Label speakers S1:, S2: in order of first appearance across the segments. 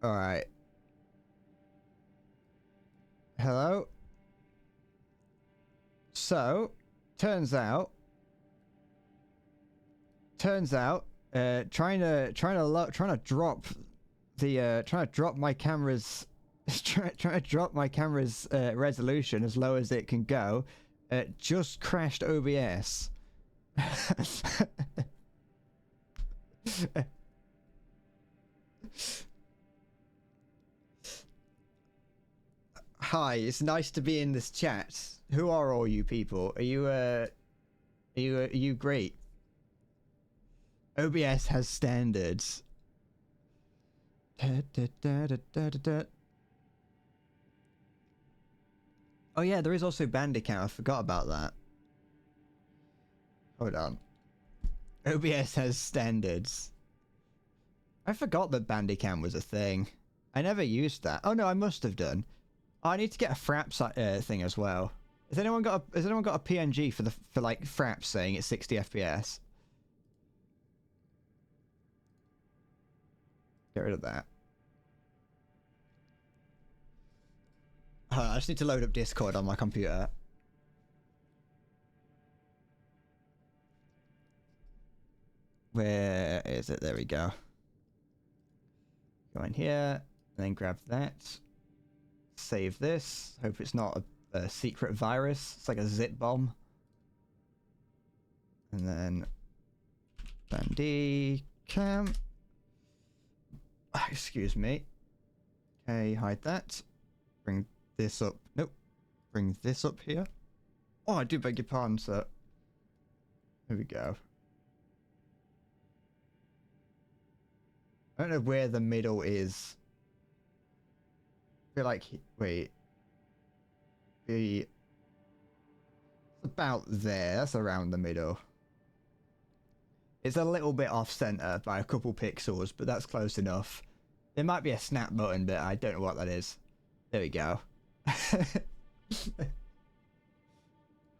S1: Alright. Hello? So, turns out, trying to drop my camera's trying to drop my camera's resolution as low as it can go, just crashed OBS. Hi, it's nice to be in this chat. Who are all you people? Are you great? OBS has standards. Oh yeah, there is also Bandicam. I forgot about that. Hold on. OBS has standards. I forgot that Bandicam was a thing. I never used that. Oh no, I must have done. Oh, I need to get a fraps thing as well. Has anyone got a PNG for like fraps saying it's 60 FPS? Get rid of that. I just need to load up Discord on my computer. Where is it? There we go. Go in here, and then grab that. Save this. Hope it's not a secret virus. It's like a zip bomb. And then Bandicam. Excuse me. Okay, hide that. Bring this up. Nope. Bring this up here. Oh, I do beg your pardon, sir. There we go. I don't know where the middle is. I feel like, wait. It's about there. That's around the middle. It's a little bit off center by a couple pixels, but that's close enough. There might be a snap button, but I don't know what that is. There we go.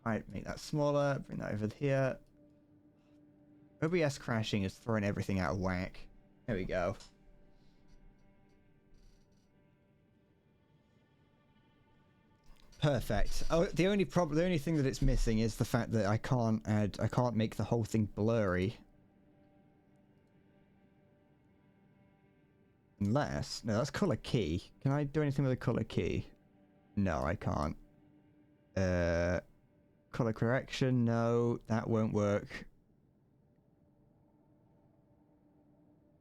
S1: Alright, make that smaller. Bring that over here. OBS crashing is throwing everything out of whack. There we go. Perfect. Oh, the only thing that it's missing is the fact that I can't make the whole thing blurry. Unless, no, that's color key. Can I do anything with a color key? No, I can't. Color correction, no, that won't work.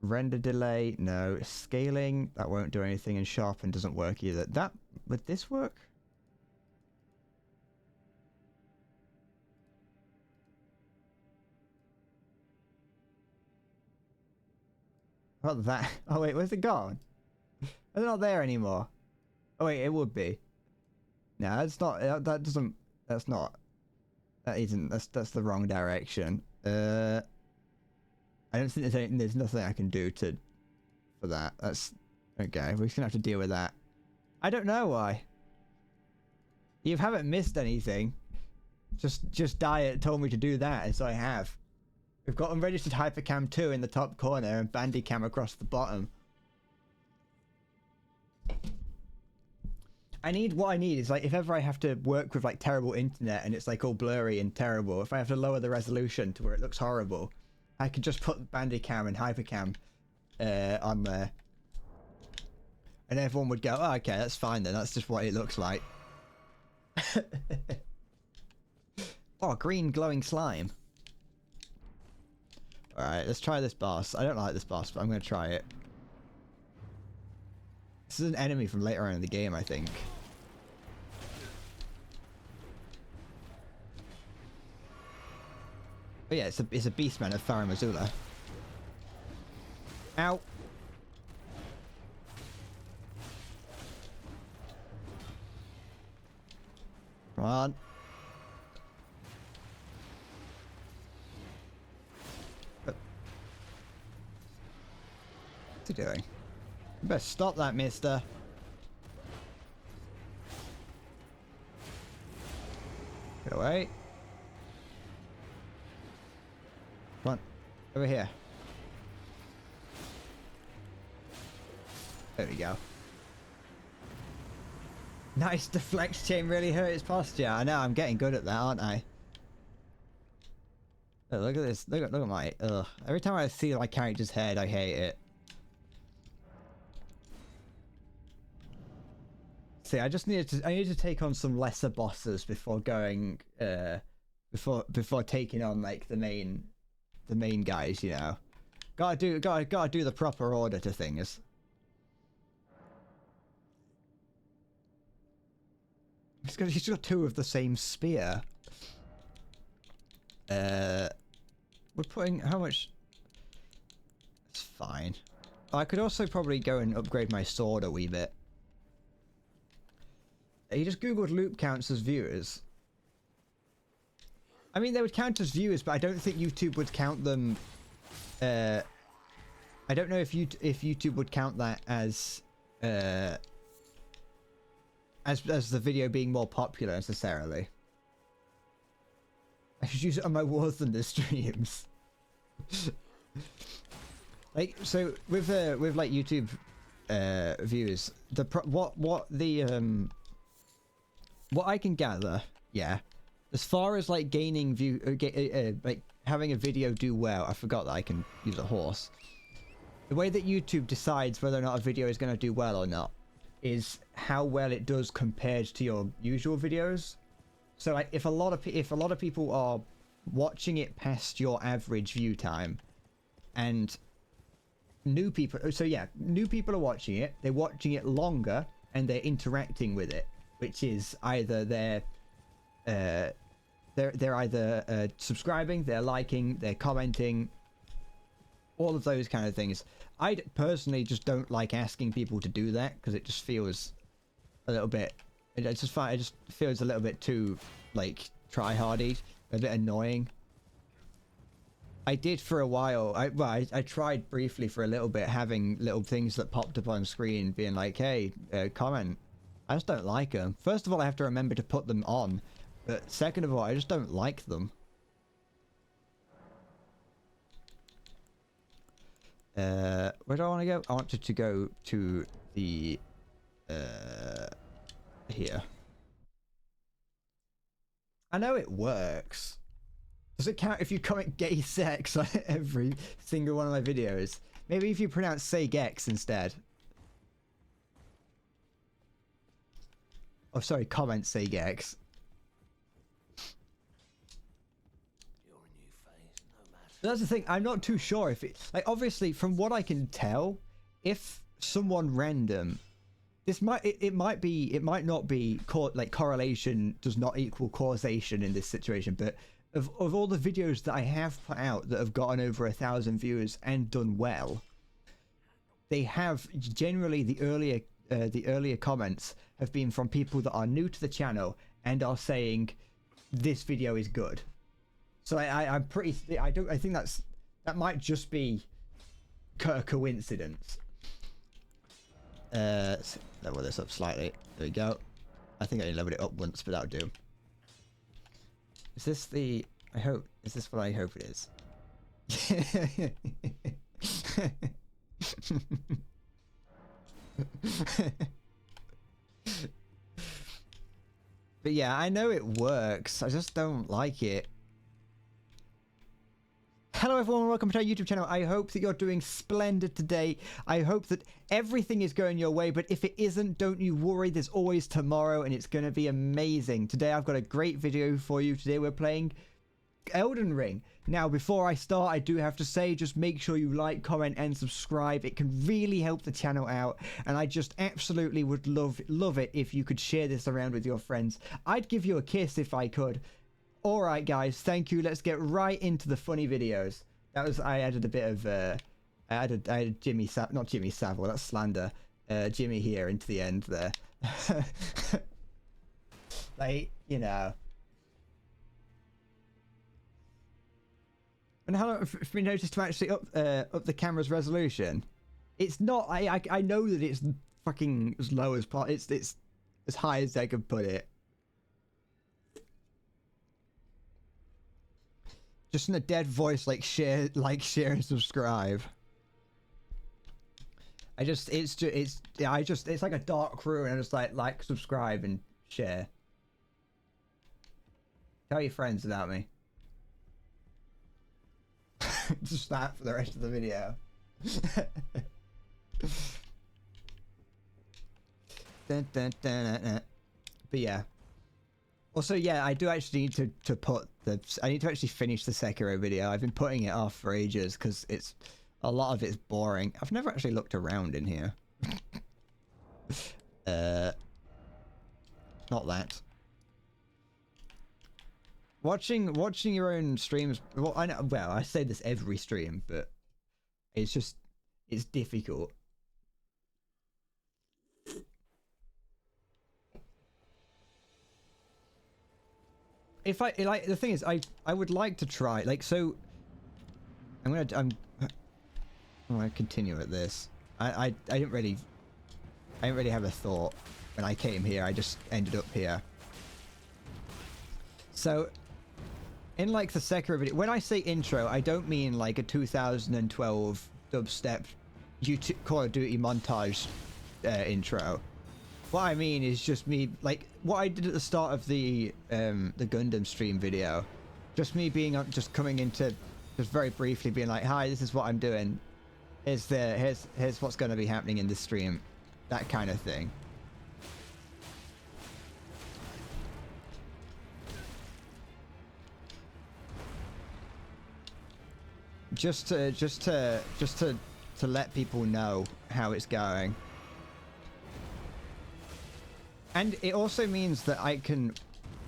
S1: Render delay, no. Scaling, that won't do anything, and sharpen doesn't work either. Would this work? How about that? Oh wait, where's it gone? It's not there anymore. Oh wait, it would be. No, it's not. That doesn't. That's not. That isn't. That's the wrong direction. I don't think there's nothing I can do for that. That's okay. We're just gonna have to deal with that. I don't know why. You haven't missed anything. Just Diet told me to do that, and so I have. We've got unregistered Hypercam 2 in the top corner and Bandicam across the bottom. What I need is like if ever I have to work with like terrible internet and it's like all blurry and terrible, if I have to lower the resolution to where it looks horrible, I could just put Bandicam and Hypercam on there. And everyone would go, oh, okay, that's fine then, that's just what it looks like. Oh, green glowing slime. Alright, let's try this boss. I don't like this boss, but I'm going to try it. This is an enemy from later on in the game, I think. Oh yeah, it's a Beastman of Farum Azula. Ow! Come on. What's he doing? You better stop that, mister. Get away. Come on. Over here. There we go. Nice deflect chain really hurt his posture. I know, I'm getting good at that, aren't I? Oh, look at this. Look at my... Ugh. Every time I see my character's head, I hate it. See, I need to take on some lesser bosses before going... before taking on, like, the main guys, you know. Gotta do the proper order to things. He's got two of the same spear. We're putting how much? It's fine. I could also probably go and upgrade my sword a wee bit. He just googled loop counts as viewers. I mean, they would count as viewers, but I don't think YouTube would count them. I don't know if YouTube would count that as the video being more popular necessarily. I should use it on my War Thunder streams. Like, so with like YouTube views, what I can gather, yeah, as far as like gaining like having a video do well, I forgot that I can use a horse. The way that YouTube decides whether or not a video is going to do well or not is how well it does compared to your usual videos. So like if a lot of people are watching it past your average view time, and new people are watching it, they're watching it longer and they're interacting with it, which is either they're either subscribing, they're liking, they're commenting, all of those kind of things. I personally just don't like asking people to do that because it just feels a little bit. It just feels a little bit too like try-hardy, a bit annoying. I did for a while. I tried briefly for a little bit, having little things that popped up on screen, being like, "Hey, comment." I just don't like them. First of all, I have to remember to put them on, but second of all, I just don't like them. Where do I want to go? I wanted to go to the here. I know it works. Does it count if you comment gay sex on every single one of my videos? Maybe if you pronounce say gex instead. Oh, sorry, comment say gex. That's the thing, I'm not too sure if it, like, obviously from what I can tell, if someone random, this might, it might not be like correlation does not equal causation in this situation, but of all the videos that I have put out that have gotten over 1,000 viewers and done well, they have generally the earlier comments have been from people that are new to the channel and are saying this video is good. So I'm pretty. I think that might just be a coincidence. Let's level this up slightly. There we go. I think I only leveled it up once, but that'll do. Is this the? I hope. Is this what I hope it is? But yeah, I know it works. I just don't like it. Hello everyone, welcome to our YouTube channel. I hope that you're doing splendid today. I hope that everything is going your way, but if it isn't, don't you worry. There's always tomorrow and it's going to be amazing. Today I've got a great video for you. Today we're playing Elden Ring. Now, before I start, I do have to say, just make sure you like, comment and subscribe. It can really help the channel out, and I just absolutely would love it if you could share this around with your friends. I'd give you a kiss if I could. Alright guys, thank you. Let's get right into the funny videos. I added a bit of I added not Jimmy Savile, that's slander. Jimmy here into the end there. Like, you know. And how long have we noticed to actually up the camera's resolution? It's not. I know that it's fucking as low as part. It's as high as I can put it. Just in a dead voice, like share and subscribe. It's like a dark room, and I just like, subscribe, and share. Tell your friends about me. Just that for the rest of the video. Dun, dun, dun, dun, dun. But yeah. Also, yeah, I do actually need to put the... I need to actually finish the Sekiro video. I've been putting it off for ages because it's... A lot of it's boring. I've never actually looked around in here. Not that. Watching your own streams... Well, I know... Well, I say this every stream, but... It's just... It's difficult. If I... Like, the thing is, I would like to try... Like, so... I'm gonna continue at this. I didn't really have a thought when I came here. I just ended up here. So, in like the Sekiro video, when I say intro, I don't mean like a 2012 dubstep YouTube Call of Duty montage intro. What I mean is just me, like what I did at the start of the Gundam stream video, just me being just coming into, just very briefly being like, hi, this is what I'm doing. Here's what's going to be happening in the stream, that kind of thing. Just to let people know how it's going. And it also means that I can,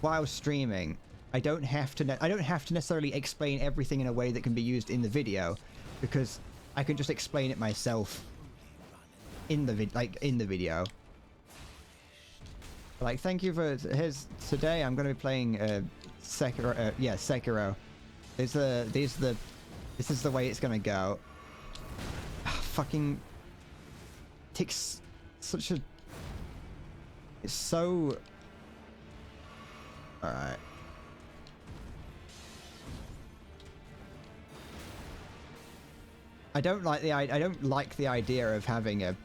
S1: while streaming, I don't have to necessarily explain everything in a way that can be used in the video, because I can just explain it myself in the video. Like, thank you for today. I'm going to be playing Sekiro. Yeah, Sekiro. This is the way it's going to go. Fucking takes such a. It's so. All right. I don't like the idea of having an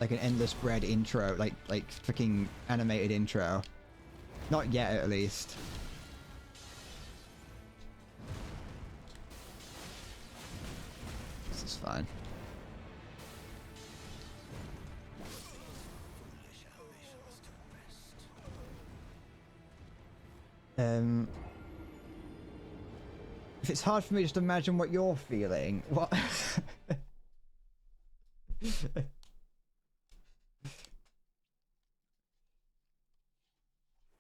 S1: endless bread intro, like freaking animated intro. Not yet, at least. This is fine. If it's hard for me just to imagine what you're feeling, what?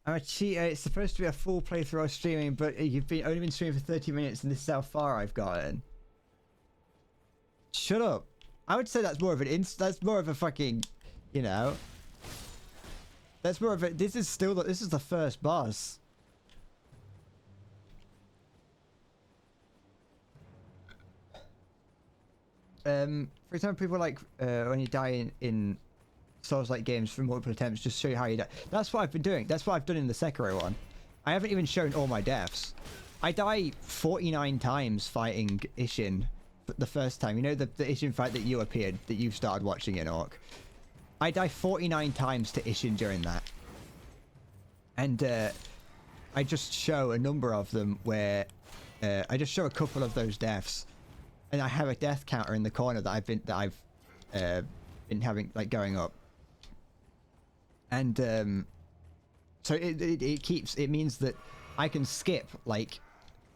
S1: I'm a cheater. It's supposed to be a full playthrough of streaming, but you've only been streaming for 30 minutes, and this is how far I've gotten. Shut up. I would say that's more of that's more of a fucking, you know. That's more of a. This is the first boss. For example, people like when you die in Souls-like games for multiple attempts, just show you how you die. That's what I've been doing. That's what I've done in the Sekiro one. I haven't even shown all my deaths. I die 49 times fighting Ishin the first time. You know the Ishin fight that you appeared, that you started watching in Orc. I die 49 times to Ishin during that. And I just show a number of them where I just show a couple of those deaths. And I have a death counter in the corner that I've been having, like, going up. And so it means that I can skip like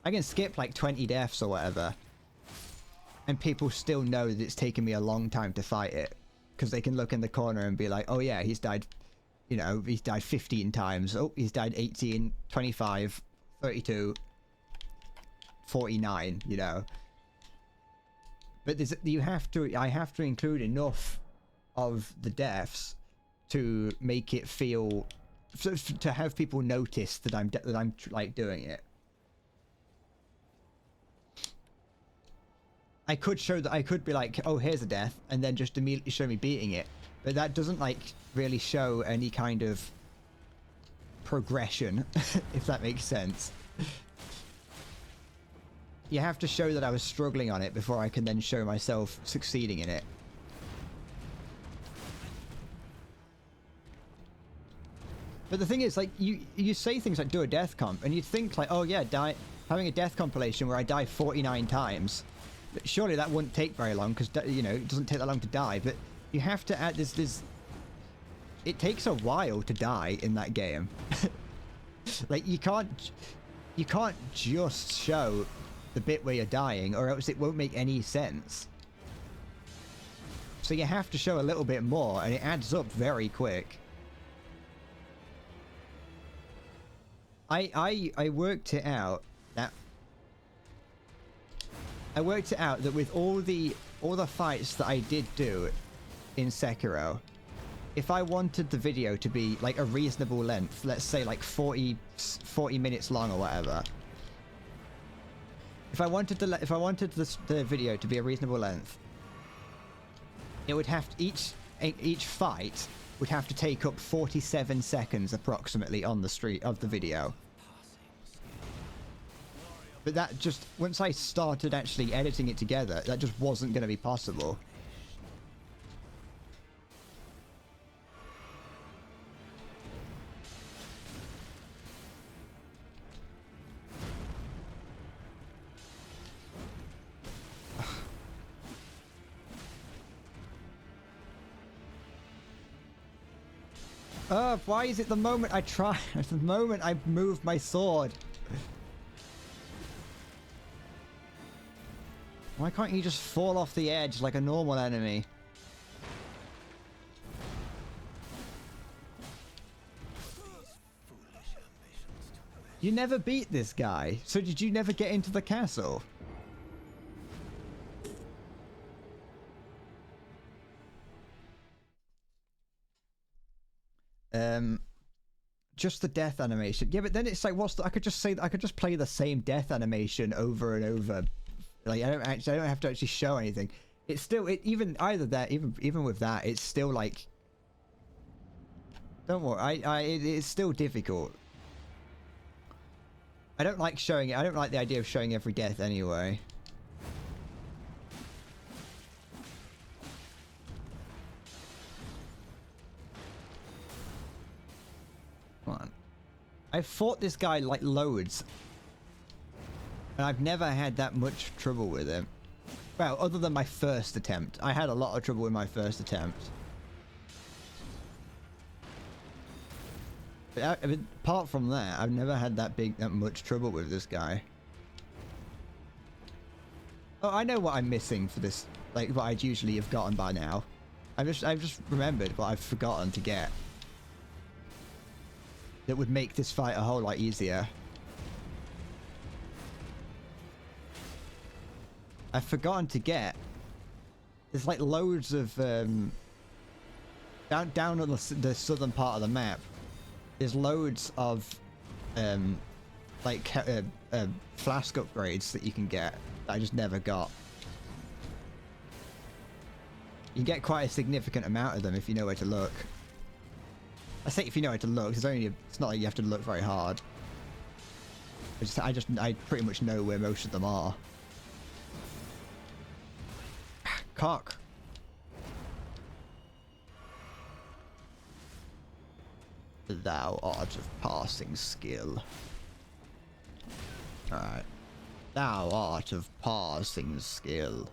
S1: 20 deaths or whatever, and people still know that it's taken me a long time to fight it, because they can look in the corner and be like, oh yeah, he's died, you know, he's died 15 times. Oh, he's died 18, 25, 32, 49, you know. But I have to include enough of the deaths to make it feel, to have people notice that I'm like doing it. I could be like, oh, here's a death, and then just immediately show me beating it, but that doesn't like really show any kind of progression, if that makes sense. You have to show that I was struggling on it before I can then show myself succeeding in it. But the thing is, like, you say things like do a death comp, and you'd think like, oh yeah, having a death compilation where I die 49 times, surely that wouldn't take very long, because, you know, it doesn't take that long to die. But you have to add this. It takes a while to die in that game. Like, you can't just show the bit where you're dying, or else it won't make any sense. So you have to show a little bit more, and it adds up very quick. I worked it out that with all the fights that I did do in Sekiro, if I wanted the video to be like a reasonable length, let's say like 40 minutes long or whatever. If I wanted the video to be a reasonable length, it would have to, each fight would have to take up 47 seconds approximately on the street of the video. But that just, once I started actually editing it together, that just wasn't going to be possible. Why is it the moment the moment I move my sword? Why can't you just fall off the edge like a normal enemy? You never beat this guy, so did you never get into the castle? Just the death animation. Yeah, but then it's like, I could just play the same death animation over and over. Like, I don't have to actually show anything. It's still, even with that, it's still like, don't worry, it's still difficult. I don't like showing it. I don't like the idea of showing every death anyway. Come on. I've fought this guy like loads, and I've never had that much trouble with him. Well, other than my first attempt. I had a lot of trouble with my first attempt. But I mean, apart from that, I've never had that much trouble with this guy. Oh, I know what I'm missing for this, like what I'd usually have gotten by now. I've just remembered what I've forgotten to get. That would make this fight a whole lot easier. I've forgotten to get. There's like loads of down on the southern part of the map. There's loads of flask upgrades that you can get that I just never got. You can get quite a significant amount of them if you know where to look. I say if you know where to look. It's not like you have to look very hard. I pretty much know where most of them are. Cock. Thou art of passing skill. Alright. Thou art of passing skill.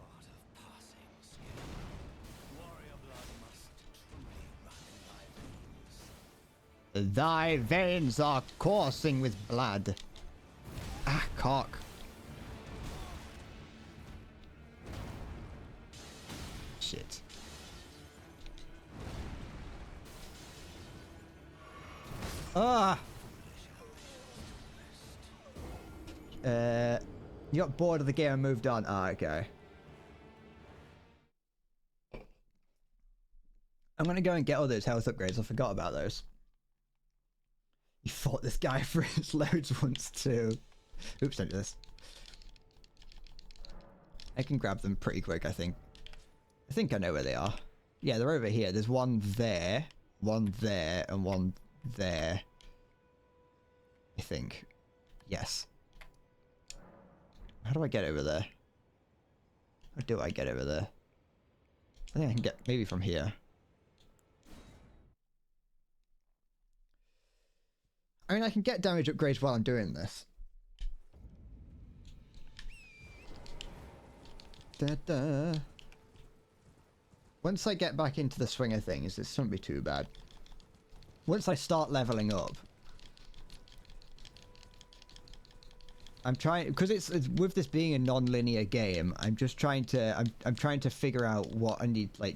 S1: Thy veins are coursing with blood. Ah, cock. Shit. Ah! You got bored of the game and moved on. Ah, okay. I'm gonna go and get all those health upgrades. I forgot about those. You fought this guy for his loads once too. Oops, don't do this. I can grab them pretty quick, I think. I think I know where they are. Yeah, they're over here. There's one there, and one there. I think. Yes. How do I get over there? How do I get over there? I think I can get maybe from here. I mean, I can get damage upgrades while I'm doing this. Da-da. Once I get back into the swing of things, it shouldn't be too bad. Once I start leveling up, I'm trying, because it's with this being a non-linear game. I'm just trying to I'm trying to figure out what I need, like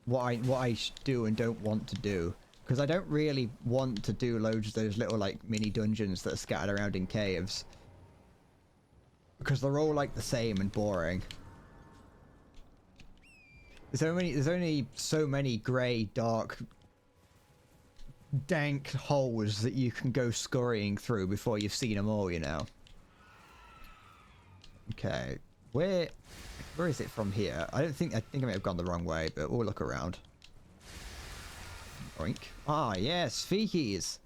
S1: what I do and don't want to do, because I don't really want to do loads of those little like mini dungeons that are scattered around in caves, because they're all like the same and boring. There's only so many grey, dark, dank holes that you can go scurrying through before you've seen them all, you know. Okay, where is it from here? I think I may have gone the wrong way, but we'll look around. Oink. Ah, yes, Feekies.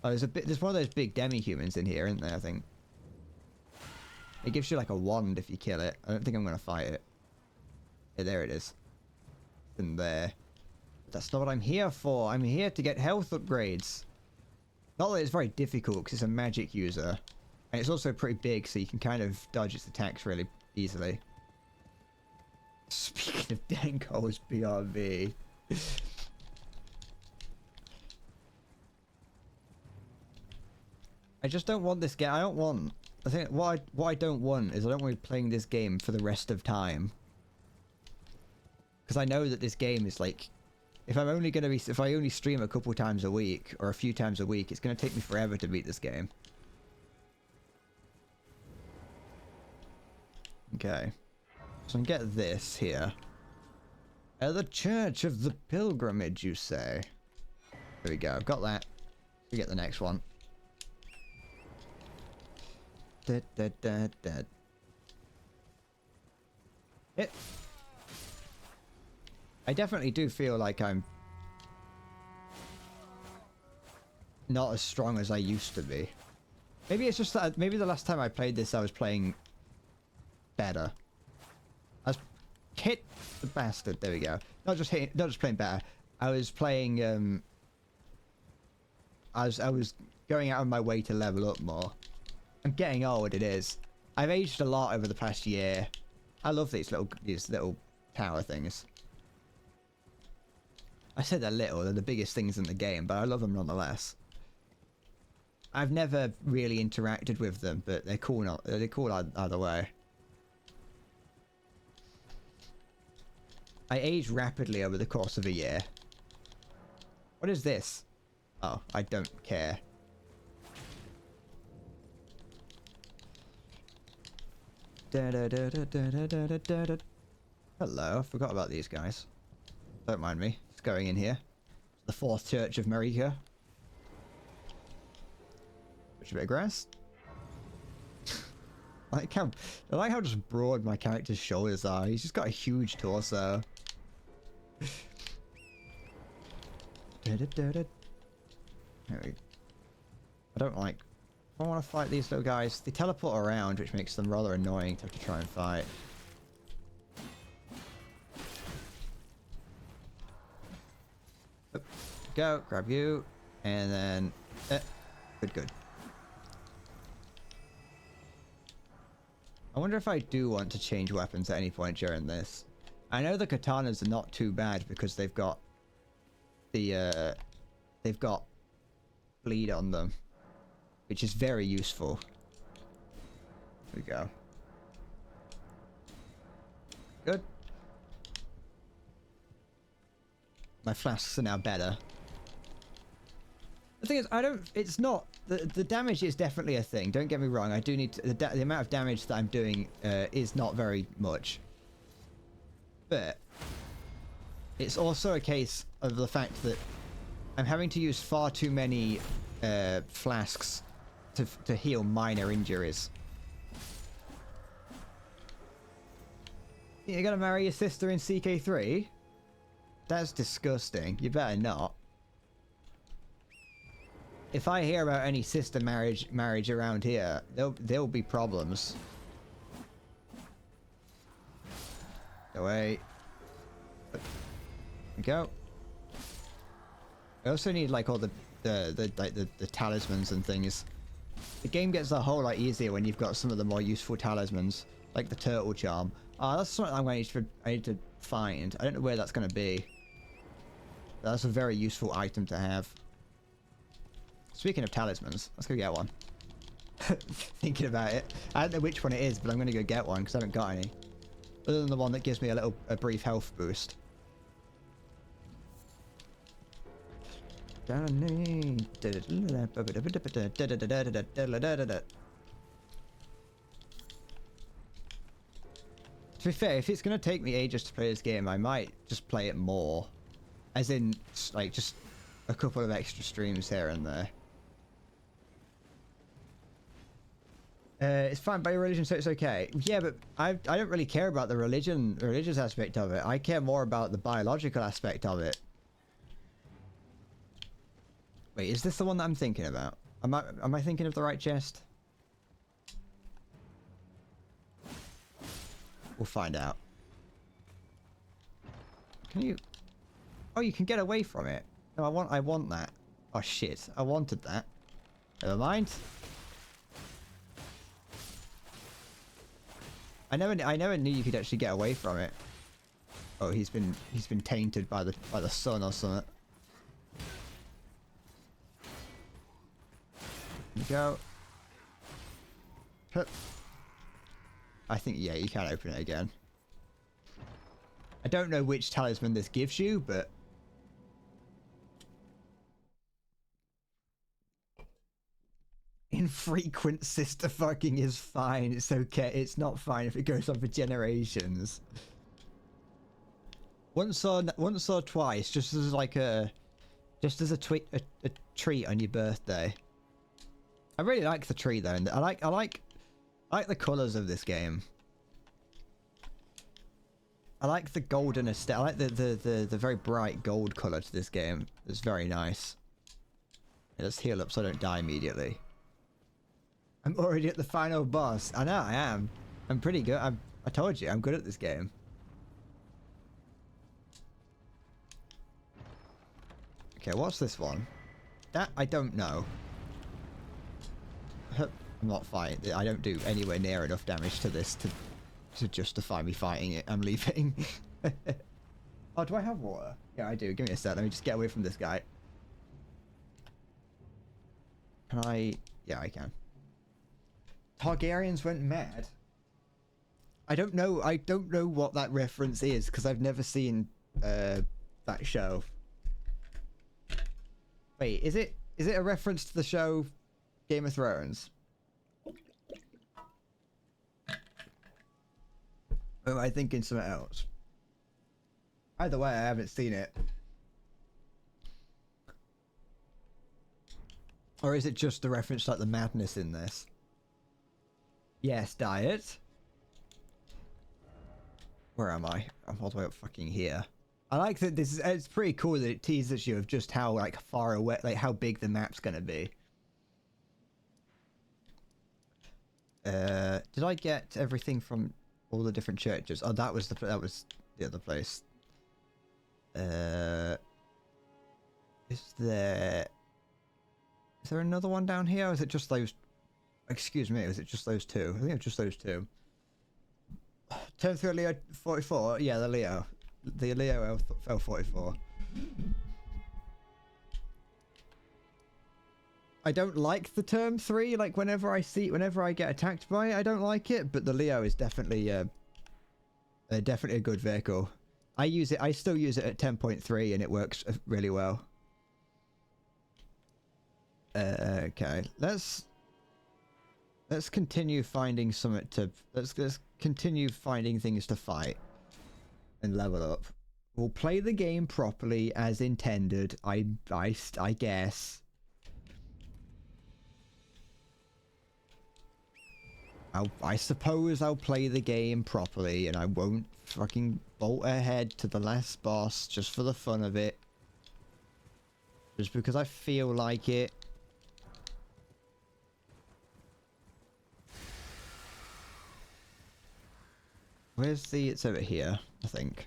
S1: Oh, there's one of those big demi-humans in here, isn't there, I think. It gives you like a wand if you kill it. I don't think I'm gonna fight it. Yeah, there it is. In there. That's not what I'm here for. I'm here to get health upgrades. Not that it's very difficult, because it's a magic user. And it's also pretty big, so you can kind of dodge its attacks really easily. Speaking of dank holes, BRB. I just don't want this game. I don't want... I think what I don't want is I don't want to be playing this game for the rest of time. Because I know that this game is like... If I only stream a couple times a week, or a few times a week, it's going to take me forever to beat this game. Okay. So I can get this here. The Church of the Pilgrimage, you say? There we go, I've got that. We get the next one. Da, da, da, da. It... I definitely do feel like I'm not as strong as I used to be. Maybe it's just that maybe the last time I played this I was playing better. I was hit the bastard. There we go. Not just playing better. I was playing I was going out of my way to level up more. I'm getting old, it is. I've aged a lot over the past year. I love these little tower things. I said they're little, they're the biggest things in the game, but I love them nonetheless. I've never really interacted with them, but they're cool. They're cool either way. I age rapidly over the course of a year. What is this? Oh, I don't care. Hello, I forgot about these guys. Don't mind me. It's going in here. The Fourth Church of Marika. Which a bit of grass. I like how just broad my character's shoulders are. He's just got a huge torso. I don't like... I want to fight these little guys. They teleport around, which makes them rather annoying to have to try and fight. Go, grab you, and then... good. I wonder if I do want to change weapons at any point during this. I know the katanas are not too bad because they've got the they've got bleed on them, which is very useful. There we go. Good. My flasks are now better. The thing is, it's not... The damage is definitely a thing, don't get me wrong. I do need to... The amount of damage that I'm doing is not very much. But... it's also a case of the fact that I'm having to use far too many flasks to heal minor injuries. You're gonna marry your sister in CK3? That's disgusting. You better not. If I hear about any sister marriage around here, there'll be problems. Away. There we go. I also need like all the the talismans and things. The game gets a whole lot easier when you've got some of the more useful talismans, like the turtle charm. Ah, that's something I need to find. I don't know where that's going to be. But that's a very useful item to have. Speaking of talismans, let's go get one. Thinking about it. I don't know which one it is, but I'm going to go get one because I haven't got any. Other than the one that gives me a brief health boost. To be fair, if it's going to take me ages to play this game, I might just play it more. As in, like, just a couple of extra streams here and there. It's fine by your religion, so it's okay. Yeah, but I don't really care about the religious aspect of it. I care more about the biological aspect of it. Wait, is this the one that I'm thinking about? Am I thinking of the right chest? We'll find out. Can you? Oh, you can get away from it. No, I want that. Oh shit, I wanted that. Never mind. I never knew you could actually get away from it. Oh, he's been tainted by the sun or something. Here we go. Hup. I think, yeah, you can open it again. I don't know which talisman this gives you, but... Infrequent sister fucking is fine. It's okay. It's not fine if it goes on for generations. Once or twice, just as like a treat on your birthday. I really like the tree though, and I like the colours of this game. I like the golden aesthetic. I like the very bright gold colour to this game. It's very nice. Let's heal up so I don't die immediately. I'm already at the final boss. I know I am. I'm pretty good. I told you I'm good at this game. Okay, what's this one? That I don't know. I'm not fighting. I don't do anywhere near enough damage to this to justify me fighting it. I'm leaving. Oh, do I have water? Yeah, I do. Give me a sec. Let me just get away from this guy. Can I? Yeah, I can. Targaryens went mad. I don't know what that reference is because I've never seen that show. Wait, is it a reference to the show Game of Thrones? Or am I thinking something else? Either way, I haven't seen it. Or is it just the reference to like the madness in this? Yes, diet. Where am I? I'm all the way up fucking here. I like that this is, it's pretty cool that it teases you of just how like far away, like how big the map's gonna be. Did I get everything from all the different churches? Oh, that was the other place. Is there another one down here? Or is it just those? Excuse me, is it just those two? I think it's just those two. Turn through Leo 44? Yeah, the Leo. The Leo L44. I don't like the term 3, like whenever I get attacked by it, I don't like it, but the Leo is definitely definitely a good vehicle. I still use it at 10.3 and it works really well. Okay, let's continue finding something to... Let's continue finding things to fight. And level up. We'll play the game properly as intended, I guess. I suppose I'll play the game properly and I won't fucking bolt ahead to the last boss just for the fun of it. Just because I feel like it. Where's the... It's over here, I think.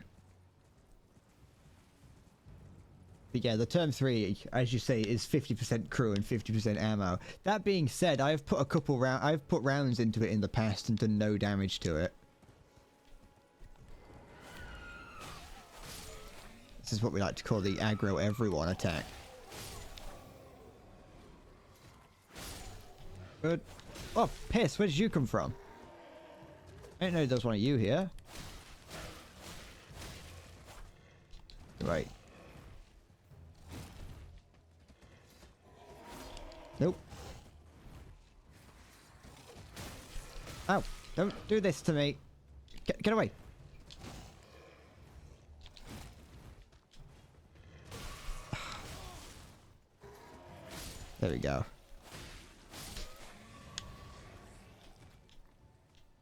S1: But yeah, the term 3, as you say, is 50% crew and 50% ammo. That being said, I've put I've put rounds into it in the past and done no damage to it. This is what we like to call the aggro everyone attack. Good. Oh, piss! Where did you come from? I didn't know there was one of you here. Right. Nope. Ow! Don't do this to me! Get away! There we go.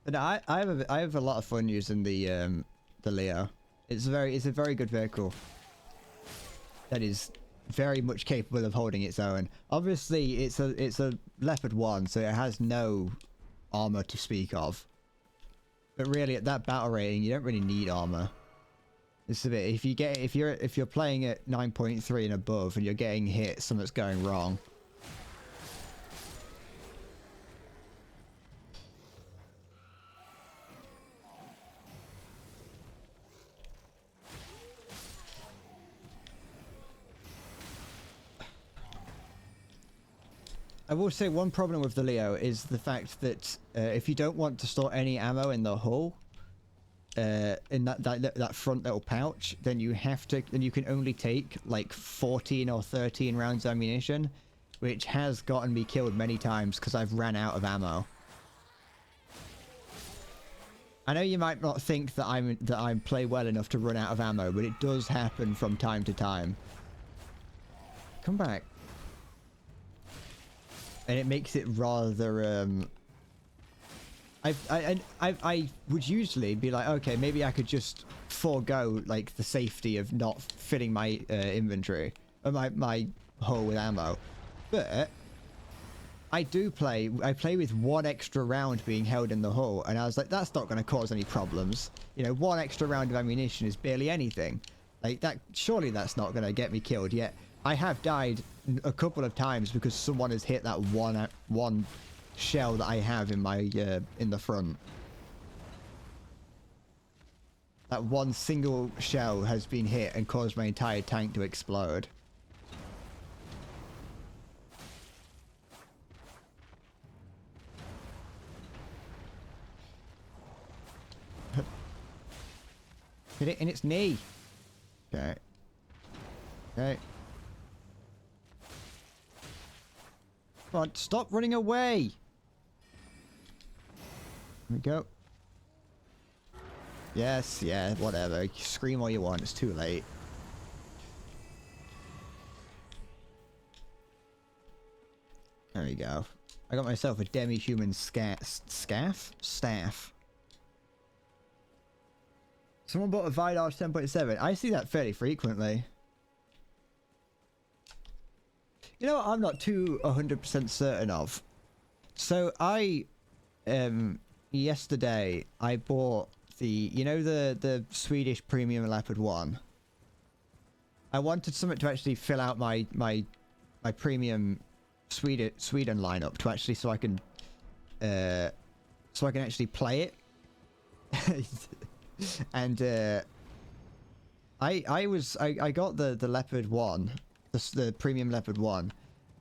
S1: But I have a lot of fun using the Leo. It's a very good vehicle. That is very much capable of holding its own. Obviously, it's a Leopard 1, so it has no armor to speak of. But really, at that battle rating, you don't really need armor. It's a bit if you're playing at 9.3 and above, and you're getting hit, something's going wrong. I will say one problem with the Leo is the fact that if you don't want to store any ammo in the hull, in that front little pouch, then you can only take like 14 or 13 rounds of ammunition, which has gotten me killed many times because I've ran out of ammo. I know you might not think that I play well enough to run out of ammo, but it does happen from time to time. Come back. And it makes it rather, I would usually be like, okay, maybe I could just forego, like, the safety of not filling my, inventory, or my hull with ammo. But I play with one extra round being held in the hull, and I was like, that's not going to cause any problems. You know, one extra round of ammunition is barely anything. Like, surely that's not going to get me killed, yet I have died a couple of times because someone has hit that one shell that I have in my in the front. That one single shell has been hit and caused my entire tank to explode. Hit it in its knee. Okay. Okay. Come on, stop running away! There we go. Yes, yeah, whatever. You scream all you want, it's too late. There we go. I got myself a demi-human staff? Someone bought a Vidar 10.7. I see that fairly frequently. You know what I'm not too 100% certain of? So yesterday I bought the Swedish Premium Leopard 1. I wanted something to actually fill out my premium Sweden lineup to actually so I can actually play it. And I got the Leopard 1. The Premium Leopard 1,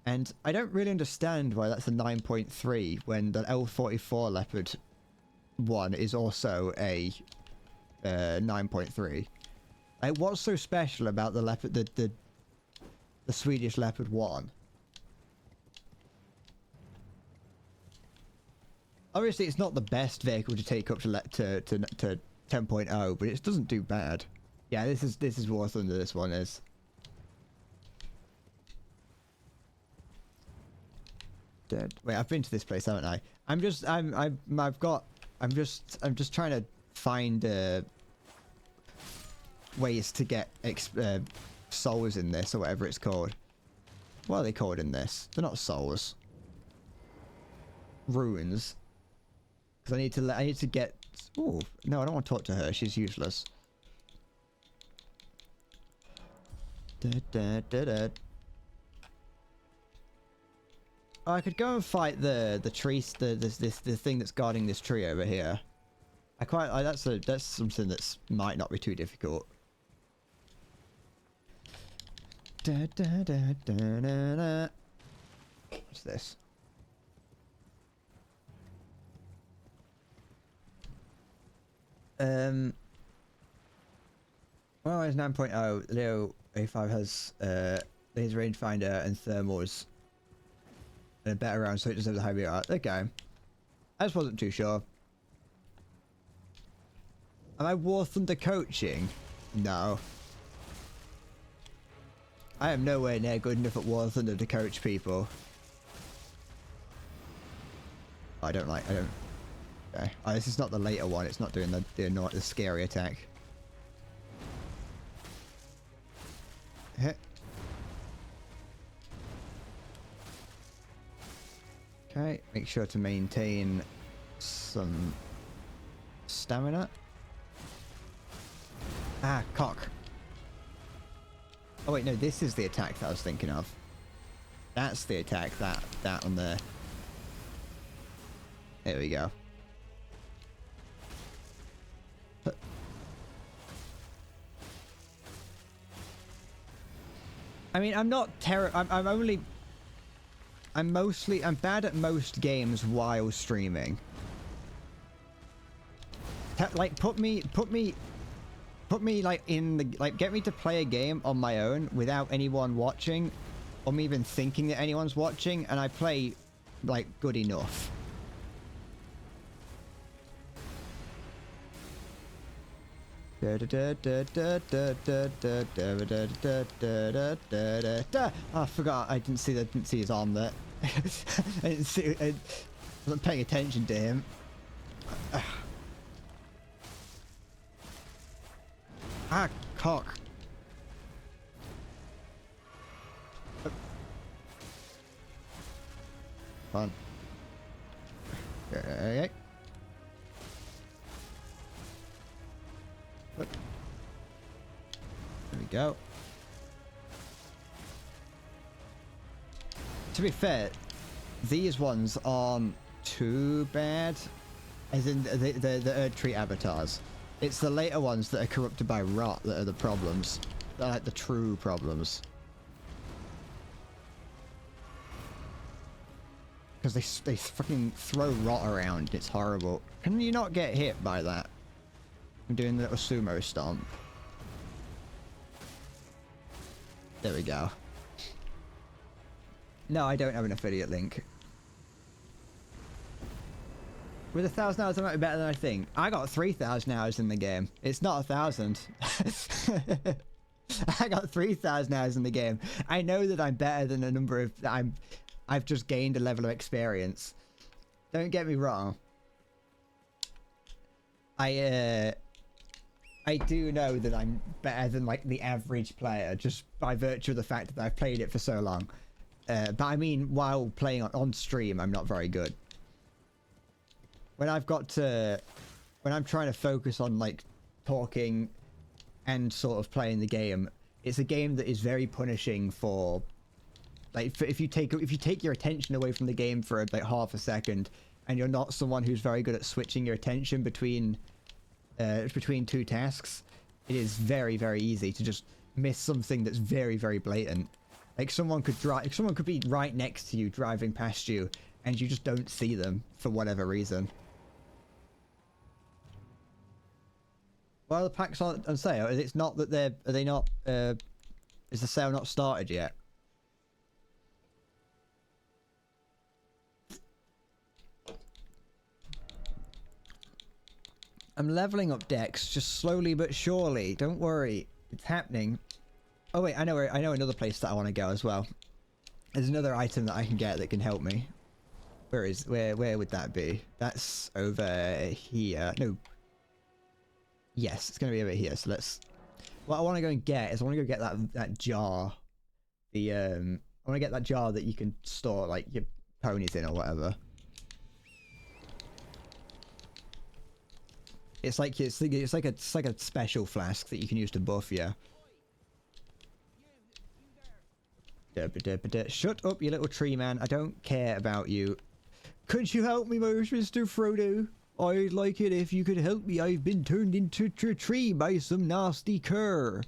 S1: and I don't really understand why that's a 9.3 when the L44 Leopard 1 is also a 9.3. Like, what's so special about the Leopard, the Swedish Leopard 1? Obviously, it's not the best vehicle to take up to 10.0, but it doesn't do bad. Yeah, this is War Thunder. This one is. Dead. Wait, I've been to this place, haven't I? I'm just trying to find ways to get souls in this or whatever it's called. What are they called in this? They're not souls. Ruins. Because I need to get. Oh no, I don't want to talk to her. She's useless. Da, da, da, da. Oh, I could go and fight the tree, the thing that's guarding this tree over here. That's something that's might not be too difficult. Da, da, da, da, da, da. What's this? Well, it's 9.0. Leo A5 has laser rangefinder and thermals and a better round, so it doesn't have the high beat art. Okay. I just wasn't too sure. Am I War Thunder coaching? No. I am nowhere near good enough at War Thunder to coach people. I don't. Okay. Oh, this is not the later one. It's not doing the scary attack. Hit. Okay. Make sure to maintain some stamina. Ah, cock. Oh wait, no, this is the attack that I was thinking of. That's the attack, that on there. There we go. I mean, I'm not I'm bad at most games while streaming. Like, put me like in the, like, get me to play a game on my own without anyone watching or me even thinking that anyone's watching, and I play like good enough. I forgot. I didn't see his arm there. I wasn't paying attention to him. Ah, cock. Fun. Okay. There we go. To be fair, these ones aren't too bad, as in the Erdtree avatars. It's the later ones that are corrupted by rot that are the problems. They're like the true problems. Because they fucking throw rot around. It's horrible. Can you not get hit by that? I'm doing the little sumo stomp. There we go. No, I don't have an affiliate link. With 1,000 hours, I might be better than I think. I got 3,000 hours in the game. It's not 1,000. I got 3,000 hours in the game. I know that I'm better than a number of... I've just gained a level of experience. Don't get me wrong. I do know that I'm better than like the average player just by virtue of the fact that I've played it for so long. But I mean, while playing on stream, I'm not very good. When I'm trying to focus on like talking and sort of playing the game, it's a game that is very punishing for like if you take your attention away from the game for like half a second, and you're not someone who's very good at switching your attention between two tasks, it is very, very easy to just miss something that's very, very blatant. Like someone could be right next to you driving past you and you just don't see them for whatever reason. Well, the packs aren't on sale. It's not that is the sale not started yet? I'm leveling up Dex, just slowly but surely. Don't worry, it's happening. Oh wait, I know another place that I want to go as well. There's another item that I can get that can help me. Where would that be? That's over here. No. Yes, it's gonna be over here. So let's. What I want to go and get is I want to go get that jar. I want to get that jar that you can store like your ponies in or whatever. It's like a special flask that you can use to buff you. Shut up, you little tree man. I don't care about you. Could you help me, Mr. Frodo? I'd like it if you could help me. I've been turned into a tree by some nasty cur.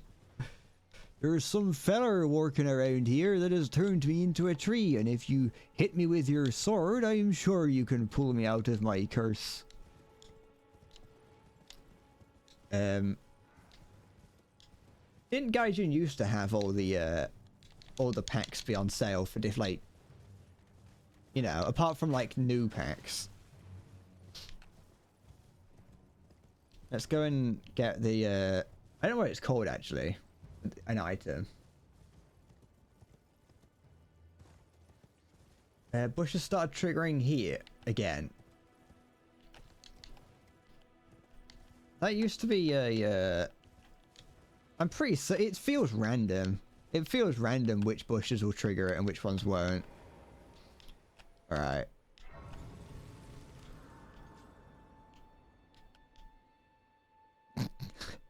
S1: There's some feller walking around here that has turned me into a tree, and if you hit me with your sword, I'm sure you can pull me out of my curse. Didn't Gaijin used to have all the packs be on sale for like, you know, apart from like new packs? Let's go and get the I don't know what it's called actually. An item. Bushes started triggering here again. That used to be a I'm pretty so it feels random. It feels random which bushes will trigger it and which ones won't. Alright.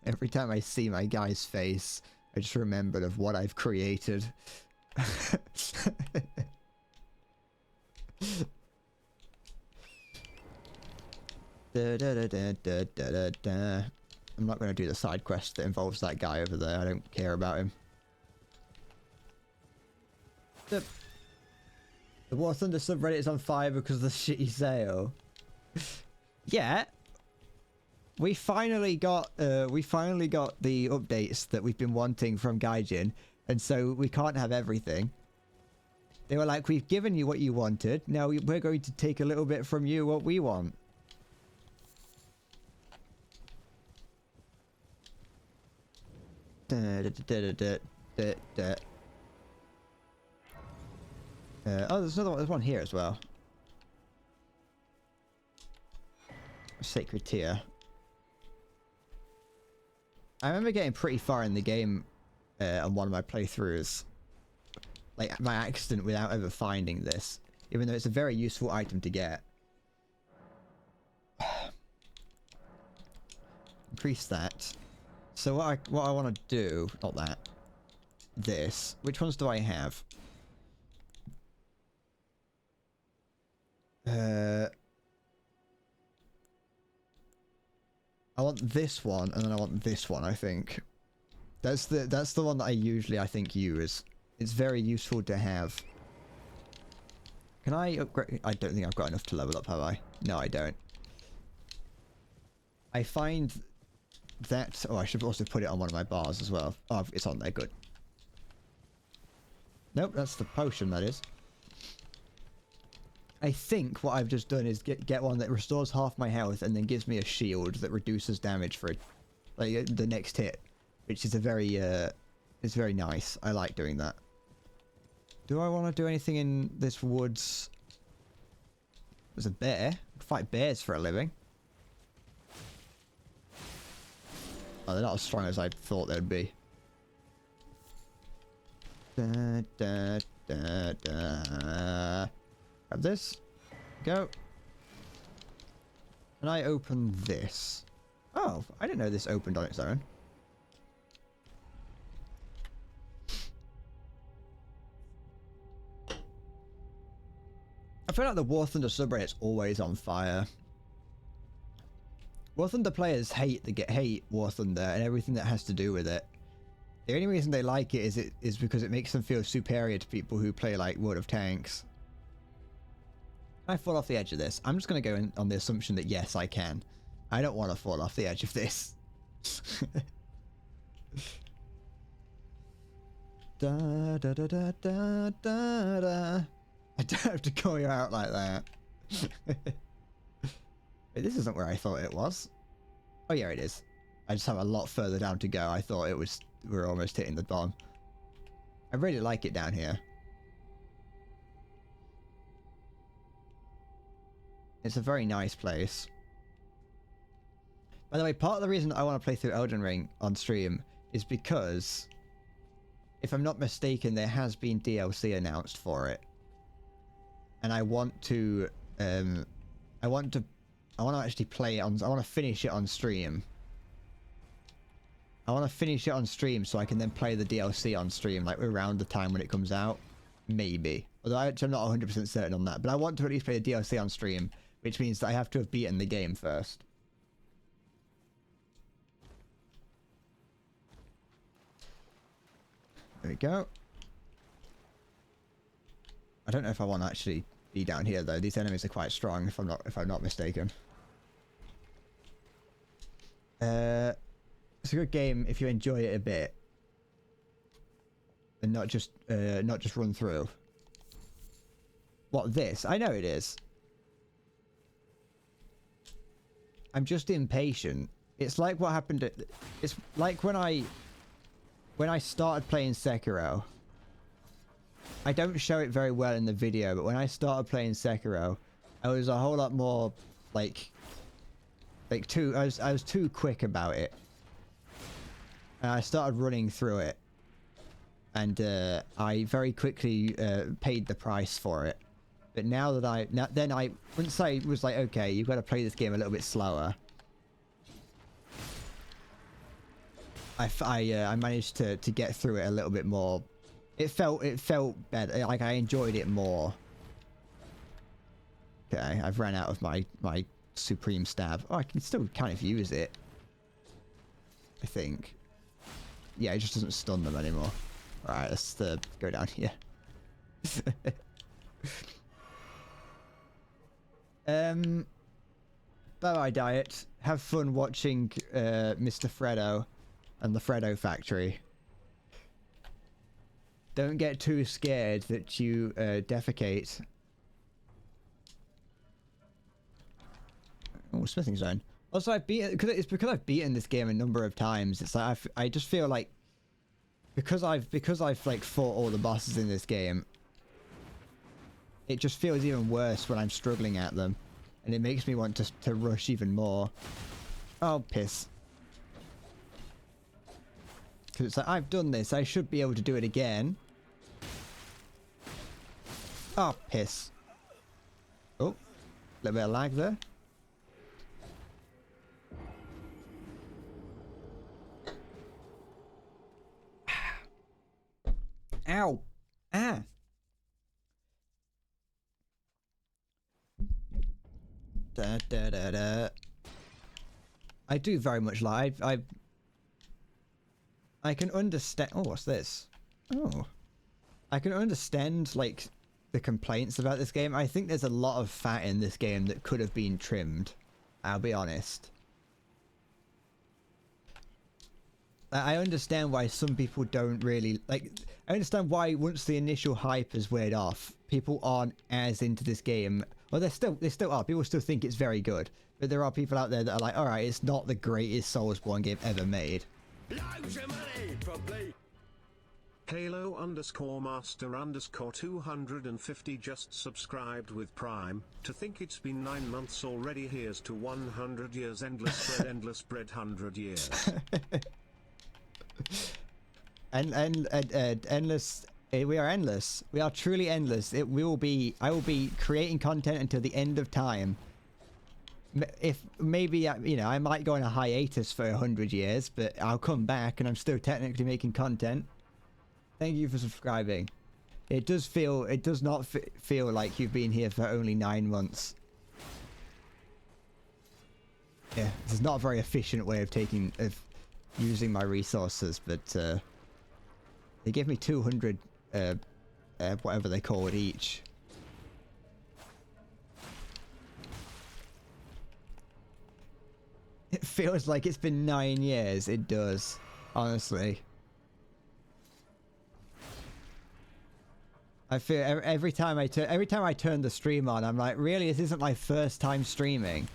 S1: Every time I see my guy's face, I just remembered of what I've created. I'm not going to do the side quest that involves that guy over there. I don't care about him. The War Thunder subreddit is on fire because of the shitty sale. Yeah. We finally got the updates that we've been wanting from Gaijin, and so we can't have everything. They were like, we've given you what you wanted, now we're going to take a little bit from you what we want. Oh, there's another one. There's one here as well. Sacred Tear. I remember getting pretty far in the game on one of my playthroughs, like by accident, without ever finding this, even though it's a very useful item to get. Increase that. So what I want to do, not that, this. Which ones do I have? I want this one, and then I want this one, I think. That's the one that I usually, I think, use. It's very useful to have. Can I upgrade? I don't think I've got enough to level up, have I? No, I don't. I find that... Oh, I should also put it on one of my bars as well. Oh, it's on there, good. Nope, that's the potion, that is. I think what I've just done is get one that restores half my health and then gives me a shield that reduces damage for like the next hit, which is a very it's very nice. I like doing that. Do I want to do anything in this woods? There's a bear. I can fight bears for a living. Oh, they're not as strong as I thought they'd be. Da, da, da, da. Grab this. Go. And I open this. Oh, I didn't know this opened on its own. I feel like the War Thunder subreddit's always on fire. War Thunder players hate War Thunder and everything that has to do with it. The only reason they like it is because it makes them feel superior to people who play like World of Tanks. I fall off the edge of this. I'm just going to go in on the assumption that yes, I can. I don't want to fall off the edge of this. Da, da, da, da, da, da, da. I don't have to call you out like that. Wait, this isn't where I thought it was. Oh yeah, it is. I just have a lot further down to go. I thought it was... we were almost hitting the bottom. I really like it down here. It's a very nice place. By the way, part of the reason I want to play through Elden Ring on stream is because, if I'm not mistaken, there has been DLC announced for it. And I want to actually play it on... I want to finish it on stream. I want to finish it on stream so I can then play the DLC on stream, like around the time when it comes out. Maybe. Although I'm not 100% certain on that. But I want to at least play the DLC on stream, which means that I have to have beaten the game first. There we go. I don't know if I want to actually be down here though. These enemies are quite strong if I'm not mistaken. It's a good game if you enjoy it a bit. And not just run through. What, this? I know it is. I'm just impatient. It's like what happened at... It's like when I started playing Sekiro. I don't show it very well in the video, but when I started playing Sekiro, I was a whole lot more I was too quick about it. And I started running through it. And I very quickly paid the price for it. But now that once I was like, okay, you've got to play this game a little bit slower. I managed to get through it a little bit more. It felt better. Like I enjoyed it more. Okay, I've ran out of my supreme stab. Oh, I can still kind of use it. I think. Yeah, it just doesn't stun them anymore. All right, let's go down here. Bye-bye, Diet. Have fun watching Mr. Freddo and the Freddo Factory. Don't get too scared that you defecate. Oh, smithing zone. Also, I've beaten because I've beaten this game a number of times. It's like I just feel like because I've like fought all the bosses in this game. It just feels even worse when I'm struggling at them, and it makes me want to rush even more. Oh, piss. Because it's like, I've done this, I should be able to do it again. Oh, piss. Oh, a little bit of lag there. Ow! Ah! Da, da, da, da. I do very much like... I can understand... Oh, what's this? Oh. I can understand, like, the complaints about this game. I think there's a lot of fat in this game that could have been trimmed. I'll be honest. I understand why some people don't really... Like, I understand why once the initial hype has weared off, people aren't as into this game. Well, they still are. People still think it's very good. But there are people out there that are like, alright, it's not the greatest Soulsborne game ever made.
S2: Halo_Master_250 just subscribed with Prime. To think it's been 9 months already. Here's to 100 years. Endless bread 100 years.
S1: Endless. We are endless. We are truly endless. I will be creating content until the end of time. If maybe, you know, I might go on a hiatus for 100 years, but I'll come back and I'm still technically making content. Thank you for subscribing. It does not feel like you've been here for only 9 months. Yeah, this is not a very efficient way of using my resources, but they give me 200 whatever they call it each. It feels like it's been 9 years. It does, honestly. I feel every time I turn the stream on, I'm like, really, this isn't my first time streaming.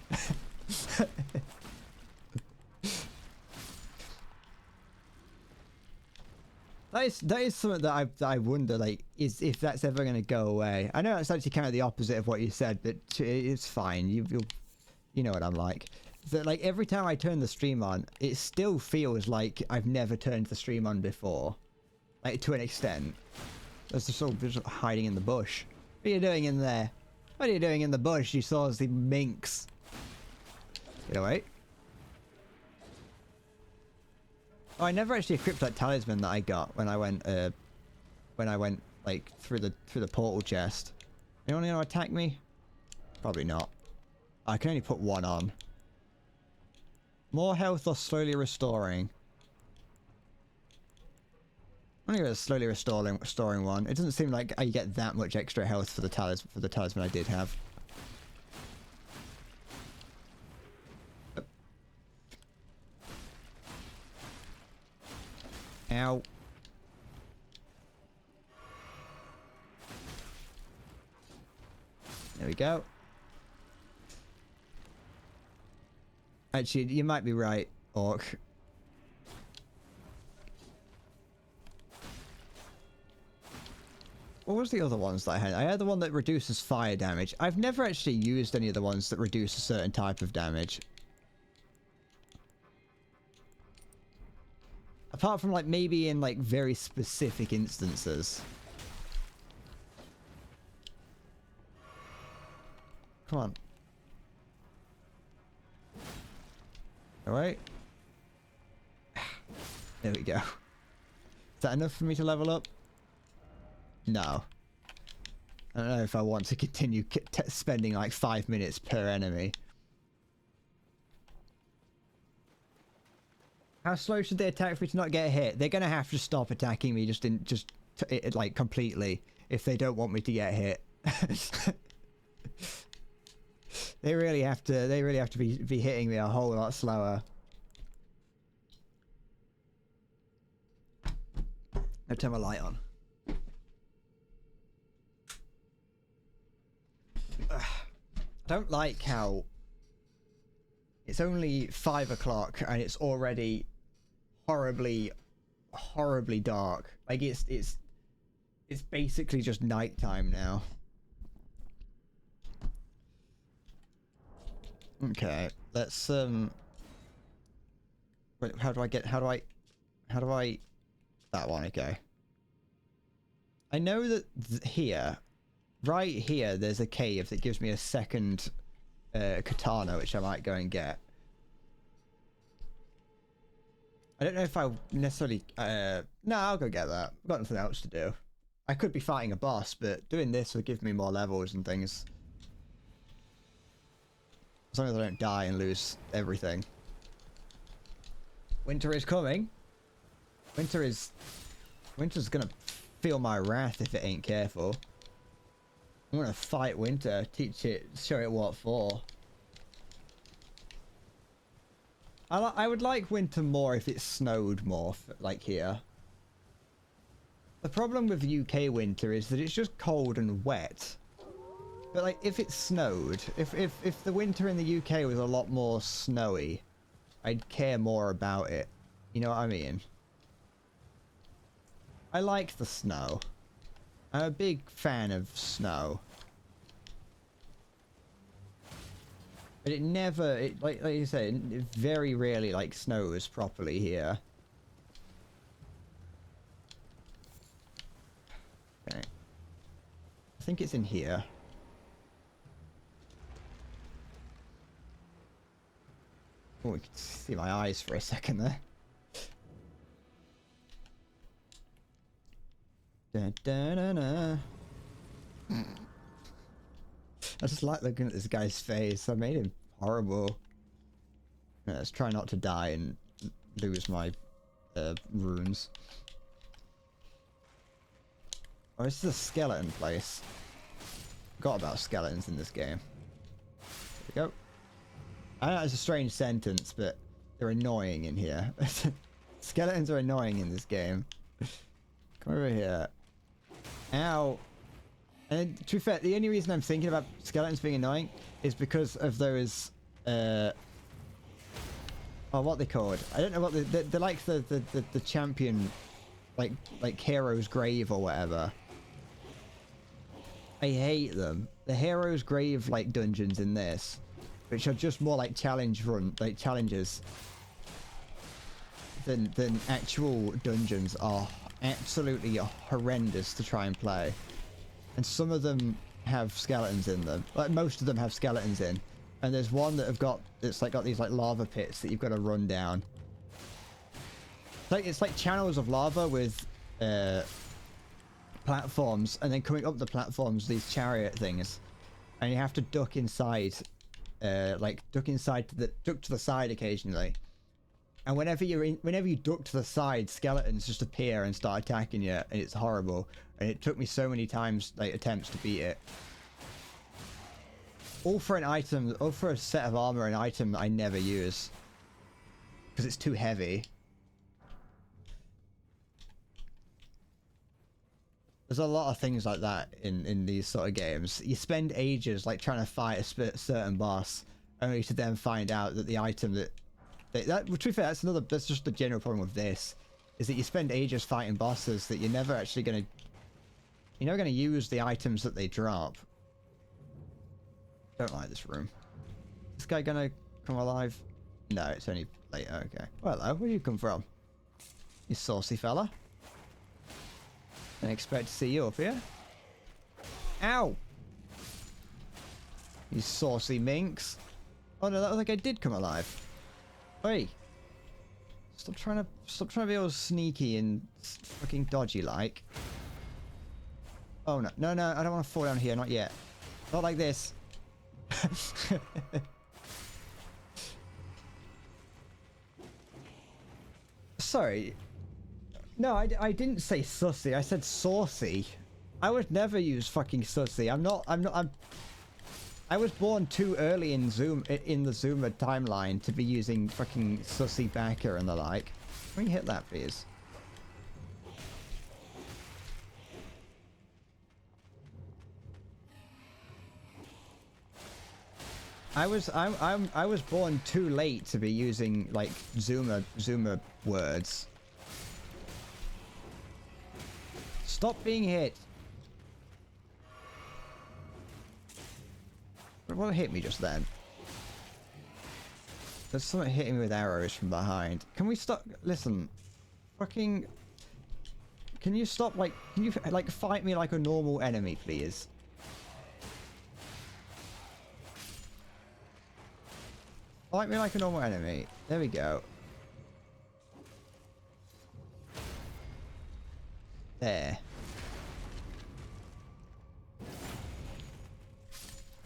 S1: That is something that I wonder, like, is if that's ever going to go away. I know it's actually kind of the opposite of what you said, but it's fine. You know what I'm like. So, like, every time I turn the stream on, it still feels like I've never turned the stream on before, like, to an extent. There's just all just hiding in the bush. What are you doing in there? What are you doing in the bush, you saucy minx? Get away. Oh, I never actually equipped that talisman that I got when I went like through the portal chest. Anyone gonna attack me? Probably not. I can only put one on. More health or slowly restoring? I'm gonna go with slowly restoring one. It doesn't seem like I get that much extra health for the talisman I did have. Ow. There we go. Actually, you might be right, Orc. What was the other ones that I had? I had the one that reduces fire damage. I've never actually used any of the ones that reduce a certain type of damage. Apart from like maybe in like very specific instances. Come on. Alright. There we go. Is that enough for me to level up? No. I don't know if I want to continue spending like 5 minutes per enemy. How slow should they attack for me to not get hit? They're gonna have to stop attacking me like completely if they don't want me to get hit. They really have to be hitting me a whole lot slower. I'll turn my light on. I don't like how it's only 5 o'clock and it's already horribly dark. Like it's basically just nighttime now. Okay, let's wait, how do I that one? Okay. I know that here, right here, there's a cave that gives me a second katana, which I might go and get. I don't know if I necessarily no, I'll go get that. I've got nothing else to do. I could be fighting a boss, but doing this would give me more levels and things. As long as I don't die and lose everything. Winter is coming. Winter's gonna feel my wrath if it ain't careful. I'm gonna fight Winter, teach it, show it what for. I would like Winter more if it snowed more, like here. The problem with UK winter is that it's just cold and wet. But like, if it snowed, if the winter in the UK was a lot more snowy, I'd care more about it. You know what I mean? I like the snow. I'm a big fan of snow. But it never, like you said, it very rarely like snows properly here. Okay. I think it's in here. Oh, we can see my eyes for a second there. Da, da, da, da. I just like looking at this guy's face. I made him horrible. Yeah, let's try not to die and lose my runes. Oh, this is a skeleton place. Forgot about skeletons in this game. There we go. I know it's a strange sentence, but they're annoying in here. Skeletons are annoying in this game. Come over here. Ow. And to be fair, the only reason I'm thinking about skeletons being annoying is because of those, oh, what they called? I don't know what they're like the champion, like Hero's Grave or whatever. I hate them. The Hero's Grave like dungeons in this, which are just more like challenges than actual dungeons, are absolutely horrendous to try and play. And some of them have skeletons in them. Like most of them have skeletons in. And there's one that got these like lava pits that you've got to run down. It's like channels of lava with platforms, and then coming up the platforms, these chariot things, and you have to duck inside, like duck to the side occasionally. And whenever you duck to the side, skeletons just appear and start attacking you, and it's horrible. And it took me so many times, like attempts to beat it. All for an item, all for a set of armor, an item that I never use because it's too heavy. There's a lot of things like that in these sort of games. You spend ages like trying to fight a certain boss, only to then find out that the item that to be fair, that's just the general problem with this, is that you spend ages fighting bosses that you're never gonna use the items that they drop. Don't like this room. This guy gonna come alive? No, it's only later. Okay. Well, hello. Where do you come from? You saucy fella. Didn't expect to see you up here. Ow! You saucy minx. Oh no, that other guy did come alive. Hey! Stop trying to be all sneaky and fucking dodgy like. Oh no, no, no! I don't want to fall down here. Not yet. Not like this. Sorry. No, I didn't say sussy. I said saucy. I would never use fucking sussy. I was born too early in the Zoomer timeline to be using fucking sussy backer and the like. Can we hit that, please? I was born too late to be using like Zoomer words. Stop being hit. What hit me just then? There's something hitting me with arrows from behind. Can we stop? Listen, fucking. Can you stop? Like, can you like fight me like a normal enemy, please? Fight me like a normal enemy. There we go. There.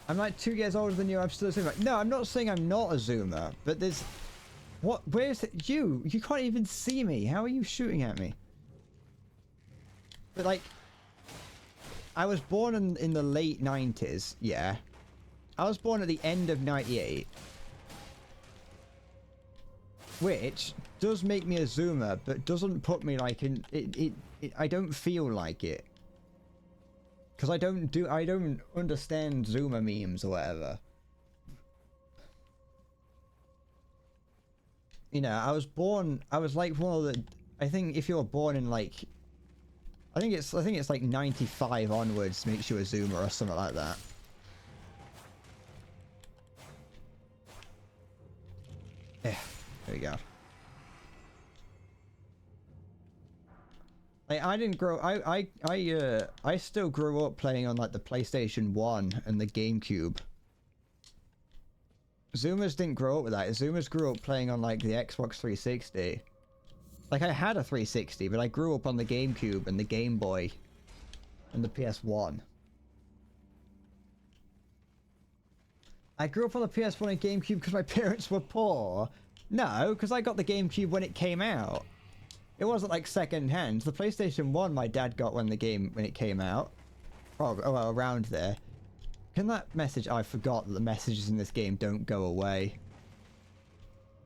S1: I'm like 2 years older than you, I'm still a Zoomer. No, I'm not saying I'm not a Zoomer, but there's... What? Where's it? You can't even see me. How are you shooting at me? But like... I was born in the late 90s, yeah. I was born at the end of 98. Which does make me a Zoomer, but doesn't put me like in... I don't feel like it. Because I don't understand Zoomer memes or whatever. You know, I was like one of the... I think if you're born in like... I think it's like 95 onwards makes you a Zoomer or something like that. Yeah, there we go. Like, I didn't grow... I still grew up playing on, like, the PlayStation 1 and the GameCube. Zoomers didn't grow up with that. Zoomers grew up playing on, like, the Xbox 360. Like, I had a 360, but I grew up on the GameCube and the Game Boy and the PS1. I grew up on the PS1 and GameCube because my parents were poor. No, because I got the GameCube when it came out. It wasn't like second hand. The PlayStation 1 my dad got when it came out. Oh, well, around there. Can that message... I forgot that the messages in this game don't go away.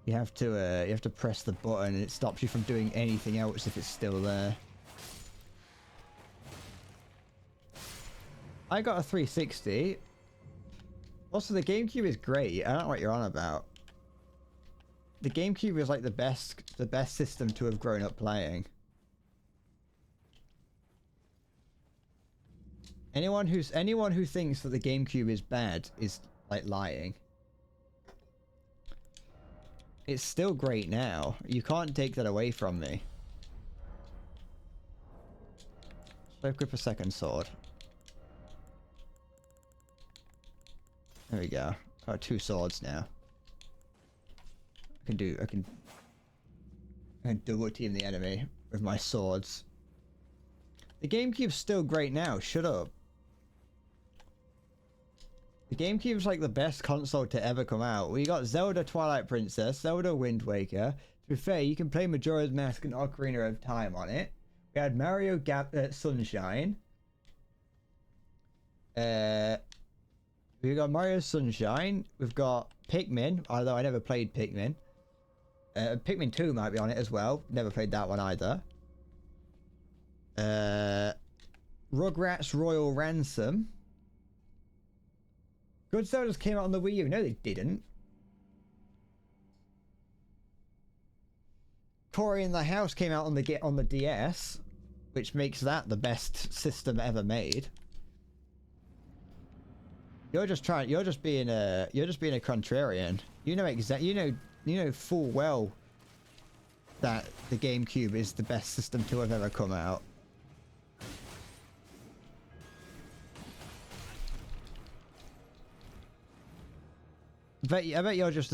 S1: You have to press the button and it stops you from doing anything else if it's still there. I got a 360. Also, the GameCube is great. I don't know what you're on about. The GameCube is like the best system to have grown up playing. Anyone who thinks that the GameCube is bad is like lying. It's still great now. You can't take that away from me. So grip a second sword. There we go. Got 2 swords now. I can... and double team the enemy with my swords. The GameCube's still great now. Shut up. The GameCube's like the best console to ever come out. We got Zelda Twilight Princess, Zelda Wind Waker. To be fair, you can play Majora's Mask and Ocarina of Time on it. We had Mario Sunshine. We've got Mario Sunshine. We've got Pikmin, although I never played Pikmin. Pikmin 2 might be on it as well. Never played that one either. Rugrats Royal Ransom. Good Zeldas came out on the Wii U. No, they didn't. Cory in the House came out on the DS, which makes that the best system ever made. You're just being a contrarian. You know full well that the GameCube is the best system to have ever come out. I bet you're just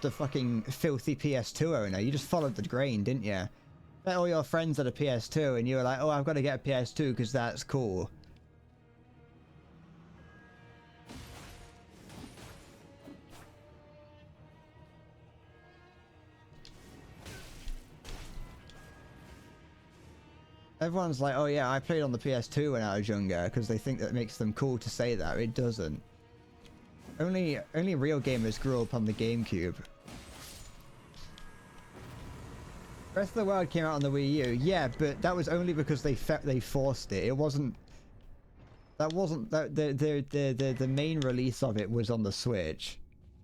S1: a fucking filthy PS2 owner. You just followed the grain, didn't you? I bet all your friends had a PS2 and you were like, oh, I've got to get a PS2 because that's cool. Everyone's like, oh yeah, I played on the PS2 when I was younger because they think that makes them cool to say that. It doesn't. Only real gamers grew up on the GameCube. Breath of the Wild came out on the Wii U, yeah, but that was only because they forced it. It wasn't. That wasn't the main release of it was on the Switch.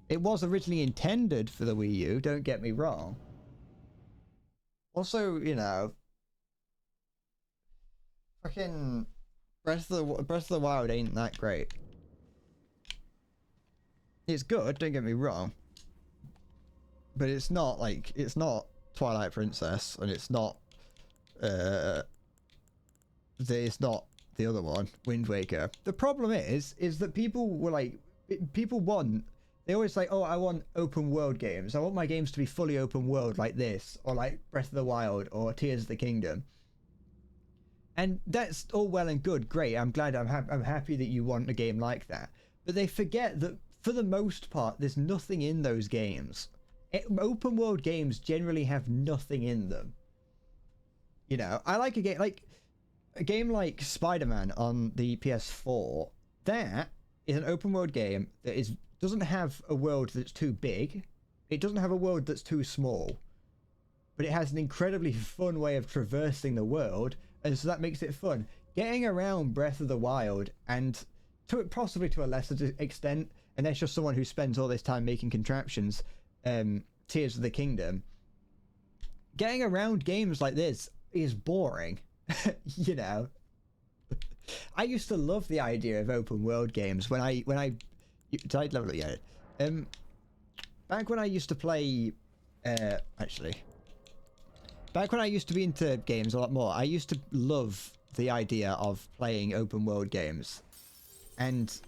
S1: It was originally intended for the Wii U. Don't get me wrong. Also, you know, fucking Breath of the Wild ain't that great. It's good, don't get me wrong, but it's not Twilight Princess, and it's not the other one, Wind Waker. The problem is that people were like, they always say, oh, I want open world games. I want my games to be fully open world like this, or like Breath of the Wild, or Tears of the Kingdom. And that's all well and good, great. I'm glad, I'm happy that you want a game like that. But they forget that for the most part, there's nothing in those games. Open world games generally have nothing in them. You know, I like a game like Spider-Man on the PS4. That is an open world game that doesn't have a world that's too big. It doesn't have a world that's too small. But it has an incredibly fun way of traversing the world, and so that makes it fun. Getting around Breath of the Wild, and possibly to a lesser extent, unless you're someone who spends all this time making contraptions, Tears of the Kingdom, getting around games like this is boring. You know, I used to love the idea of open world games when I did I level it yet? Back when I used to play, back when I used to be into games a lot more, I used to love the idea of playing open world games, and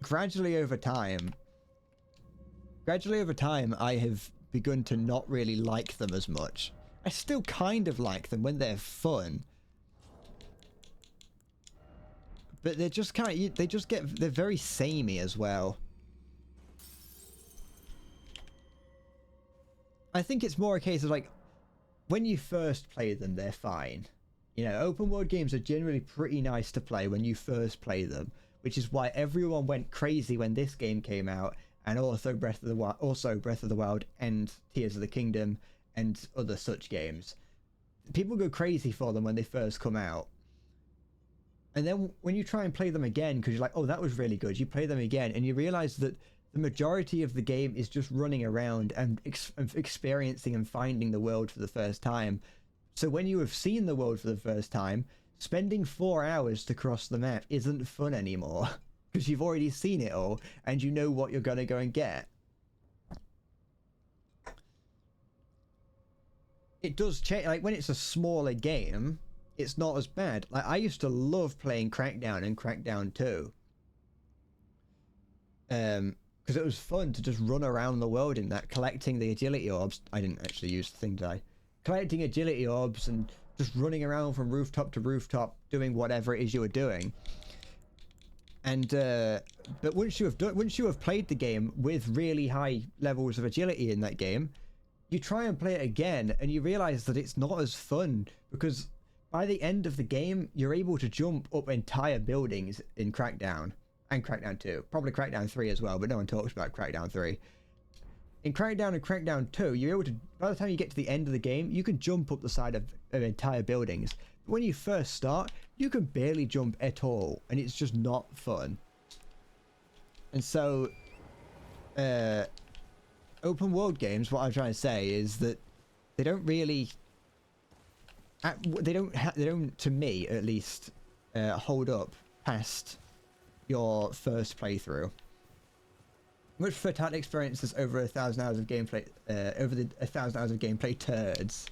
S1: gradually over time, I have begun to not really like them as much. I still kind of like them when they're fun, but they're just they're very samey as well. I think it's more a case of like, when you first play them, they're fine. You know, open world games are generally pretty nice to play when you first play them, which is why everyone went crazy when this game came out, and also Breath of the Wild and Tears of the Kingdom and other such games. People go crazy for them when they first come out. And then when you try and play them again, because you're like, oh, that was really good, you play them again, and you realize that the majority of the game is just running around and experiencing and finding the world for the first time. So when you have seen the world for the first time, spending 4 hours to cross the map isn't fun anymore, because you've already seen it all and you know what you're going to go and get. It does change, like when it's a smaller game, it's not as bad. Like I used to love playing Crackdown and Crackdown 2. Because it was fun to just run around the world in that, collecting the agility orbs. I didn't actually use the thing, did I? collecting agility orbs and just running around from rooftop to rooftop doing whatever it is you were doing. And but once you have played the game with really high levels of agility in that game, you try and play it again and you realize that it's not as fun, because by the end of the game you're able to jump up entire buildings in Crackdown and Crackdown 2, probably Crackdown 3 as well, but no one talks about Crackdown 3. In Crackdown and Crackdown 2, you're able to, by the time you get to the end of the game, you can jump up the side of entire buildings. But when you first start, you can barely jump at all, and it's just not fun. And so, open world games, what I'm trying to say is that they don't really, they don't, to me at least, hold up past your first playthrough. Much for title experiences over 1,000 hours of gameplay, over the 1,000 hours of gameplay turds.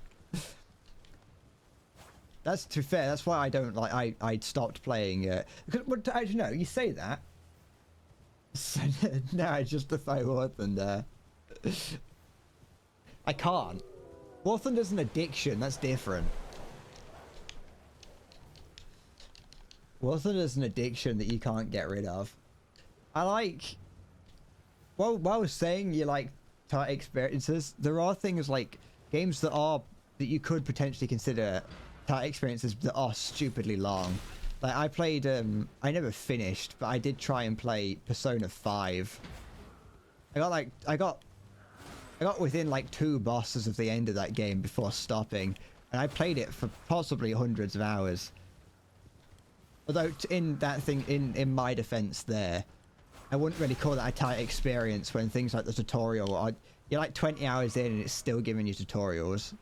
S1: That's too fair. That's why I don't like. I stopped playing. Because well, actually, no. You say that. So, now I justify War Thunder. I can't. War Thunder's an addiction. That's different. War Thunder's an addiction that you can't get rid of. I like. Well, while I was saying you like tight experiences, there are things like games that you could potentially consider tight experiences that are stupidly long. Like I played, I never finished, but I did try and play Persona 5. I got within like 2 bosses of the end of that game before stopping, and I played it for possibly hundreds of hours. Although in that thing, in my defense there, I wouldn't really call that a tight experience when things like the tutorial you're like 20 hours in and it's still giving you tutorials.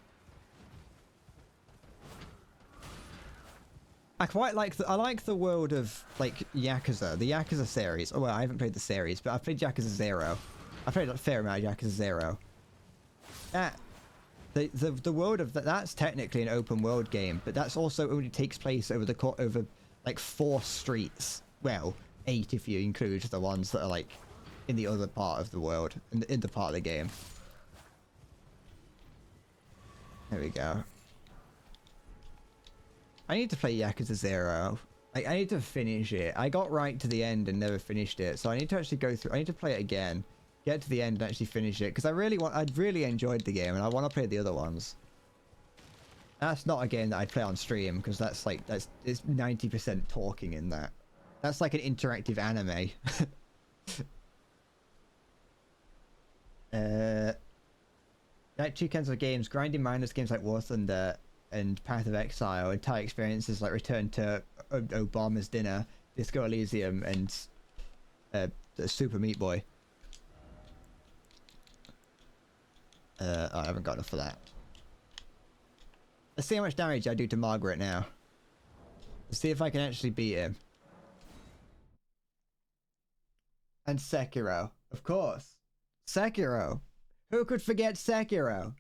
S1: I quite like I like the world of like Yakuza, the Yakuza series. Oh well, I haven't played the series, but I've played Yakuza 0. I've played a fair amount of Yakuza 0. The world of that's technically an open world game, but that's also only takes place over like 4 streets. Well, 8 if you include the ones that are like in the other part of the world, in the part of the game. There we go. I need to play Yakuza 0. I need to finish it. I got right to the end and never finished it, so I need to actually go through. I need to play it again, get to the end and actually finish it, because I'd really enjoyed the game and I want to play the other ones. That's not a game that I'd play on stream, because it's 90% talking in that. That's like an interactive anime. Like 2 kinds of games, grinding mindless games like War Thunder and Path of Exile, and tight experiences like Return to Obama's Dinner, Disco Elysium, and Super Meat Boy. I haven't got enough for that. Let's see how much damage I do to Margaret now. Let's see if I can actually beat him. And Sekiro, of course. Sekiro. Who could forget Sekiro?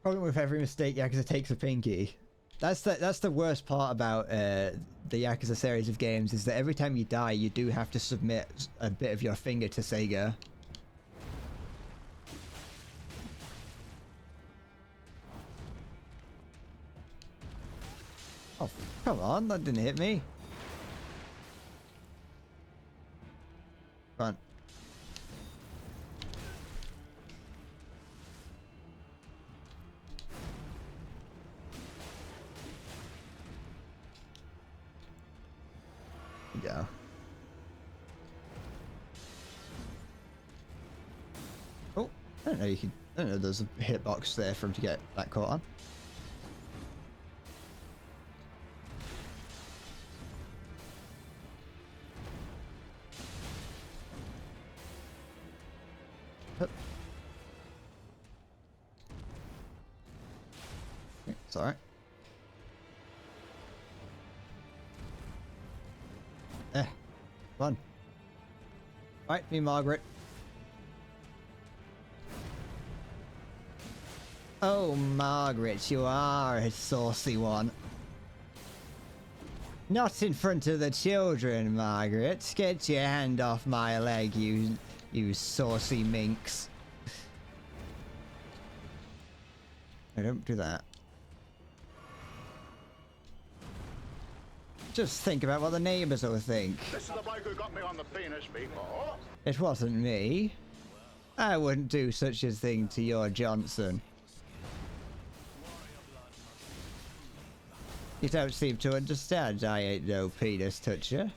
S1: Problem with every mistake, Yakuza takes a pinky. That's the worst part about the Yakuza series of games, is that every time you die, you do have to submit a bit of your finger to Sega. Oh, come on, that didn't hit me. Come on. There we go. Oh, I don't know you can. I don't know there's a hitbox there for him to get that caught on. It's alright. Come on. Fight me, Margaret. Oh, Margaret, you are a saucy one. Not in front of the children, Margaret. Get your hand off my leg, you You saucy minx. I don't do that. Just think about what the neighbours will think.
S3: This is the bloke who got me on the penis before.
S1: It wasn't me. I wouldn't do such a thing to your Johnson. You don't seem to understand I ain't no penis toucher.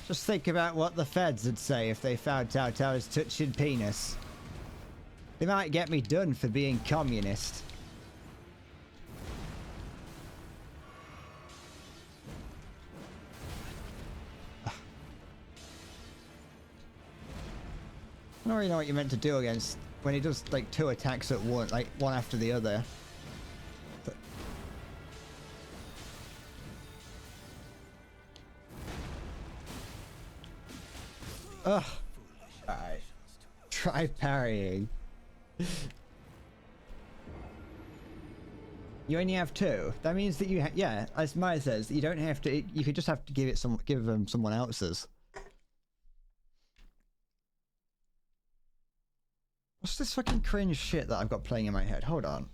S1: Just think about what the feds would say if they found out I was touching penis. They might get me done for being communist. I don't really know what you're meant to do against when he does like 2 attacks at once, like one after the other. But... Ugh. Alright. Try parrying. You only have 2. That means that you yeah, as Maya says, you don't have to. You could just have to give them someone else's. What's this fucking cringe shit that I've got playing in my head? Hold on.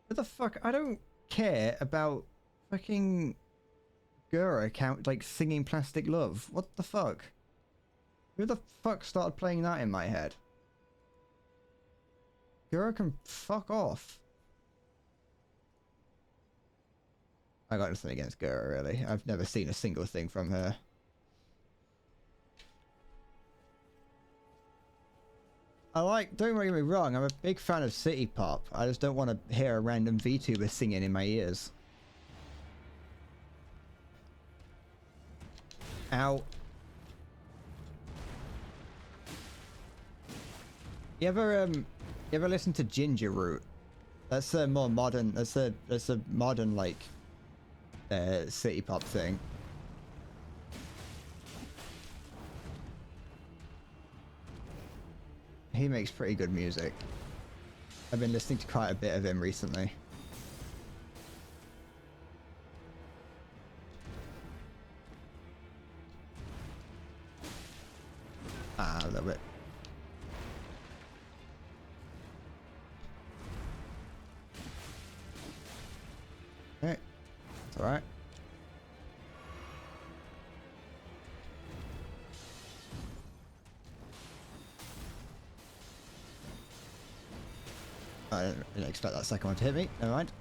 S1: What the fuck? I don't care about fucking Gura count like singing Plastic Love. What the fuck? Who the fuck started playing that in my head? Gura can fuck off. I got nothing against Gura really. I've never seen a single thing from her. Don't get me wrong, I'm a big fan of city pop. I just don't want to hear a random VTuber singing in my ears. Ow. You ever listen to Ginger Root? That's a more modern, that's a modern like city pop thing. He makes pretty good music. I've been listening to quite a bit of him recently. Ah, a little bit. Okay, it's alright. I didn't expect that second one to hit me. Never mind.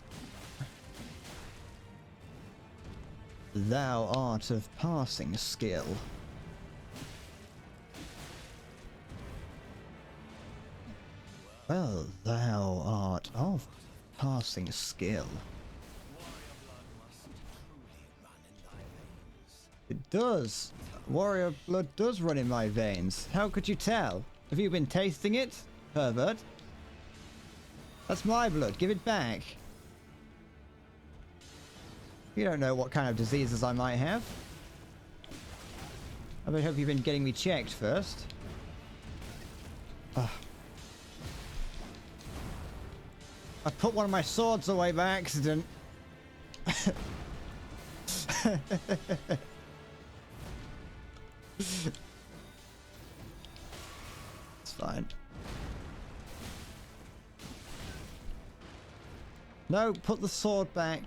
S1: Thou art of passing skill. Well, thou art of passing skill. It does. Warrior blood does run in my veins. How could you tell? Have you been tasting it, pervert? That's my blood. Give it back. You don't know what kind of diseases I might have. I would hope you've been getting me checked first. Ugh. I put one of my swords away by accident. It's fine. No, put the sword back.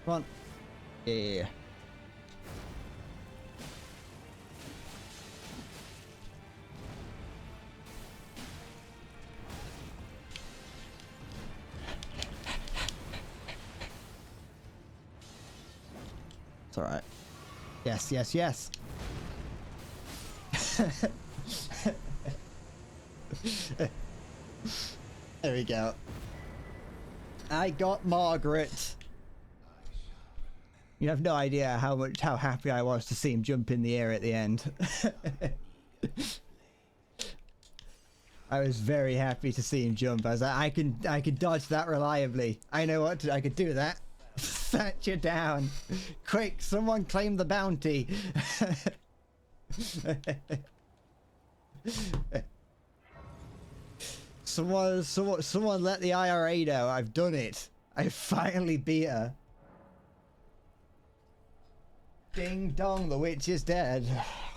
S1: Come on. Yeah. It's alright. Yes, yes, yes. There we go. I got Margaret. You have no idea how happy I was to see him jump in the air at the end. I was very happy to see him jump. I was like, I can dodge that reliably. I know what to, I could do that. Set you down. Quick, someone claim the bounty. Someone let the IRA know. I've done it. I finally beat her. Ding dong, the witch is dead.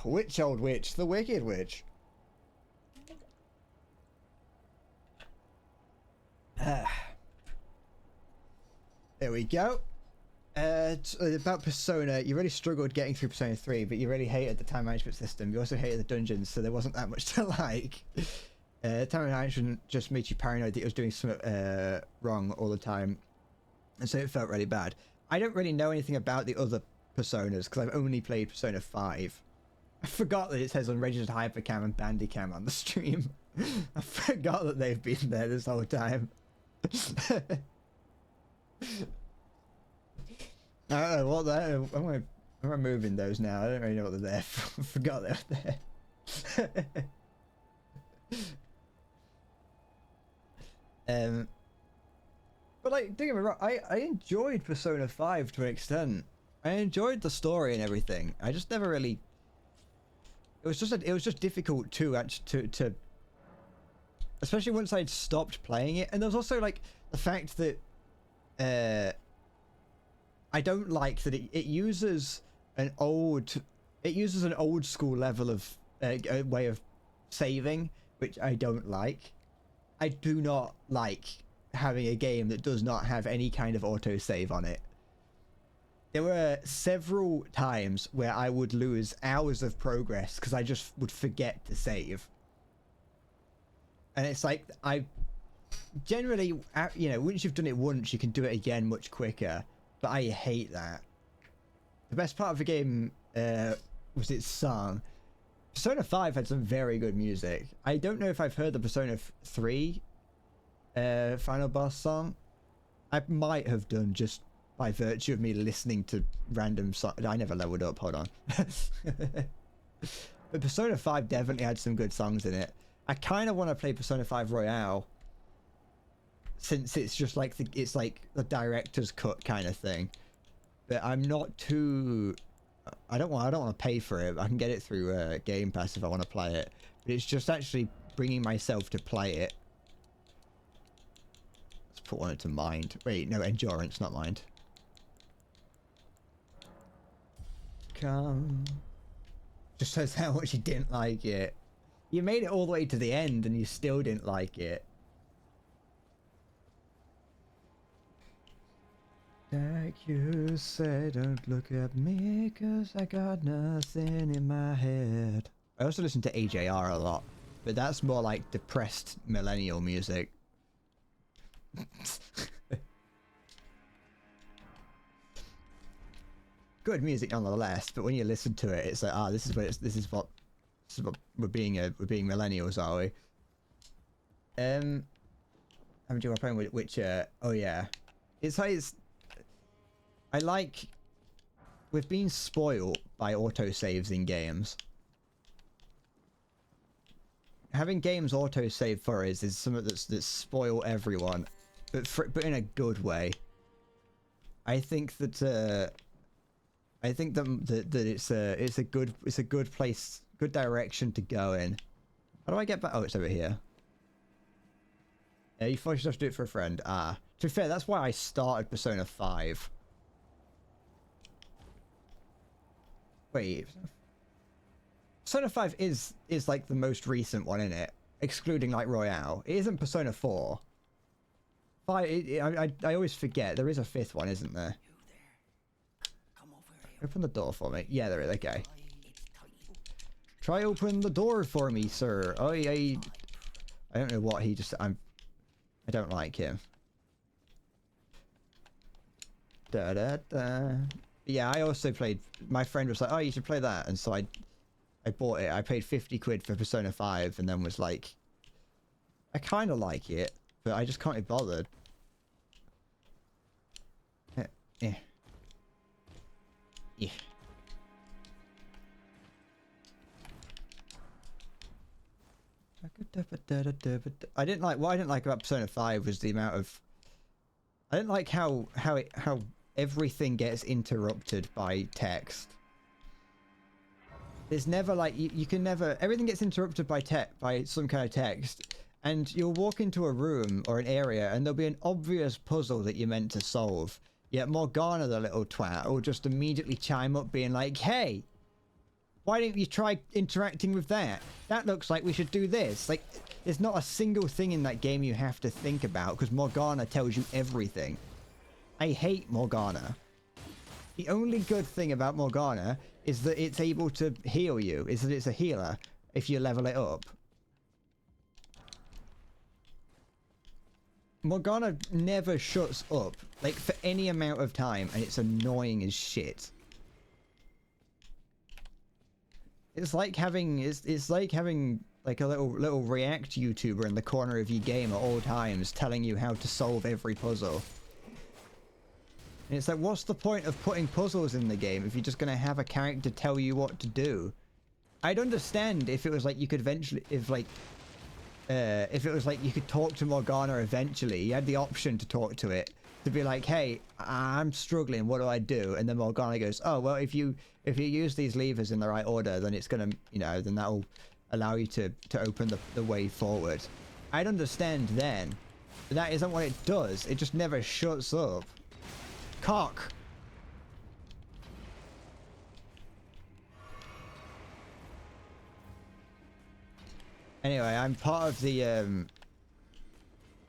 S1: Witch, old witch, the wicked witch. There we go. About Persona, you really struggled getting through Persona 3, but you really hated the time management system. You also hated the dungeons, so there wasn't that much to like. Time management just made you paranoid that it was doing something wrong all the time, and so it felt really bad. I don't really know anything about the other Personas because I've only played Persona 5. I forgot that it says Unregistered Hypercam and Bandicam on the stream. I forgot that they've been there this whole time. I don't know what they're... I'm removing those now. I don't really know what they're there for. I forgot they were there. But like, don't get me wrong, I enjoyed Persona 5 to an extent. I enjoyed the story and everything. I just never really... It was just difficult to especially once I'd stopped playing it. And there was also like the fact that I don't like that it uses an old school level of way of saving, which I don't like. I do not like having a game that does not have any kind of autosave on it. There were several times where I would lose hours of progress because I just would forget to save. And it's like, I generally, you know, once you've done it once, you can do it again much quicker. But I hate that. The best part of the game was its song. Persona 5 had some very good music. I don't know if I've heard the Persona 3 final boss song. I might have done just by virtue of me listening to random songs. I never leveled up, hold on. But Persona 5 definitely had some good songs in it. I kind of want to play Persona 5 Royale, since it's just like it's like the director's cut kind of thing. But I'm not too... I don't want to pay for it. I can get it through Game Pass if I want to play it. But it's just actually bringing myself to play it. Let's put one into mind. Wait, no, endurance, not mind. Come. Just says how much you didn't like it. You made it all the way to the end and you still didn't like it. Like you say, don't look at me, 'cause I got nothing in my head. I also listen to AJR a lot, but that's more like depressed millennial music. Good music nonetheless, but when you listen to it, it's like, ah, this is what we're being millennials, are we? How many do I play with Witcher? Oh yeah, it's like I like... We've been spoiled by autosaves in games. Having games autosave for us is something that's spoil everyone, but in a good way. I think that it's a good place, good direction to go in. How do I get back? Oh, it's over here. Yeah, you force yourself to do it for a friend. Ah, to be fair, that's why I started Persona 5. Wait, Persona 5 is like the most recent one in it, excluding like Royale. It isn't Persona 4. I always forget there is a 5th one, isn't there? Open the door for me. Yeah, there is. Okay. Try open the door for me, sir. I don't know what he just... I don't like him. Da da da. Yeah, I also played... My friend was like, oh, you should play that. And so I bought it. I paid 50 quid for Persona 5 and then was like... I kind of like it, but I just can't be bothered. Yeah. Yeah. I didn't like what I didn't like about Persona 5 was the amount of I didn't like how everything gets interrupted by text. There's never like you can never everything gets interrupted by some kind of text, and you'll walk into a room or an area and there'll be an obvious puzzle that you're meant to solve. Yet Morgana, the little twat, will just immediately chime up being like, "Hey, why don't you try interacting with that? That looks like we should do this." Like, there's not a single thing in that game you have to think about because Morgana tells you everything. I hate Morgana. The only good thing about Morgana is that it's able to heal you, is that it's a healer if you level it up. Morgana never shuts up, like, for any amount of time, and it's annoying as shit. It's like having like a little React YouTuber in the corner of your game at all times telling you how to solve every puzzle. And it's like, what's the point of putting puzzles in the game if you're just gonna have a character tell you what to do? I'd understand if it was like you could eventually, if it was like you could talk to Morgana eventually, you had the option to talk to it, to be like, "Hey, I'm struggling, what do I do?" And then Morgana goes, "Oh, well, if you use these levers in the right order, then it's gonna, you know, then that'll allow you to open the way forward." I'd understand then. But that isn't what it does. It just never shuts up. Cock. Anyway, I'm part of the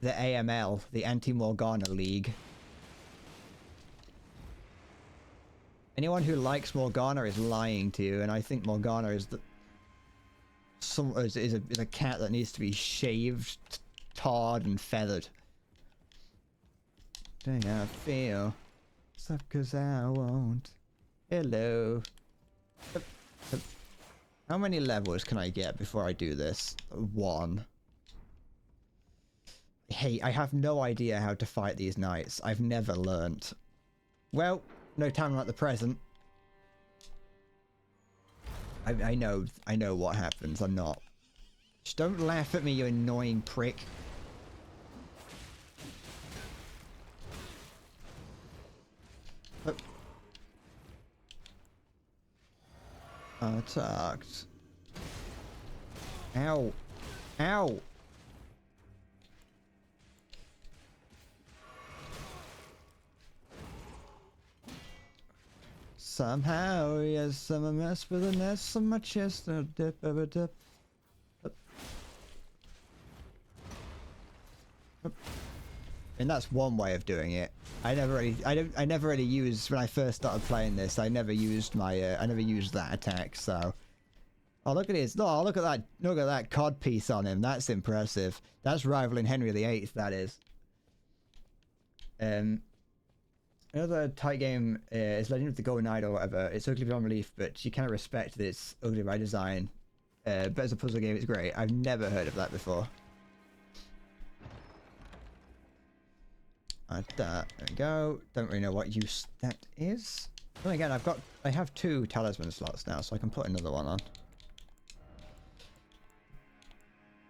S1: AML, the Anti-Morgana League. Anyone who likes Morgana is lying to you, and I think Morgana is a cat that needs to be shaved, tarred, and feathered. Do I feel? Except 'cause I won't. Hello. How many levels can I get before I do this? 1. Hey, I have no idea how to fight these knights. I've never learnt. Well, no time like the present. I know what happens. I'm not. Just don't laugh at me, you annoying prick. Attacked. Ow. Ow. Somehow, yes, I'm a mess with a nest on my chest and a dip of a dip. And that's one way of doing it. I never really used, when I first started playing this, I never used my, I never used that attack, so. Oh, look at his, oh, look at that cod piece on him, that's impressive. That's rivaling Henry VIII, that is. Another tight game is Legend of the Golden Knight or whatever. It's ugly beyond belief, but you kind of respect that it's ugly by design. But as a puzzle game, it's great. I've never heard of that before. There we go. Don't really know what use that is. Then again, I have 2 talisman slots now, so I can put another one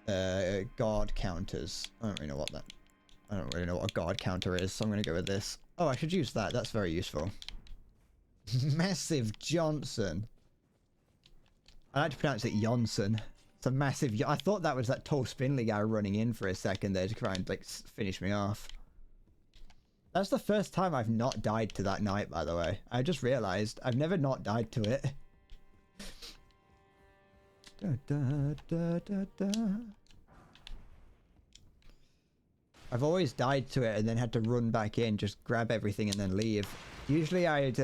S1: on. Guard counters. I don't really know what a guard counter is, so I'm gonna go with this. Oh, I should use that. That's very useful. Massive Johnson. I like to pronounce it Johnson. It's a massive. I thought that was that tall spindly guy running in for a second there to try and like finish me off. That's the first time I've not died to that knight, by the way. I just realized I've never not died to it. Da, da, da, da, da. I've always died to it and then had to run back in, just grab everything and then leave. Usually I'd,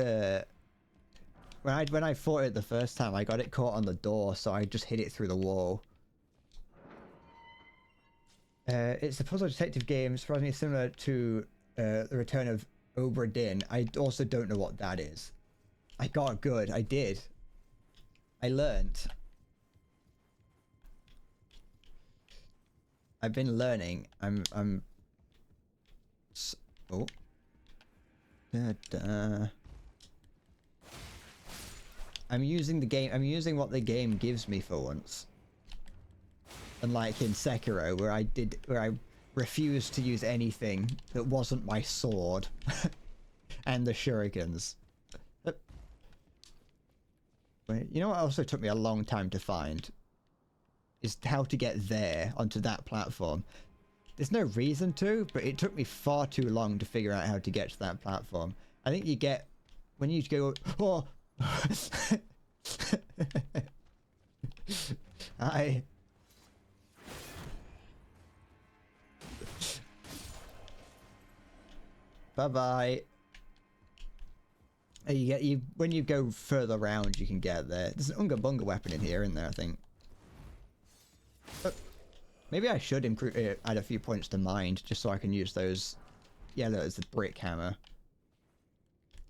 S1: when I fought it the first time, I got it caught on the door, so I just hit it through the wall. It's a puzzle detective game, surprisingly similar to the Return of Obra Dinn. I also don't know what that is. I got good. I did. I learnt. I've been learning. Oh. Da, da. I'm using the game. I'm using what the game gives me for once. Unlike in Sekiro, where I refused to use anything that wasn't my sword and the shurikens. Wait, you know what also took me a long time to find? Is how to get there onto that platform. There's no reason to, but it took me far too long to figure out how to get to that platform. I think you get when you go, oh, bye bye. You when you go further around, you can get there. There's an Unga Bunga weapon in here, isn't there? I think. But maybe I should improve, add a few points to mind, just so I can use those. Yeah, look, it's the brick hammer.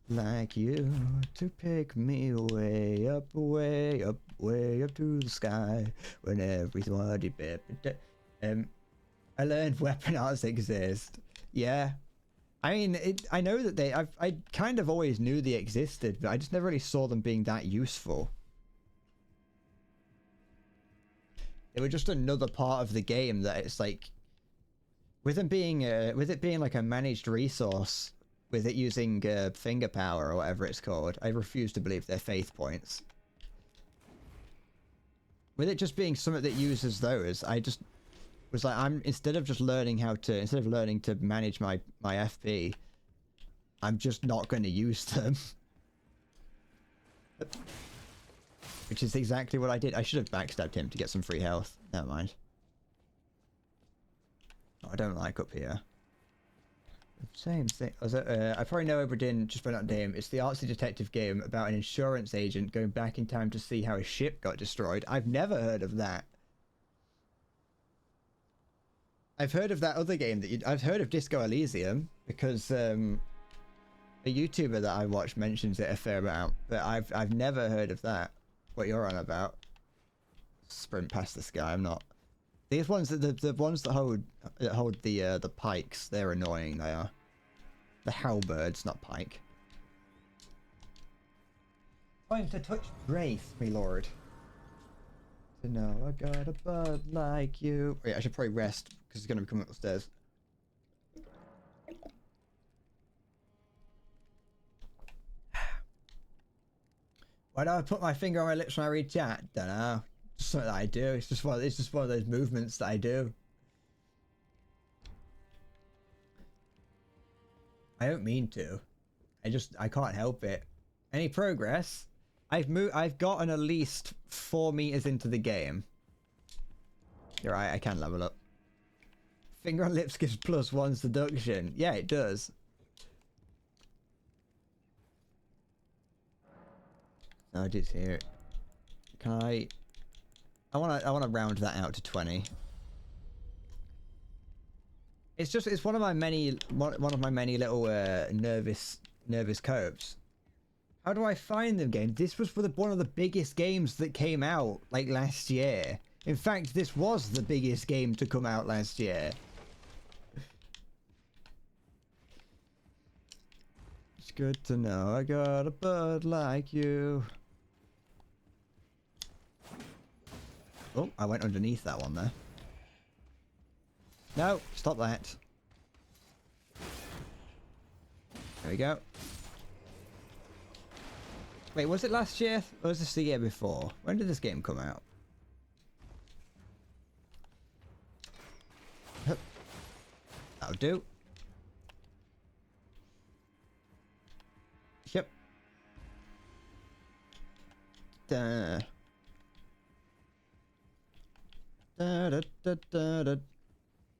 S1: Like you to pick me way up, way up, way up to the sky when everybody. I learned weapon arts exist. Yeah. I mean, I know that I kind of always knew they existed, but I just never really saw them being that useful. They were just another part of the game that it's like, with it being like a managed resource, with it using finger power or whatever it's called, I refuse to believe they're faith points. With it just being something that uses those, I just was like, instead of learning to manage my FP, I'm just not going to use them. Which is exactly what I did. I should have backstabbed him to get some free health. Never mind. Oh, I don't like up here. Same thing. I probably know Oberdin just by not name. It's the artsy detective game about an insurance agent going back in time to see how a ship got destroyed. I've never heard of that. I've heard of that other game I've heard of Disco Elysium because a YouTuber that I watch mentions it a fair amount, but I've never heard of that. What you're on about? Sprint past this guy. I'm not. These ones the ones that hold the pikes. They're annoying. They are. The halberds, not pike. Time to touch grace, me lord. To know I got a bud like you. Wait, I should probably rest because it's going to be coming upstairs. Why do I put my finger on my lips when I read chat? Don't know. Just something that I do. It's just one of those movements that I do. I don't mean to. I can't help it. Any progress? I've gotten at least 4 meters into the game. You're right, I can level up. Finger on lips gives +1 seduction. Yeah, it does. No, I did hear it. Can I wanna round that out to 20. It's one of my many little nervous copes. How do I find them games? This was one of the biggest games that came out like last year. In fact, this was the biggest game to come out last year. It's good to know I got a bud like you. Oh, I went underneath that one there. No, stop that. There we go. Wait, was it last year? Or was this the year before? When did this game come out? That'll do. Yep. Da. Da, da, da, da, da.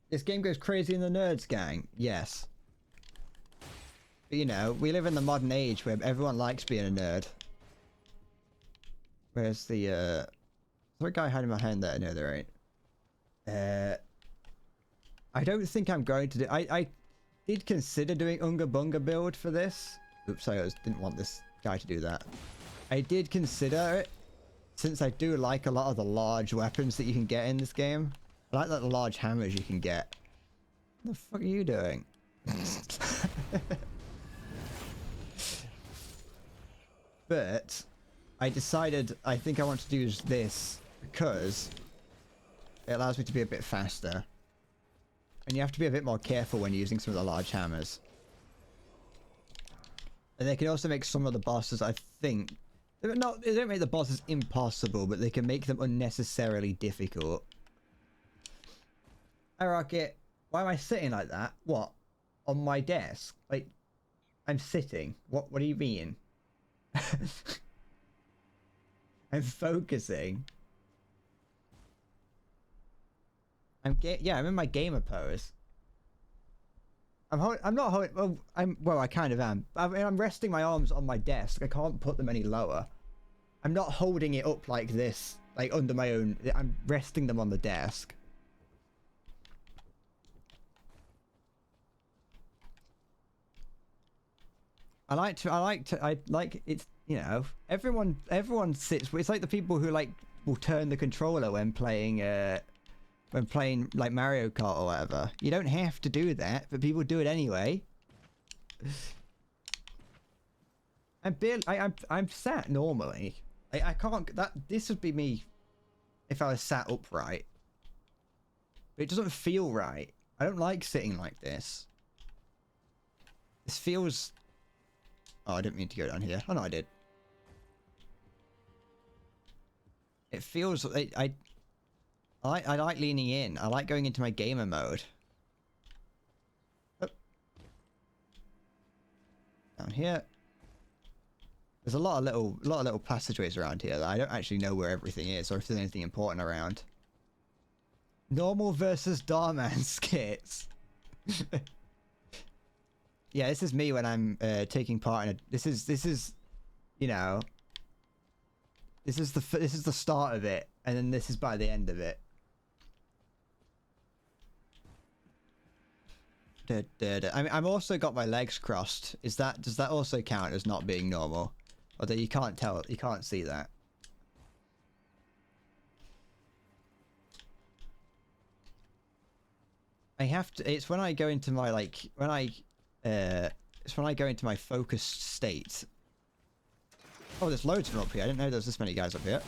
S1: This game goes crazy in the nerds, gang. Yes. But you know, we live in the modern age where everyone likes being a nerd. Where's the, is there a guy hiding behind there? No, there ain't. I don't think I'm going to do... I did consider doing Unga Bunga build for this. Oops, I didn't want this guy to do that. I did consider it, since I do like a lot of the large weapons that you can get in this game. I like the large hammers you can get. What the fuck are you doing? But I decided I think I want to do this because It allows me to be a bit faster. And you have to be a bit more careful when using some of the large hammers. And they can also make some of the bosses, I think... They don't make the bosses impossible, but they can make them unnecessarily difficult. Hey, Rocket. Why am I sitting like that? What? On my desk? Like, I'm sitting. What do you mean? I'm focusing. I'm in my gamer pose. I'm not holding. Well, I kind of am. I'm resting my arms on my desk. I can't put them any lower. I'm not holding it up like this, like under my own. I'm resting them on the desk. I like it's, you know, everyone sits. It's like the people who like will turn the controller when playing like Mario Kart or whatever. You don't have to do that, but people do it anyway. I'm sat normally. I can't. This would be me if I was sat upright. But it doesn't feel right. I don't like sitting like this. This feels. Oh, I didn't mean to go down here. Oh no, I did. It feels. I like leaning in. I like going into my gamer mode. Oh. Down here. There's a lot of little passageways around here that I don't actually know where everything is or if there's anything important around. Normal versus Darman skits. Yeah, this is me when I'm taking part in a. This is, you know. This is the start of it, and then this is by the end of it. I'm also got my legs crossed. Does that also count as not being normal? Although you can't tell, you can't see that. I have to. It's when I go into my it's when I go into my focused state. Oh, there's loads from up here. I didn't know there was this many guys up here.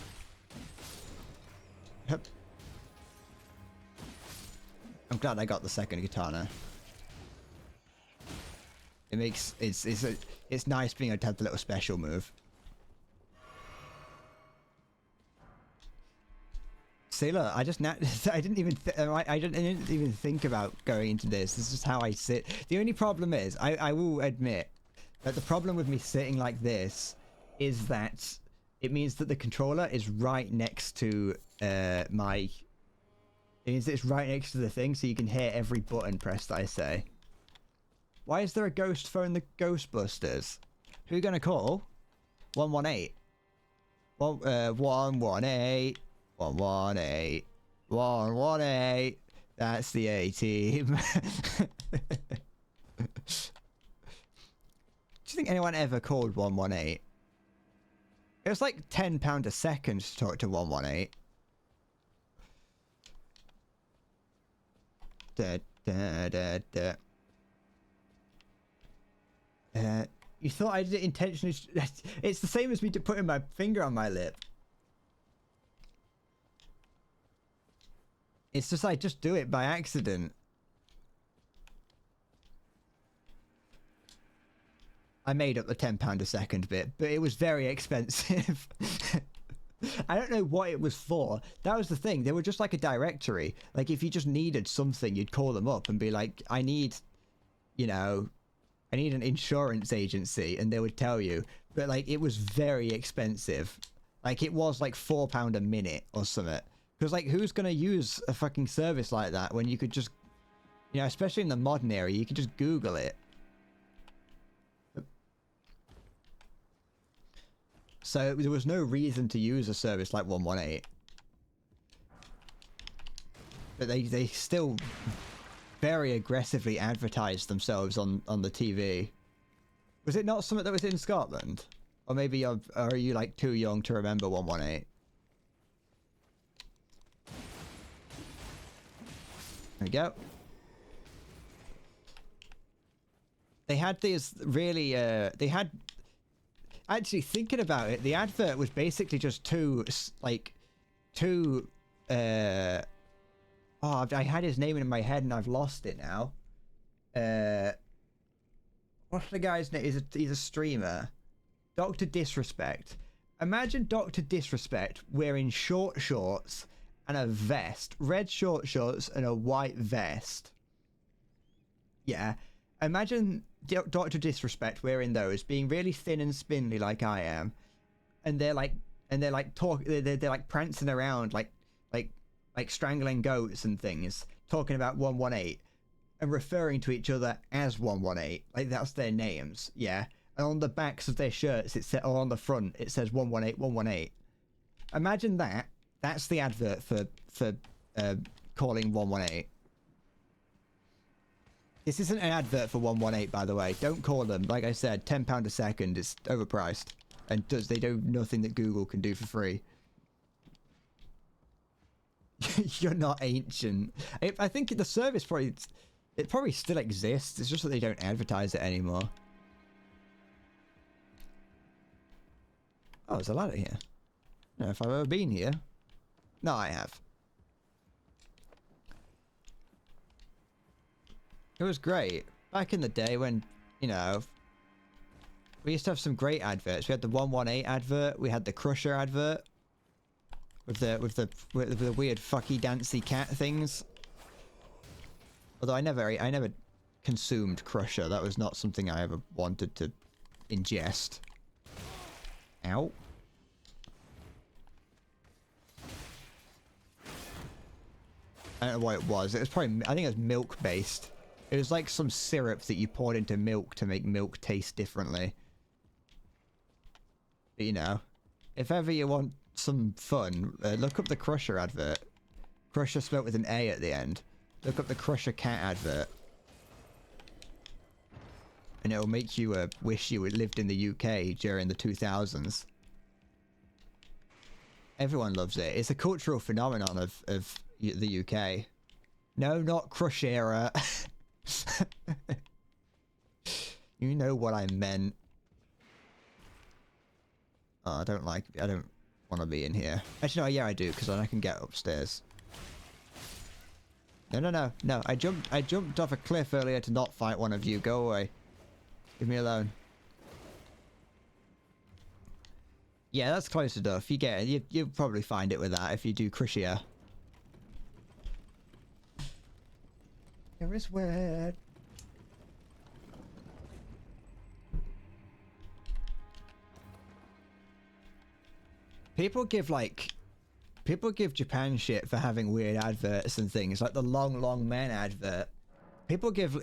S1: Yep. I'm glad I got the second katana. It makes it's nice being able to have the little special move. See, look, I didn't even think about going into this. This is just how I sit. The only problem is, I will admit that the problem with me sitting like this is that it means that the controller is right next to it means it's right next to the thing, so you can hear every button press that I say. Why is there a ghost phone the Ghostbusters? Who are you gonna call? 118. 118. 118. 118. That's the A-team. Do you think anyone ever called 118? It was like £10 a second to talk to 118. You thought I did it intentionally? It's the same as me putting my finger on my lip. It's just I just do it by accident. I made up the £10 a second bit, but it was very expensive. I don't know what it was for. That was the thing. They were just like a directory. Like if you just needed something, you'd call them up and be like, I need, you know, I need an insurance agency, and they would tell you. But like it was very expensive. Like it was like £4 a minute or something. Because like who's gonna use a fucking service like that when you could just, you know, especially in the modern era, you could just Google it. So there was no reason to use a service like 118. But they still very aggressively advertised themselves on the TV. Was it not something that was in Scotland? Or maybe are you like too young to remember 118? There we go. They had these really, they had... Actually, thinking about it, the advert was basically just two Oh, I had his name in my head and I've lost it now. What's the guy's name? He's a streamer. Dr. Disrespect. Imagine Dr. Disrespect wearing short shorts and a vest. Red short shorts and a white vest. Yeah. Imagine Dr. Disrespect wearing those, being really thin and spindly like I am. And they're like prancing around like strangling goats and things, talking about 118 and referring to each other as 118. Like that's their names. Yeah. And on the backs of their shirts, or on the front, it says 118, 118. Imagine that. That's the advert for calling 118. This isn't an advert for 118, by the way. Don't call them. Like I said, £10 a second is overpriced. And they do nothing that Google can do for free. You're not ancient. I think the service probably still exists. It's just that they don't advertise it anymore. Oh, there's a ladder here. I don't know if I've ever been here. No, I have. It was great. Back in the day when, you know, we used to have some great adverts. We had the 118 advert. We had the Crusher advert. With the weird fucky dancy cat things. Although I never consumed Crusher. That was not something I ever wanted to ingest. Ow. I don't know what it was. It was probably, I think it was milk based. It was like some syrup that you poured into milk to make milk taste differently. But you know, if ever you want some fun, look up the Crusher advert. Crusher spelled with an A at the end. Look up the Crusher cat advert. And it'll make you wish you had lived in the UK during the 2000s. Everyone loves it. It's a cultural phenomenon of the UK. No, not Crush era. You know what I meant. Oh, I don't want to be in here. Actually, no, yeah, I do, because then I can get upstairs. No. I jumped off a cliff earlier to not fight one of you. Go away. Leave me alone. Yeah, that's close enough. You get it. You'll probably find it with that if you do Crushia. Here is wet. People give Japan shit for having weird adverts and things, like the long man advert. People give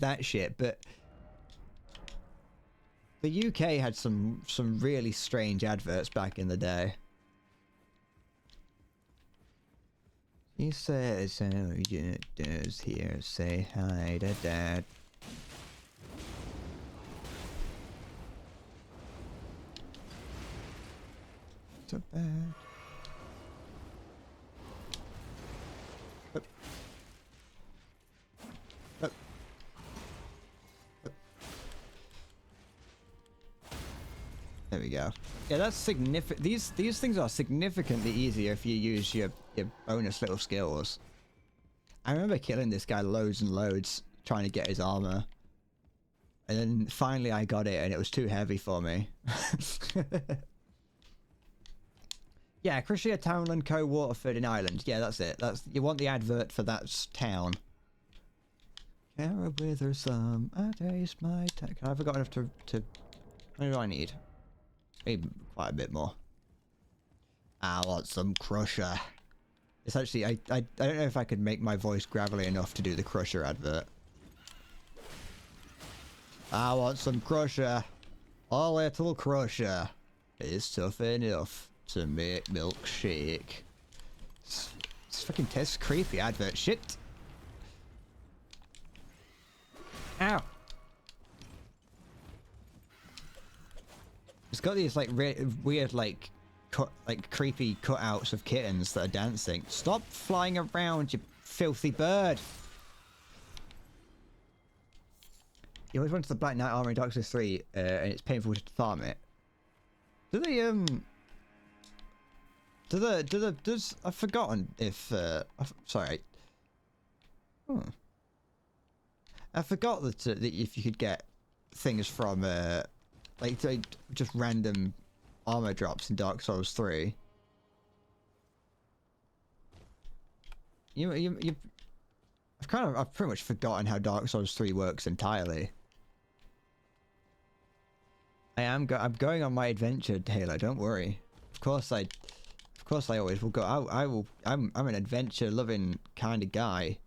S1: that shit, but the UK had some really strange adverts back in the day. He says, "Oh, you does here say hi to Dad." So bad. There we go. Yeah, that's significant. These things are significantly easier if you use your bonus little skills. I remember killing this guy loads and loads trying to get his armor. And then finally I got it and it was too heavy for me. Yeah, Crushia Townland Co. Waterford in Ireland. Yeah, that's it. You want the advert for that town. Carol Withersome, I taste my tech. Have I got enough to... What do I need? Maybe quite a bit more. I want some Crusher. It's actually... I don't know if I could make my voice gravelly enough to do the Crusher advert. I want some Crusher. A little Crusher is tough enough to make milkshake. It's fucking tastes creepy advert shit. Ow. It's got these like weird like creepy cutouts of kittens that are dancing. Stop flying around, you filthy bird. You always went to the Black Knight armor in Dark Souls 3 and it's painful to farm it. Do they I've forgotten if sorry, Hmm. I forgot that if you could get things from like just random armor drops in Dark Souls 3. I've pretty much forgotten how Dark Souls 3 works entirely. I'm going on my adventure, Halo. Don't worry. Of course I always will go. I'm an adventure-loving kind of guy.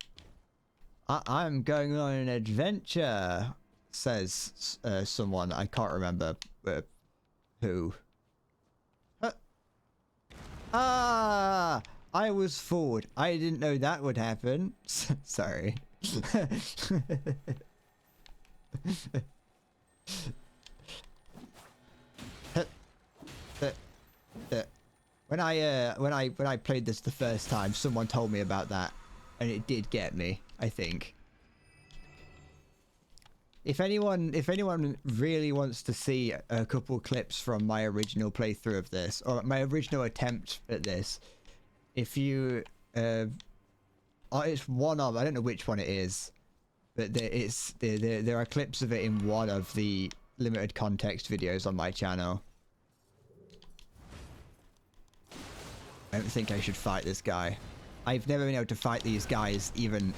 S1: I'm going on an adventure, says someone. I can't remember who. Ah! I was fooled. I didn't know that would happen. Sorry. When I played this the first time, someone told me about that, and it did get me, I think. If anyone really wants to see a couple clips from my original playthrough of this, or my original attempt at this, if you it's one of, I don't know which one it is, but there are clips of it in one of the limited context videos on my channel. I don't think I should fight this guy. I've never been able to fight these guys even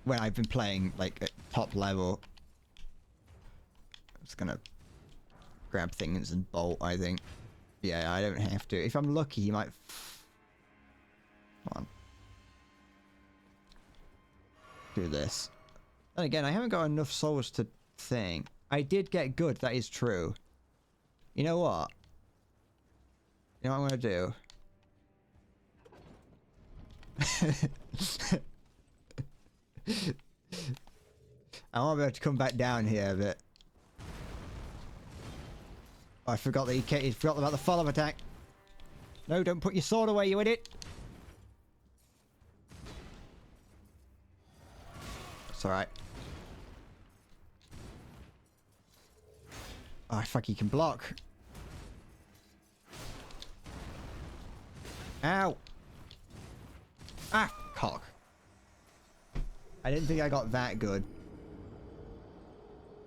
S1: when I've been playing like at top level. I'm just gonna grab things and bolt, I think. Yeah, I don't have to. If I'm lucky, he might... Come on. Do this. And again, I haven't got enough souls to think. I did get good, that is true. You know what? You know what I'm gonna do? I won't be able to come back down here, but... Oh, I forgot that he forgot about the follow-up attack. No, don't put your sword away, you idiot! It's alright. Oh, fuck, he can block. Ow! Ah, cock. I didn't think I got that good.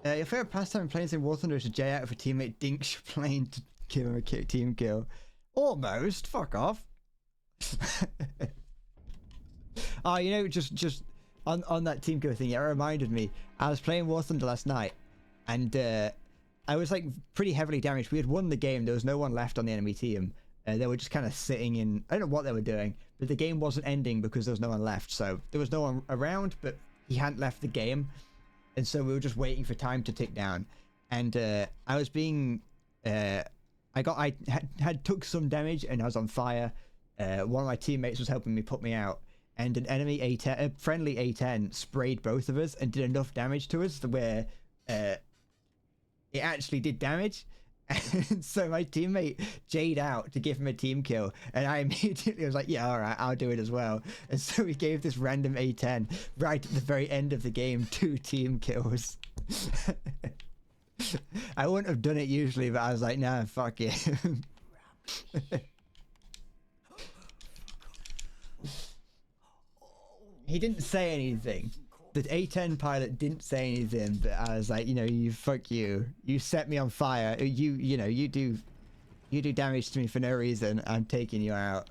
S1: Your favorite pastime in playing in War Thunder is to J out if a teammate dinks your plane to give him a team kill. Almost. Fuck off. Oh, you know, just on that team kill thing, it reminded me. I was playing War Thunder last night, and I was like pretty heavily damaged. We had won the game. There was no one left on the enemy team. They were just kind of sitting in... I don't know what they were doing, but the game wasn't ending because there was no one left. So there was no one around, but he hadn't left the game. And so we were just waiting for time to tick down. And I was being... I had took some damage and I was on fire. One of my teammates was helping me put me out. And an enemy A10, a friendly A10 sprayed both of us and did enough damage to us to where it actually did damage. And so my teammate Jade out to give him a team kill, and I immediately was like, yeah, all right, I'll do it as well. And so we gave this random A10 right at the very end of the game 2 team kills. I wouldn't have done it usually, but I was like, nah, fuck it. He didn't say anything. The A10 pilot didn't say anything, but I was like, you know, you fuck you. You set me on fire. You know, you do damage to me for no reason. I'm taking you out.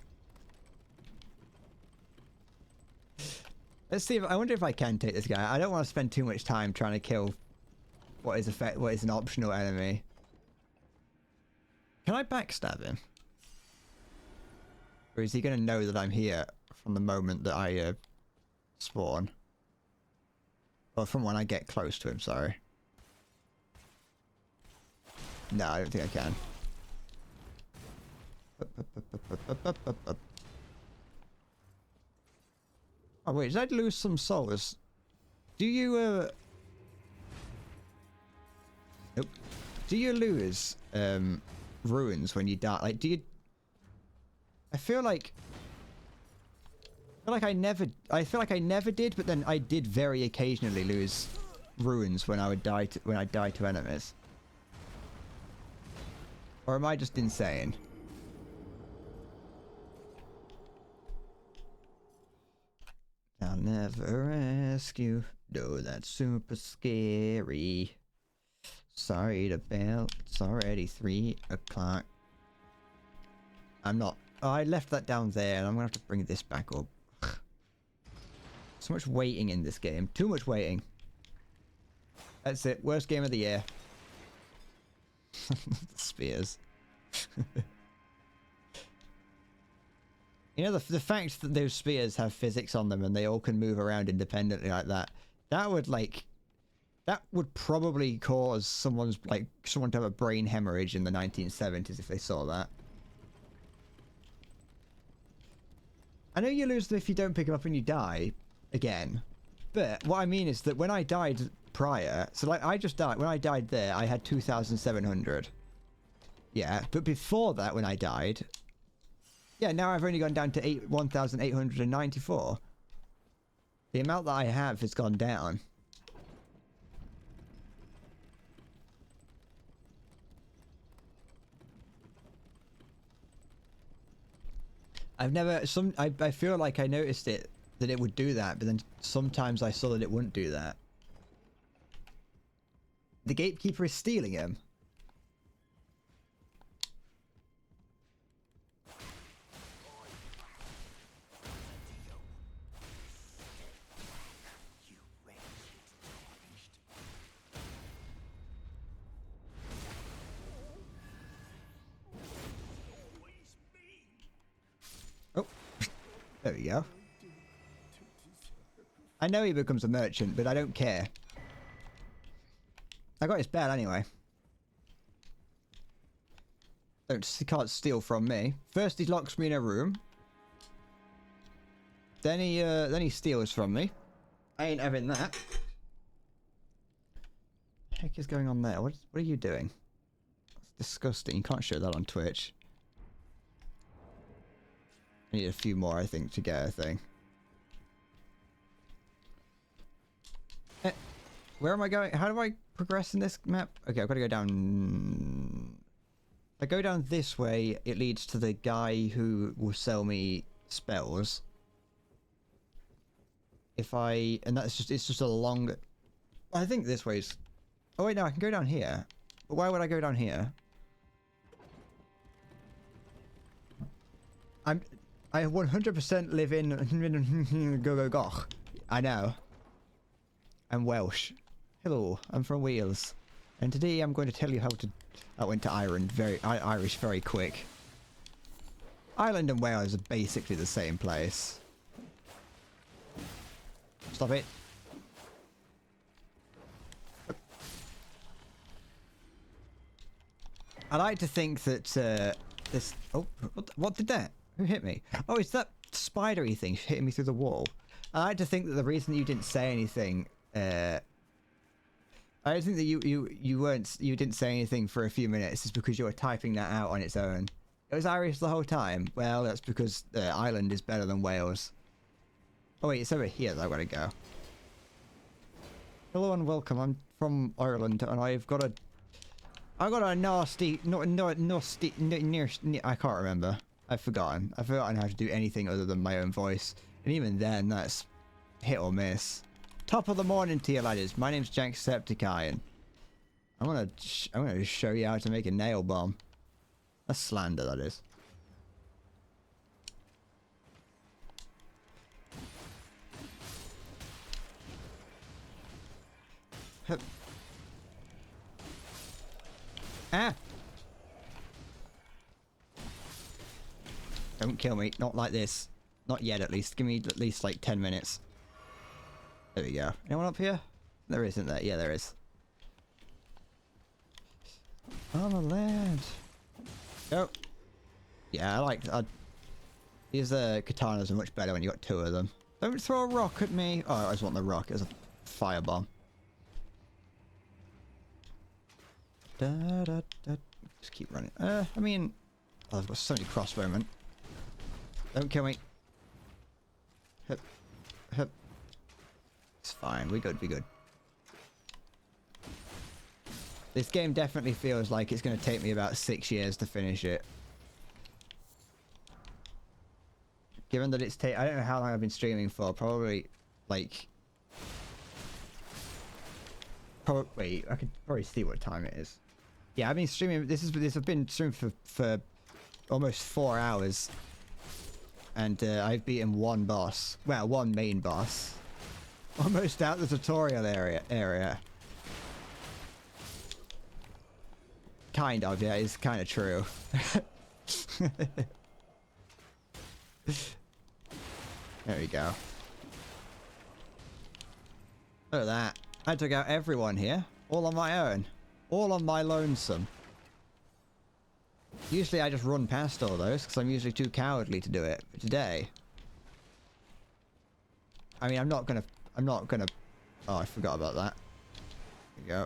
S1: Let's see if I wonder if I can take this guy. I don't want to spend too much time trying to kill what is an optional enemy. Can I backstab him? Or is he going to know that I'm here from the moment that I spawn? Or from when I get close to him, sorry. No, I don't think I can. Oh wait, did I lose some souls? Do you Nope. Do you lose ruins when you die? Like, do you... I feel like I feel like I never did, but then I did very occasionally lose ruins when I would die to enemies. Or am I just insane? never ask you. No, that's super scary. Sorry to bail. It's already 3 o'clock. I'm not. Oh, I left that down there, and I'm gonna have to bring this back up. So much waiting in this game. Too much waiting. That's it. Worst game of the year. Spears. You know, the fact that those spears have physics on them and they all can move around independently like that, that would probably cause someone to have a brain hemorrhage in the 1970s if they saw that. I know you lose them if you don't pick them up and you die again, but what I mean is that when I died prior, so like I just died, when I died there, I had 2,700. Yeah, but before that when I died, yeah, now I've only gone down to 1,894. The amount that I have has gone down. I've never, I feel like I noticed it, that it would do that, but then sometimes I saw that it wouldn't do that. The gatekeeper is stealing him. Oh, there we go. I know he becomes a merchant, but I don't care. I got his bell anyway. He can't steal from me. First he locks me in a room. Then he steals from me. I ain't having that. What the heck is going on there? What are you doing? That's disgusting. You can't show that on Twitch. I need a few more, I think, to get a thing. Where am I going? How do I progress in this map? Okay, I've got to go down. If I go down this way, it leads to the guy who will sell me spells. And it's just a long. I think this way's. Oh wait, no, I can go down here. But why would I go down here? I 100% live in Go. I know. I'm Welsh. Hello, I'm from Wales. And today I'm going to tell you how to... I went to Ireland Irish very quick. Ireland and Wales are basically the same place. Stop it. I like to think that this... Oh, what did that? Who hit me? Oh, it's that spidery thing hitting me through the wall. I like to think that the reason you didn't say anything... I think that you didn't say anything for a few minutes is because you were typing that out on its own. It was Irish the whole time. Well, that's because Ireland is better than Wales. Oh wait, it's over here that I've got to go. Hello and welcome. I'm from Ireland and I've got a nasty, I can't remember. I've forgotten how to do anything other than my own voice, and even then, that's hit or miss. Top of the morning to you, lads. My name's Jacksepticeye. I'm gonna show you how to make a nail bomb. That's slander, that is. Hup. Ah! Don't kill me. Not like this. Not yet, at least. Give me at least like 10 minutes. There we go. Anyone up here? There isn't there. Yeah, there is. I'm a lad. Go. Yeah, I like... These katanas are much better when you got 2 of them. Don't throw a rock at me. Oh, I just want the rock as a firebomb. Da, da, da. Just keep running. I mean... Oh, I've got so many crossbowmen. Don't kill me. Hup. Hup. It's fine. We're good. We're good. This game definitely feels like it's going to take me about 6 years to finish it. Given that it's I don't know how long I've been streaming for. Probably like... Wait, I could probably see what time it is. Yeah, I've been streaming, I've been streaming for almost 4 hours. And I've beaten one boss. Well, one main boss. Almost out the tutorial area. Kind of, yeah, it's kind of true. There we go. Look at that. I took out everyone here. All on my own. All on my lonesome. Usually I just run past all those because I'm usually too cowardly to do it. But today... I mean, I'm not gonna... Oh, I forgot about that. There we go.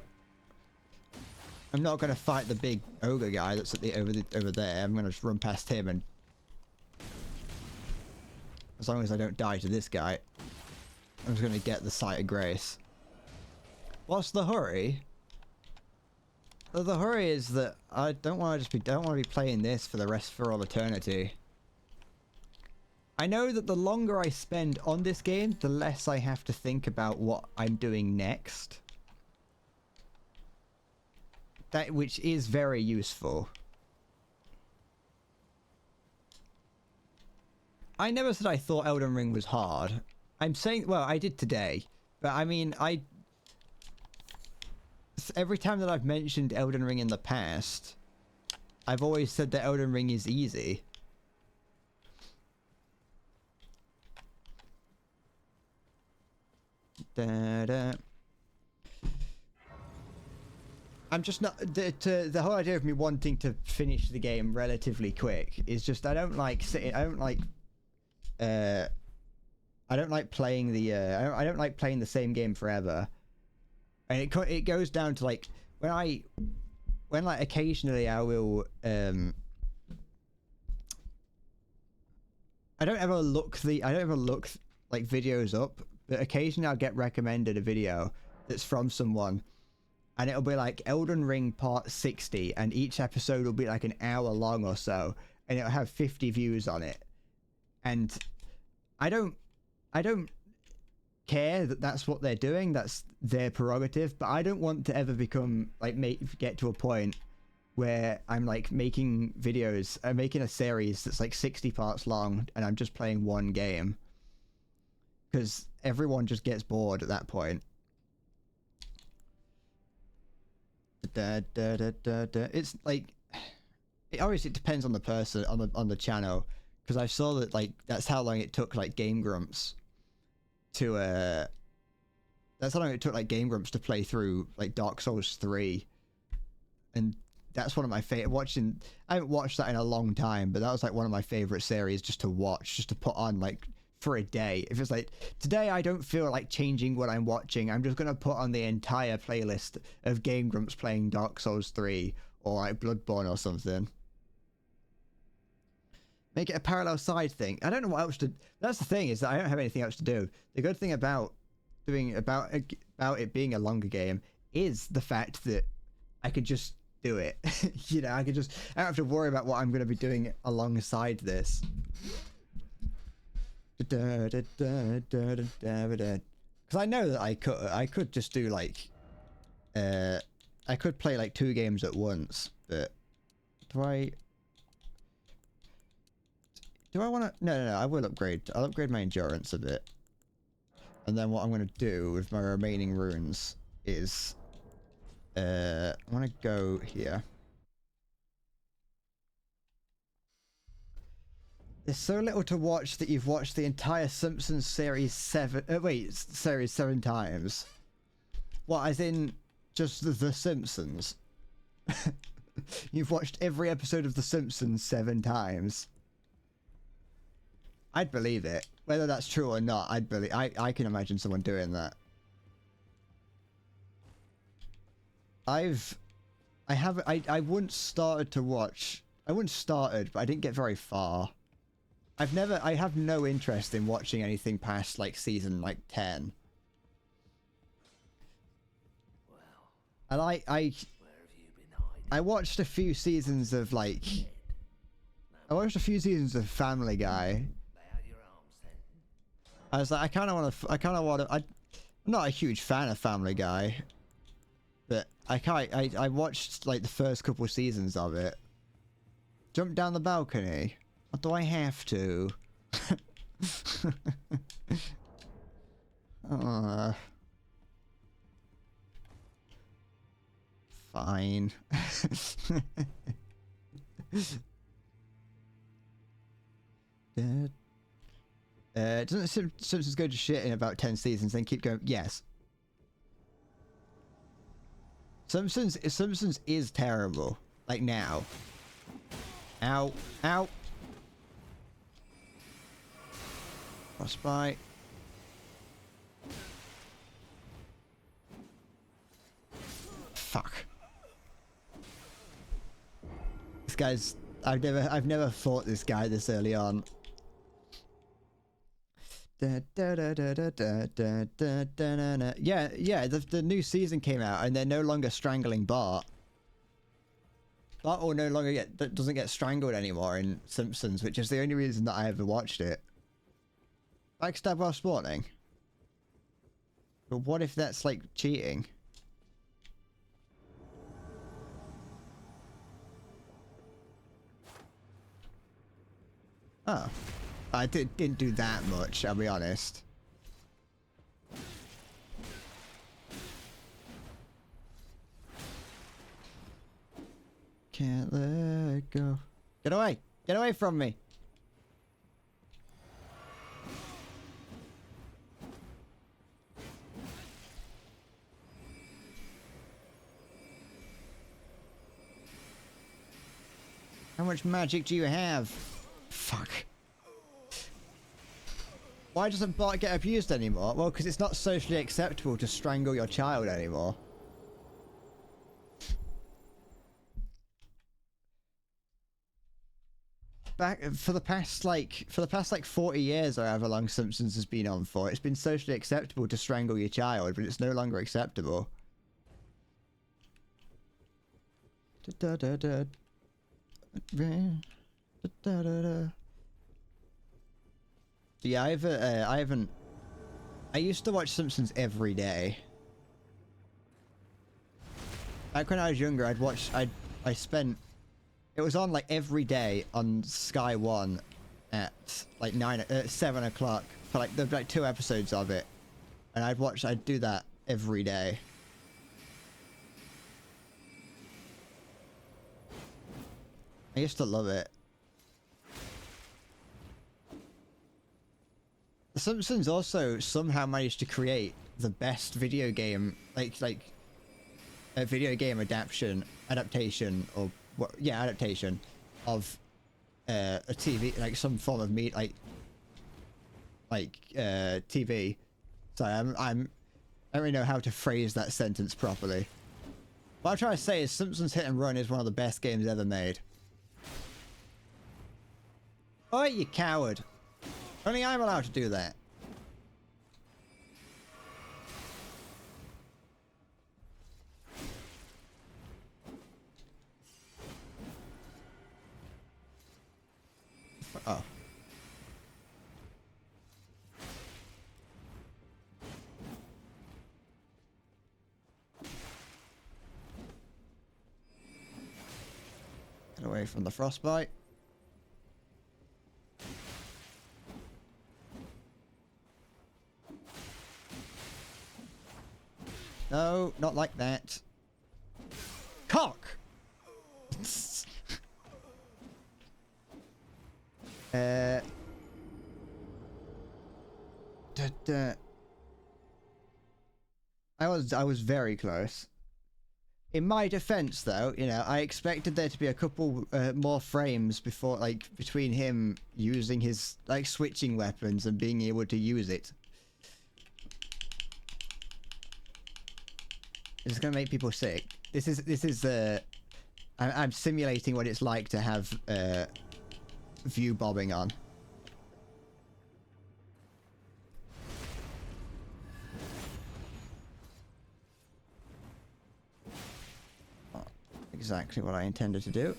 S1: I'm not gonna fight the big ogre guy that's at over there. I'm gonna just run past him and... As long as I don't die to this guy, I'm just gonna get the sight of grace. What's the hurry? Well, the hurry is that I don't want to be playing this for all eternity. I know that the longer I spend on this game, the less I have to think about what I'm doing next. Which is very useful. I never said I thought Elden Ring was hard. I'm saying, well, I did today, but I mean, every time that I've mentioned Elden Ring in the past, I've always said that Elden Ring is easy. I'm just not... The whole idea of me wanting to finish the game relatively quick is just... I don't like sitting... I don't like playing the... I don't like playing the same game forever. And it goes down to like... When like occasionally I will... I don't ever look like videos up, but occasionally I'll get recommended a video that's from someone, and it'll be like Elden Ring part 60, and each episode will be like an hour long or so, and it'll have 50 views on it. And I don't care that that's what they're doing, that's their prerogative, but I don't want to ever become like get to a point where I'm like making videos, I'm making a series that's like 60 parts long and I'm just playing one game, because everyone just gets bored at that point. It's like, it obviously depends on the person on the channel, because I saw that like that's how long it took like Game Grumps to play through like Dark Souls 3, and that's one of my favorite. I haven't watched that in a long time, but that was like one of my favorite series just to watch, just to put on like for a day. If it's like, today I don't feel like changing what I'm watching, I'm just gonna put on the entire playlist of Game Grumps playing Dark Souls 3 or like Bloodborne or something. Make it a parallel side thing. I don't know what else to... That's the thing, is that I don't have anything else to do. The good thing about it being a longer game is the fact that I could just do it. You know, I don't have to worry about what I'm going to be doing alongside this. Because I know that I could just do like... I could play like 2 games at once, but... Do I want to... No, I will upgrade. I'll upgrade my endurance a bit. And then what I'm going to do with my remaining runes is... I want to go here. There's so little to watch that you've watched the entire Simpsons series 7... series 7 times. What, as in just The Simpsons? You've watched every episode of The Simpsons 7 times. I'd believe it. Whether that's true or not, I can imagine someone doing that. I once started to watch... I once started, but I didn't get very far. I have no interest in watching anything past, like, season, like, 10. And I watched a few seasons of, like... I watched a few seasons of Family Guy. I was like, I kind of want to. I'm not a huge fan of Family Guy, but I watched like the first couple seasons of it. Jump down the balcony. Or do I have to? Fine. Doesn't Simpsons go to shit in about 10 seasons, then keep going? Yes. Simpsons is terrible. Like now. Ow. Ow. Frostbite. Fuck. This guy's... I've never fought this guy this early on. Yeah, the new season came out and they're no longer strangling Bart. Bart will no longer doesn't get strangled anymore in Simpsons, which is the only reason that I ever watched it. Backstab while spawning. But what if that's like cheating? Oh. I didn't do that much, I'll be honest. Can't let go. Get away! Get away from me! How much magic do you have? Fuck. Why doesn't Bart get abused anymore? Well, because it's not socially acceptable to strangle your child anymore. For the past like 40 years or however long Simpsons has been on for, it's been socially acceptable to strangle your child, but it's no longer acceptable. Yeah, I haven't. I used to watch Simpsons every day. Back when I was younger, I spent. It was on like every day on Sky One, at like 7 o'clock for like there'd be like 2 episodes of it, and I'd do that every day. I used to love it. The Simpsons also somehow managed to create the best video game, like a video game adaptation of what? Yeah, adaptation of a TV, like some form of TV. Sorry, I don't really know how to phrase that sentence properly. What I'm trying to say is Simpsons Hit and Run is one of the best games ever made. Oh, you coward! Only I'm allowed to do that. Oh. Get away from the frostbite. No, not like that. Cock! I was very close. In my defense, though, you know, I expected there to be a couple more frames before, like, between him using his, like, switching weapons and being able to use it. It's gonna make people sick. This is I'm simulating what it's like to have view bobbing on. Not exactly what I intended to do.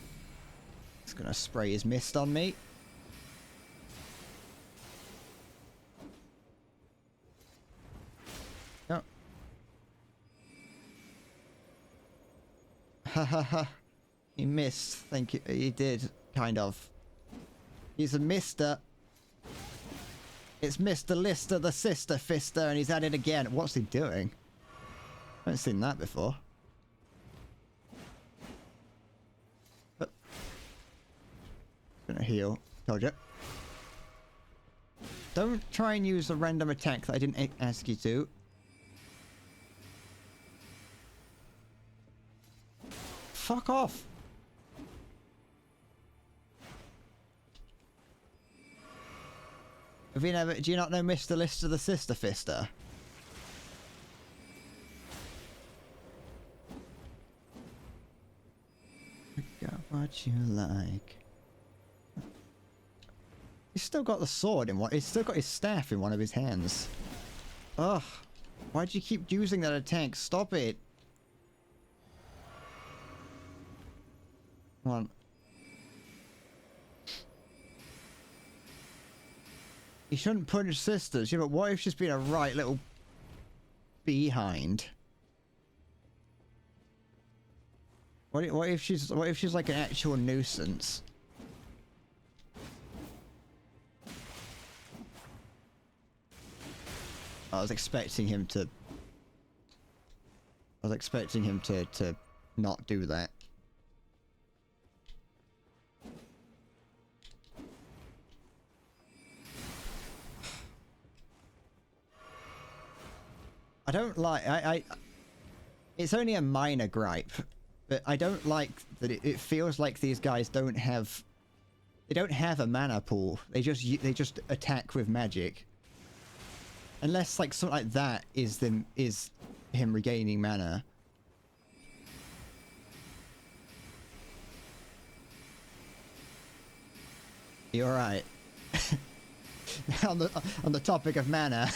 S1: It's gonna spray his mist on me. He missed. Thank you. He did, kind of. He's a mister. It's Mr. Lister the Sister Fister, and he's at it again. What's he doing? I haven't seen that before. But gonna heal. Told you. Don't try and use a random attack that I didn't ask you to. Fuck off. Have you never? Do you not know Mr. Lister the Sister Fister? Got what you like. He's still got the sword in one. He's still got his staff in one of his hands. Ugh! Why'd you keep using that attack? Stop it! Come on. You shouldn't punch sisters. Yeah, but what if she's been a right little behind? What if she's like an actual nuisance? I was expecting him to not do that. I don't like, it's only a minor gripe, but I don't like that it feels like these guys don't have a mana pool. They just attack with magic. Unless like something like that is him regaining mana. You alright? on the topic of mana.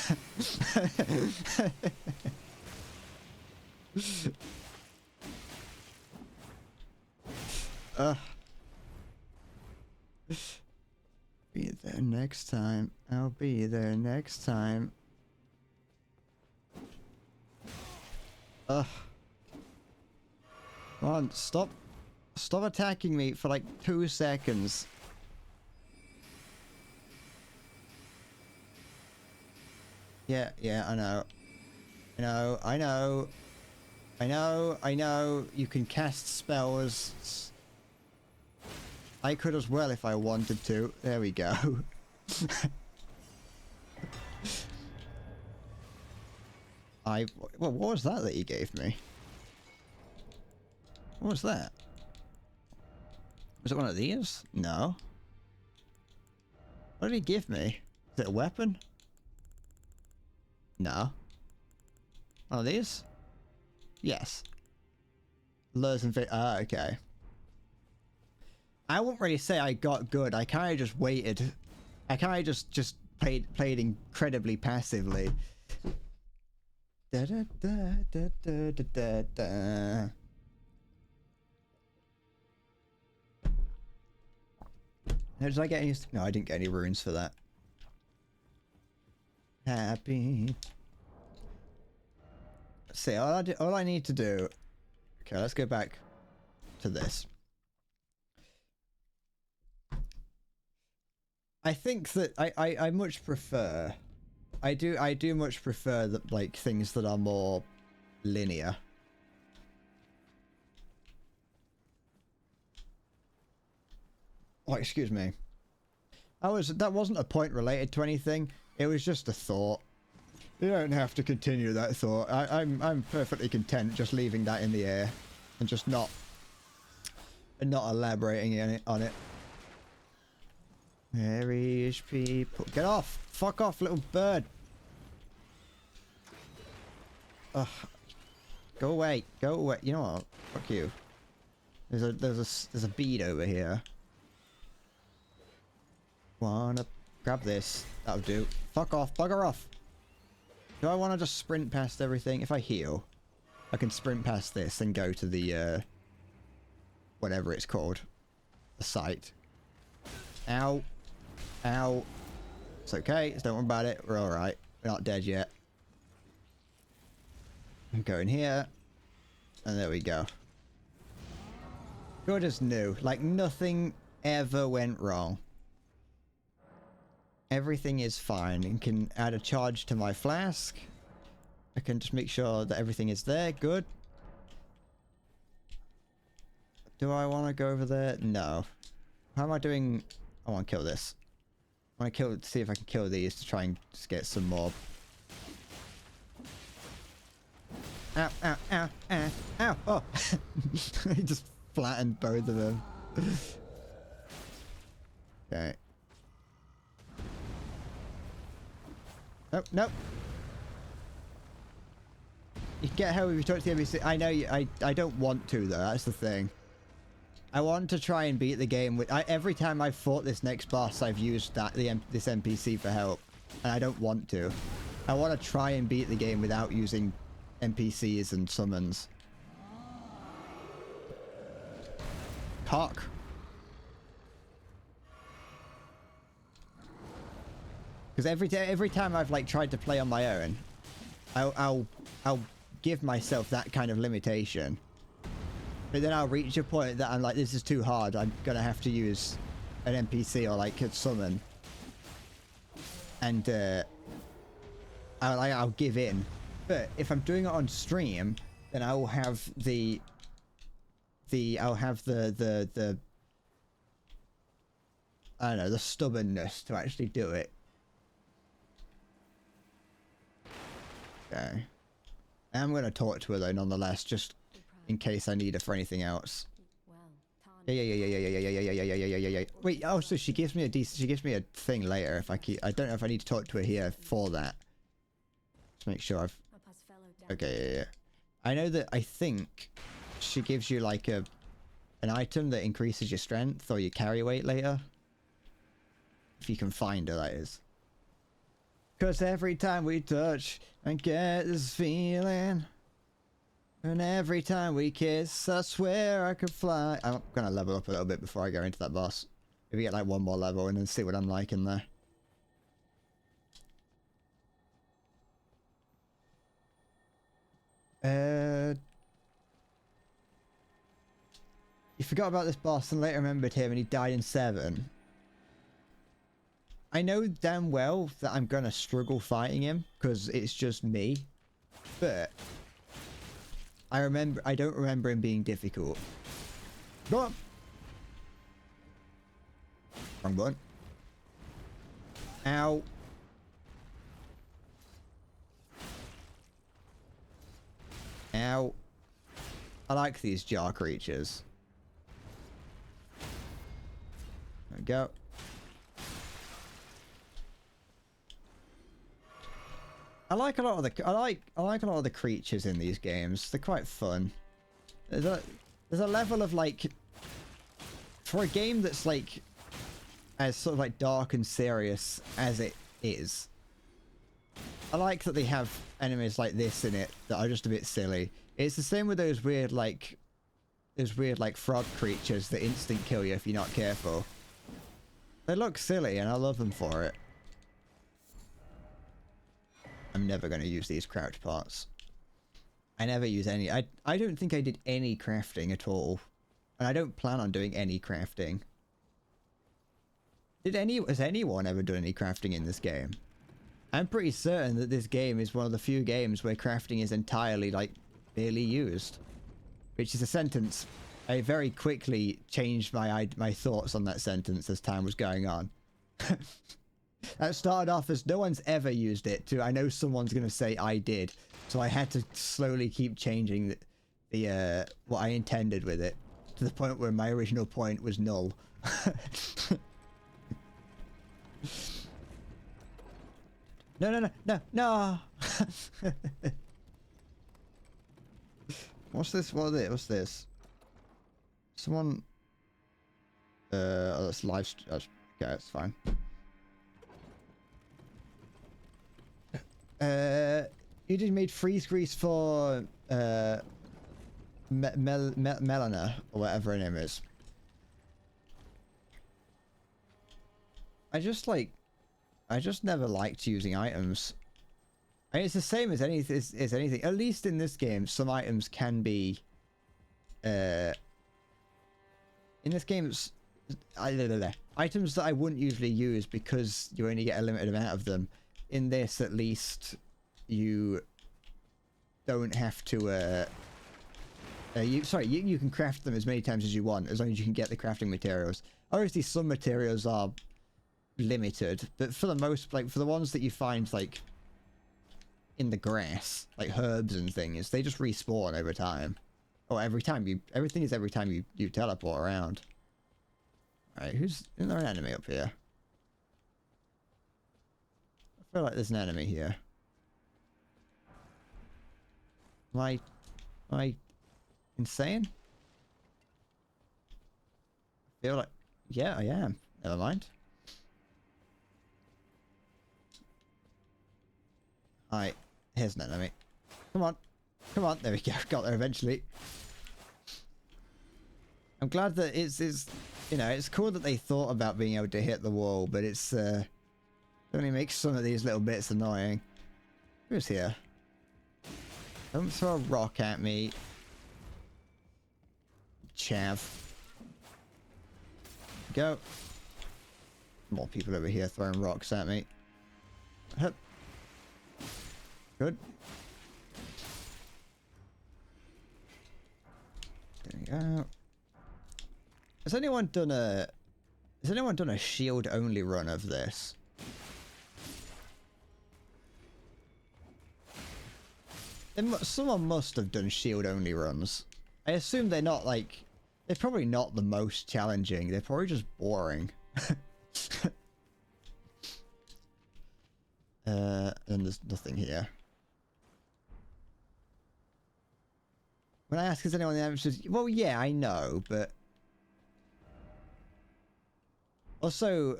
S1: Be there next time. I'll be there next time. Ugh. Come on, stop attacking me for like 2 seconds. Yeah, I know. I know. You can cast spells. I could as well if I wanted to. There we go. Well, what was that he gave me? What was that? Was it one of these? No. What did he give me? Is it a weapon? No. One of these? Yes. Lures and okay. I won't really say I got good. I kind of just waited. I kind of just played incredibly passively. Da da da da da da da. Did I get any? No, I didn't get any runes for that. Happy. Let's see, all I need to do. Okay, let's go back to this. I think that I much prefer. I do much prefer that, like, things that are more linear. Oh, excuse me. That wasn't a point related to anything. It was just a thought. You don't have to continue that thought. I'm perfectly content just leaving that in the air and just not elaborating on it. Perish people. Get off! Fuck off, little bird! Ugh. Go away. Go away. You know what? Fuck you. There's a bead over here. Wanna grab this? That'll do. Fuck off. Bugger off. Do I want to just sprint past everything? If I heal, I can sprint past this and go to the whatever it's called, the site. Ow. Ow. It's okay. Don't worry about it. We're alright. We're not dead yet. I'm going here. And there we go. Good as new. Like, nothing ever went wrong. Everything is fine. And can add a charge to my flask. I can just make sure that everything is there. Good. Do I want to go over there? No. How am I doing? I want to kill this. I want to see if I can kill these to try and just get some more. Ow, ow, ow, ow, ow. Oh. He just flattened both of them. Okay. Nope, nope. You can get help if you talk to the NPC. I know you, I don't want to though, that's the thing. I want to try and beat the game with... every time I've fought this next boss, I've used this NPC for help. And I don't want to. I want to try and beat the game without using NPCs and summons. Cock. Because every time I've like tried to play on my own, I'll give myself that kind of limitation. But then I'll reach a point that I'm like, this is too hard. I'm gonna have to use an NPC or like a summon, and I'll give in. But if I'm doing it on stream, then I will have the I don't know, the stubbornness to actually do it. Okay. I'm gonna talk to her though, nonetheless, just in case I need her for anything else. Yeah. Wait, oh, so she gives me she gives me a thing later if I keep... I don't know if I need to talk to her here for that. Just make sure I've... Okay, yeah. I know that I think she gives you like an item that increases your strength or your carry weight later. If you can find her, that is. Cause every time we touch, I get this feeling. And every time we kiss, I swear I could fly. I'm gonna level up a little bit before I go into that boss. Maybe get like one more level and then see what I'm like in there. You forgot about this boss and later remembered him and he died in 7. I know damn well that I'm gonna struggle fighting him because it's just me. But I don't remember him being difficult. Go on. Wrong button. Ow. Ow. I like these jar creatures. There we go. I like a lot of the I like a lot of the creatures in these games. They're quite fun. There's a level of like, for a game that's like as sort of like dark and serious as it is, I like that they have enemies like this in it that are just a bit silly. It's the same with those weird like frog creatures that instant kill you if you're not careful. They look silly and I love them for it. I'm never going to use these crouch parts. I never use any. I don't think I did any crafting at all. And I don't plan on doing any crafting. Has anyone ever done any crafting in this game? I'm pretty certain that this game is one of the few games where crafting is entirely, like, barely used. Which is a sentence. I very quickly changed my thoughts on that sentence as time was going on. That started off as no one's ever used it to I know someone's going to say I did. So I had to slowly keep changing the what I intended with it to the point where my original point was null. No. What's this? What's this? Someone... oh, that's live... okay, that's fine. You just made freeze grease for Melina or whatever her name is. I just never liked using items. I mean, it's the same as anything. At least in this game, some items can be in this game, items that I wouldn't usually use because you only get a limited amount of them. In this, at least, you don't have to. You can craft them as many times as you want, as long as you can get the crafting materials. Obviously, some materials are limited, but for the most, like for the ones that you find like in the grass, like herbs and things, they just respawn over time. Or everything is every time you teleport around. Alright, is there an enemy up here? I feel like there's an enemy here. Am I insane? I feel like, yeah, I am. Never mind. Alright, here's an enemy. Come on. Come on, there we go. Got there eventually. I'm glad that it's you know, it's cool that they thought about being able to hit the wall, but it's only makes some of these little bits annoying. Who's here? Don't throw a rock at me. Chav. Go. More people over here throwing rocks at me. Hup. Good. There we go. Has anyone done a shield only run of this? Someone must have done shield only runs. I assume they're not like, they're probably not the most challenging. They're probably just boring. And there's nothing here. When I ask, is anyone in the says, well, yeah, I know, but also,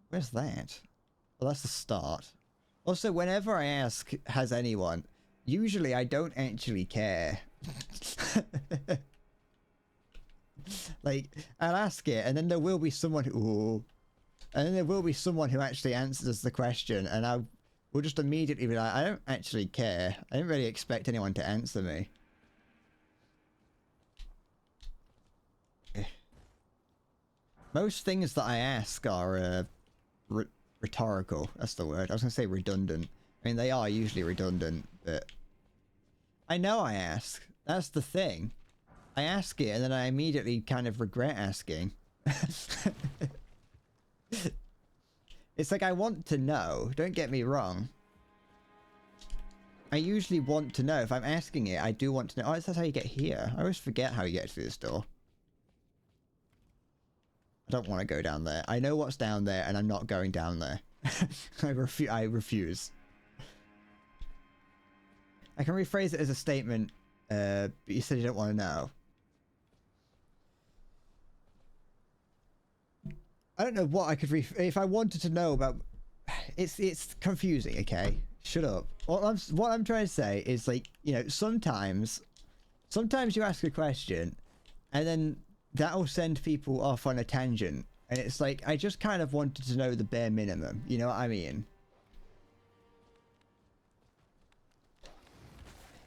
S1: where's that? Well, that's the start. Also, whenever I ask, has anyone, usually I don't actually care. Like, I'll ask it, and then there will be someone who, and then there will be someone who actually answers the question, and I will just immediately be like, I don't actually care. I don't really expect anyone to answer me. Most things that I ask are rhetorical. That's the word. I was going to say redundant. I mean, they are usually redundant, but I know I ask. That's the thing. I ask it, and then I immediately kind of regret asking. It's like I want to know. Don't get me wrong. I usually want to know. If I'm asking it, I do want to know. Oh, that's how you get here. I always forget how you get to this door. I don't want to go down there. I know what's down there, and I'm not going down there. I refuse. I can rephrase it as a statement, but you said you don't want to know. I don't know what I could if I wanted to know about. It's confusing. Okay, shut up. What I'm trying to say is, like, you know, sometimes you ask a question, and then that'll send people off on a tangent, and it's like, I just kind of wanted to know the bare minimum, you know what I mean?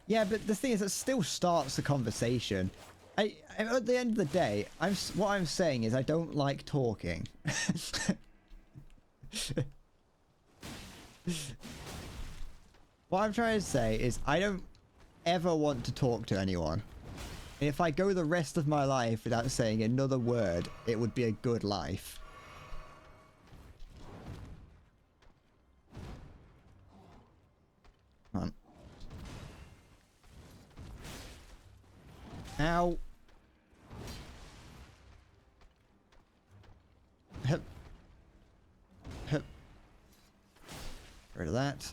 S1: Yeah, but the thing is, it still starts the conversation. At the end of the day, what I'm saying is I don't like talking. What I'm trying to say is I don't ever want to talk to anyone. And if I go the rest of my life without saying another word, it would be a good life. Come on. Ow. Hup. Hup. Get rid of that.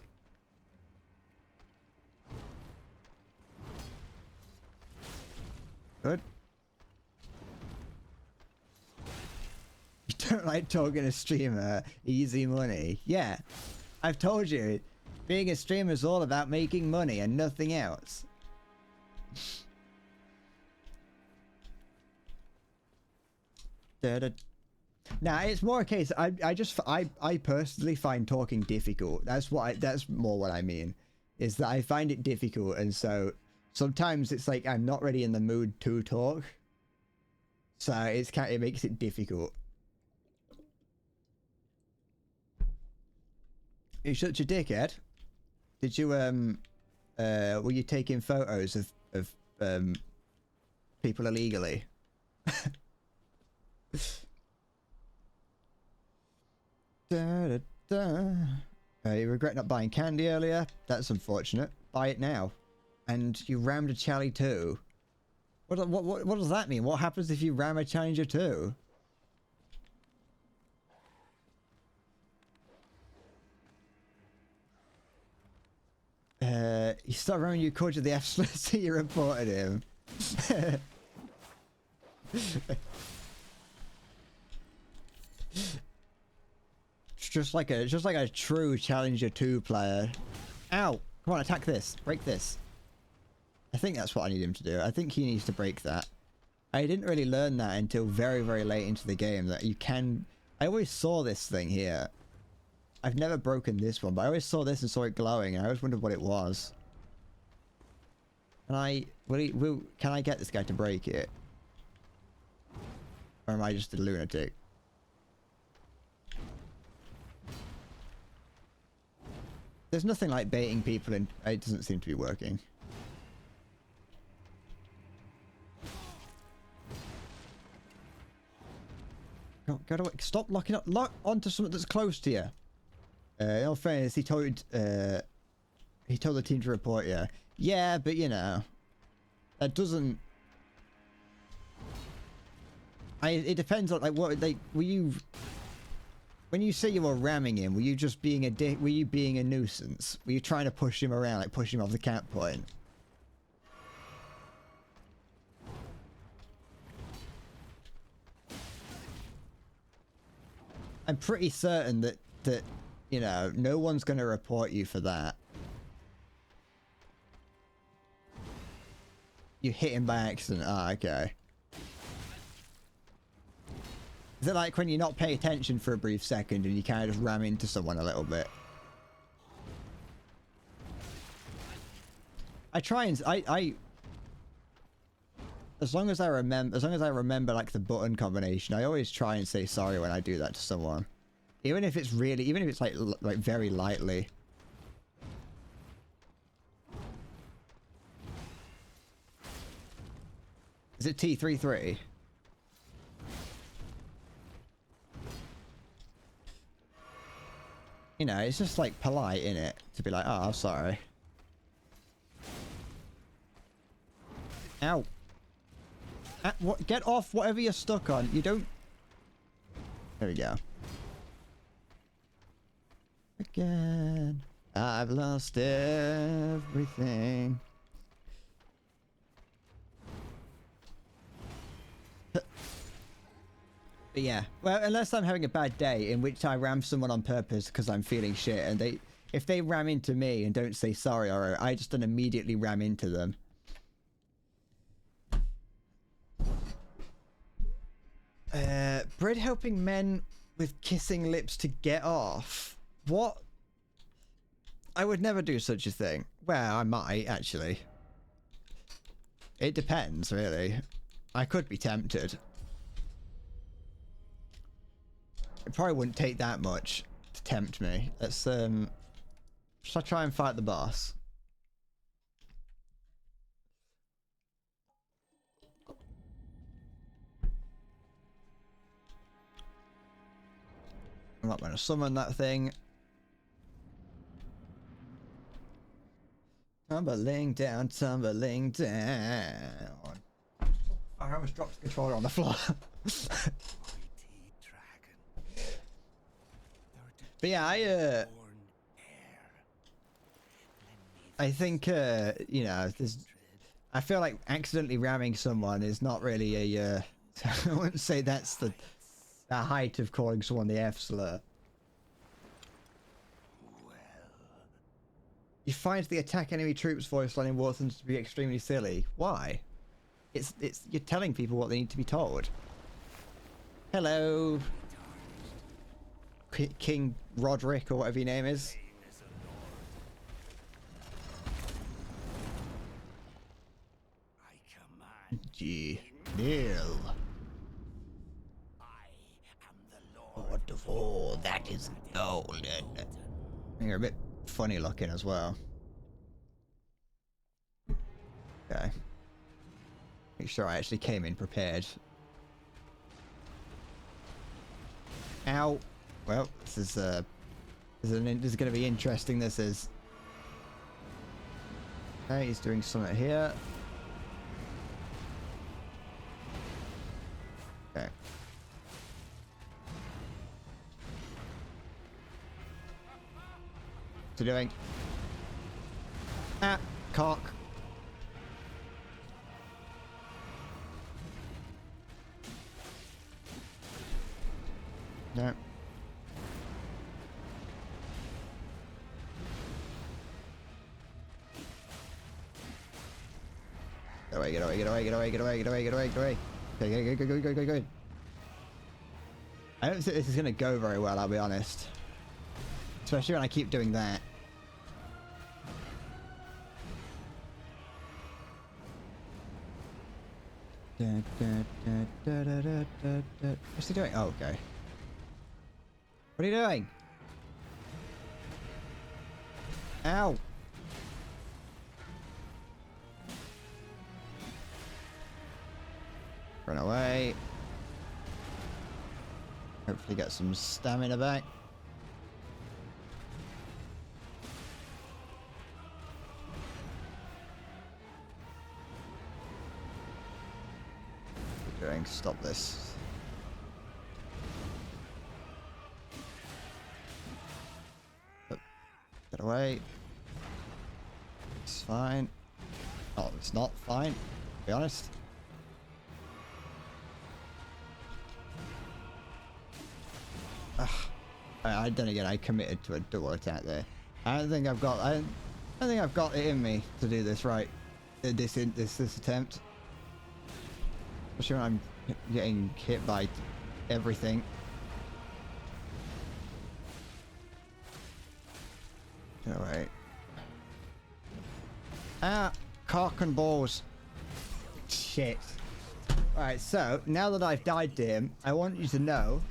S1: Good. You don't like talking to a streamer, easy money. Yeah, I've told you, being a streamer is all about making money and nothing else. Now it's more a case. I personally find talking difficult. That's more what I mean. Is that I find it difficult, and so sometimes it's like I'm not really in the mood to talk. So it makes it difficult. You're such a dickhead. Did you were you taking photos of people illegally? Da, da, da. You regret not buying candy earlier? That's unfortunate. Buy it now. And you rammed a Charlie too. What does that mean? What happens if you ram a Challenger too? You start ramming your cord to the F slur, so you reported him. It's just like a true Challenger 2 player. Ow! Come on, attack this. Break this. I think that's what I need him to do. I think he needs to break that. I didn't really learn that until very, very late into the game, that you can... I always saw this thing here. I've never broken this one, but I always saw this and saw it glowing, and I always wondered what it was. And can I get this guy to break it? Or am I just a lunatic? There's nothing like baiting people, and it doesn't seem to be working. Go away. Stop locking up. Lock onto something that's close to you. In all fairness, he told the team to report you. Yeah, but you know, that doesn't. It depends on like what were you. When you say you were ramming him, were you just being a dick? Were you being a nuisance? Were you trying to push him around, like push him off the cap point? I'm pretty certain that you know, no one's going to report you for that. You hit him by accident. Ah, okay. Is it like when you not pay attention for a brief second and you kind of just ram into someone a little bit? I try and I as long as I remember like the button combination, I always try and say sorry when I do that to someone. Even if it's like very lightly. Is it T33? You know, it's just like polite, innit? To be like, oh, I'm sorry. Ow. What? Get off whatever you're stuck on. You don't... There we go. Again. I've lost everything. But yeah, well, unless I'm having a bad day in which I ram someone on purpose because I'm feeling shit, and if they ram into me and don't say sorry, or I just don't immediately ram into them. Bread helping men with kissing lips to get off. What? I would never do such a thing. Well, I might, actually. It depends, really. I could be tempted. It probably wouldn't take that much to tempt me. Let's, shall I try and fight the boss? I'm not going to summon that thing. Tumbling down, tumbling down. I almost dropped the controller on the floor. But yeah, I think, you know, I feel like accidentally ramming someone is not really a, I wouldn't say that's the height of calling someone the F slur. You find the attack enemy troops voice line in Warzone to be extremely silly. Why? It's you're telling people what they need to be told. Hello, King Roderick or whatever your name is. Gee, Neil. is golden. You're a bit funny looking as well. Okay. Make sure I actually came in prepared. Ow. Well, this is going to be interesting. This is. Okay, he's doing something here. Okay. What's he doing? Ah, cock. No. Get away, get away, get away, get away, get away, get away, get away, get away. Okay, go, go, go, go, go, go. I don't think this is going to go very well, I'll be honest. Especially when I keep doing that. What's he doing? Oh, okay. What are you doing? Ow! Run away. Hopefully get some stamina back. What are you doing? Stop this. Get away. It's fine. Oh, it's not fine, to be honest. Ugh. I then again, I committed to a double attack there. I don't think I've got. I don't think I've got it in me to do this right. This attempt. Especially when I'm getting hit by everything. All right. Ah, cock and balls. Shit. Alright, so now that I've died to him, I want you to know,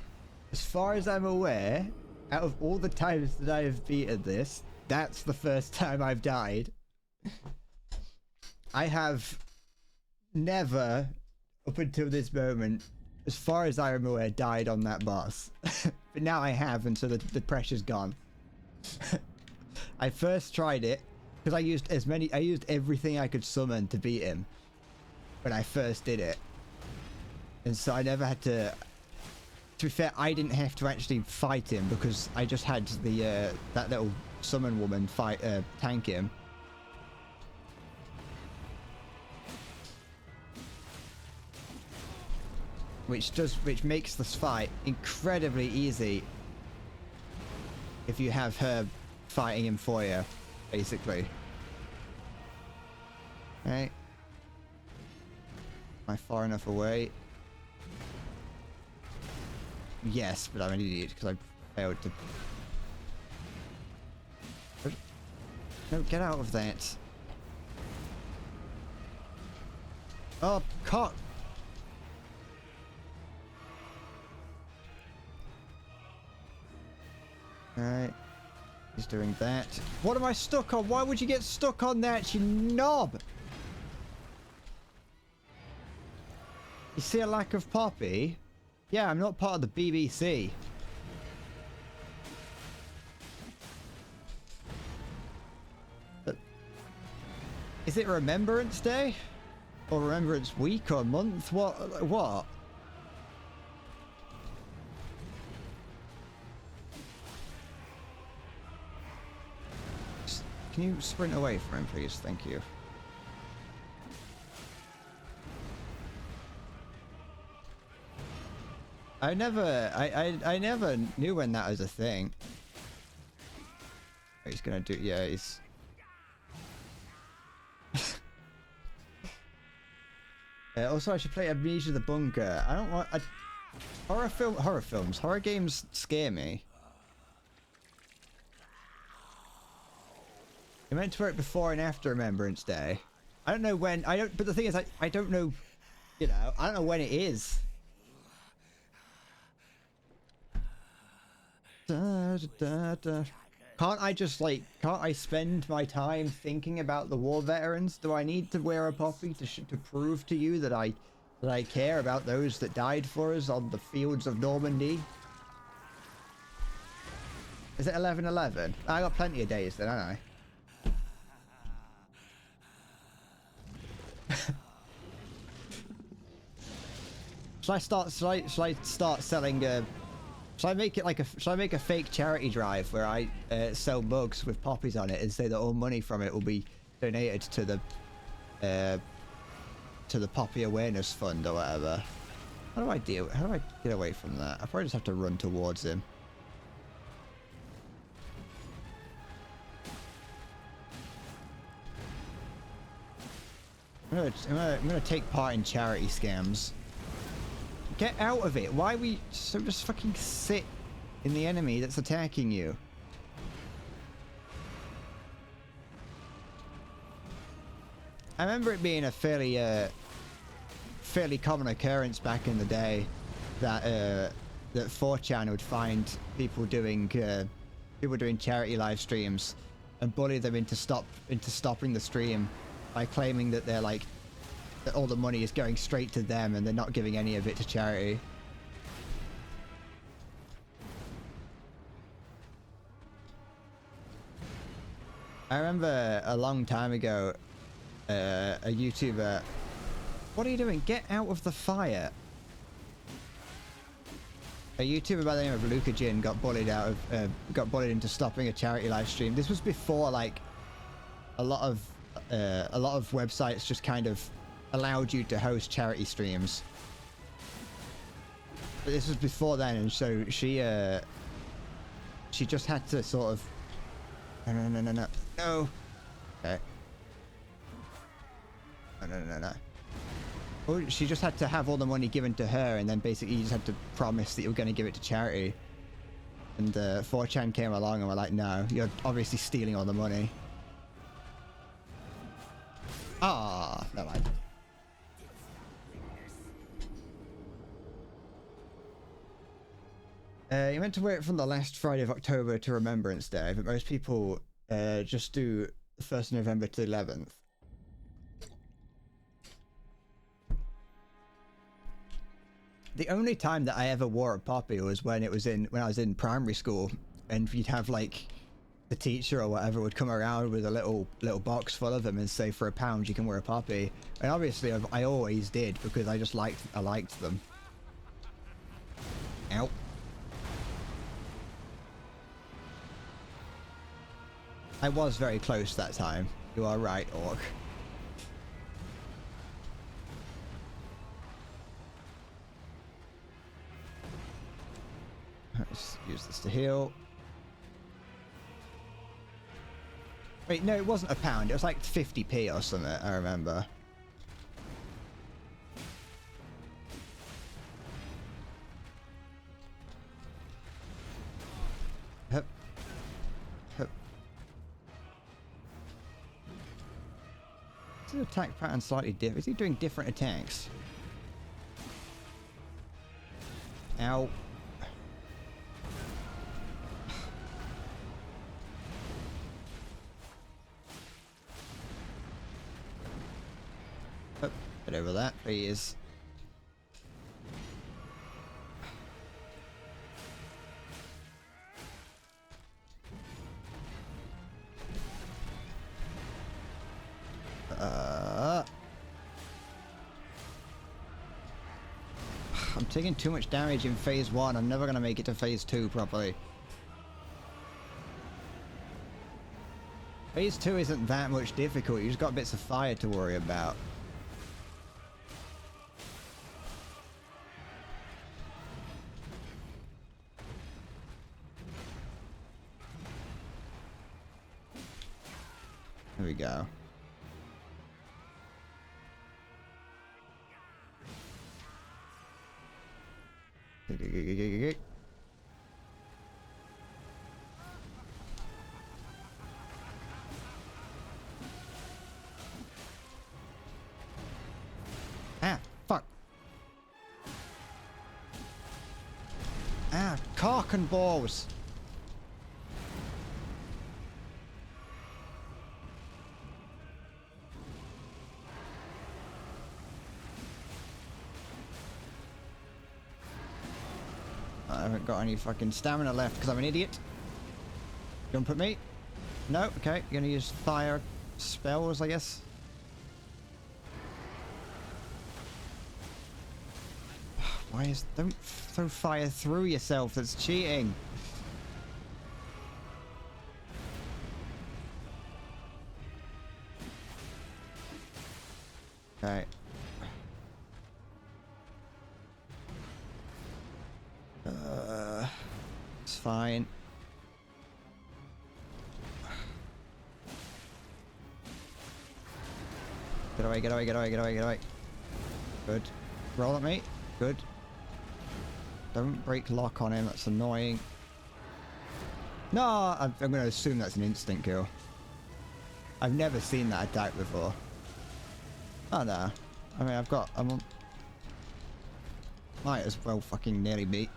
S1: as far as I'm aware, out of all the times that I have beaten this, that's the first time I've died. I have never, up until this moment, as far as I am aware, died on that boss. But now I have, and so the pressure's gone. I first tried it because I used everything I could summon to beat him when I first did it, and so I never had to. To be fair, I didn't have to actually fight him because I just had the that little summon woman tank him. Which makes this fight incredibly easy if you have her fighting him for you, basically. Okay. Am I far enough away? Yes, but I'm an idiot because I failed to. No, get out of that. Oh, cock! Alright. He's doing that. What am I stuck on? Why would you get stuck on that, you knob? You see a lack of Poppy? Yeah, I'm not part of the BBC. But is it Remembrance Day? Or Remembrance Week or month? What? Can you sprint away from him, please? Thank you. I never knew when that was a thing. He's gonna do, yeah, he's... also, I should play Amnesia the Bunker. I don't want... Horror games scare me. You meant to work before and after Remembrance Day. I don't know when, but the thing is, I don't know, you know, I don't know when it is. Da, da, da, da. Can't I just like, can't I spend my time thinking about the war veterans? Do I need to wear a poppy to prove to you that I care about those that died for us on the fields of Normandy? Is it 11/11? I got plenty of days then, haven't I? Shall I start selling shall I make it like shall I make a fake charity drive where I sell mugs with poppies on it and say that all money from it will be donated to the Poppy Awareness Fund or whatever? How do I get away from that? I probably just have to run towards him. I'm gonna take part in charity scams. Get out of it. Why we just fucking sit in the enemy that's attacking you? I remember it being a fairly common occurrence back in the day that that 4chan would find people doing charity live streams and bully them into stopping the stream by claiming that they're like that all the money is going straight to them and they're not giving any of it to charity. I remember a long time ago, a YouTuber... What are you doing? Get out of the fire! A YouTuber by the name of Luca Jin got bullied into stopping a charity live stream. This was before like a lot of websites just kind of allowed you to host charity streams. But this was before then, and so she just had to sort of no. Okay. No. Oh, she just had to have all the money given to her, and then basically you just had to promise that you were going to give it to charity. And 4chan came along and were like, no, you're obviously stealing all the money. Ah, never mind. You meant to wait from the last Friday of October to Remembrance Day, but most people just do the 1st of November to 11th. The only time that I ever wore a poppy was when I was in primary school, and you'd have like the teacher or whatever would come around with a little box full of them and say for £1 you can wear a poppy, and obviously I always did because I liked them. Ow. I was very close that time. You are right, Orc. Let's use this to heal. Wait, no, it wasn't £1. It was like 50p or something, I remember. Hup. Hup. Is his attack pattern slightly different? Is he doing different attacks? Ow. Get over that, please. I'm taking too much damage in phase 1. I'm never gonna make it to phase 2 properly. Phase 2 isn't that much difficult. You just got bits of fire to worry about. There we go. Ah, fuck. Ah, cock and balls. haven't got any fucking stamina left because I'm an idiot. Jump at me. No, okay. You're gonna use fire spells, I guess. Why is... Don't throw fire through yourself. That's cheating. Okay. It's fine. Get away, get away, get away, get away, get away. Good. Roll at me. Good. Don't break lock on him, that's annoying. No, I'm going to assume that's an instant kill. I've never seen that attack before. Oh no. I mean, might as well fucking nearly beat.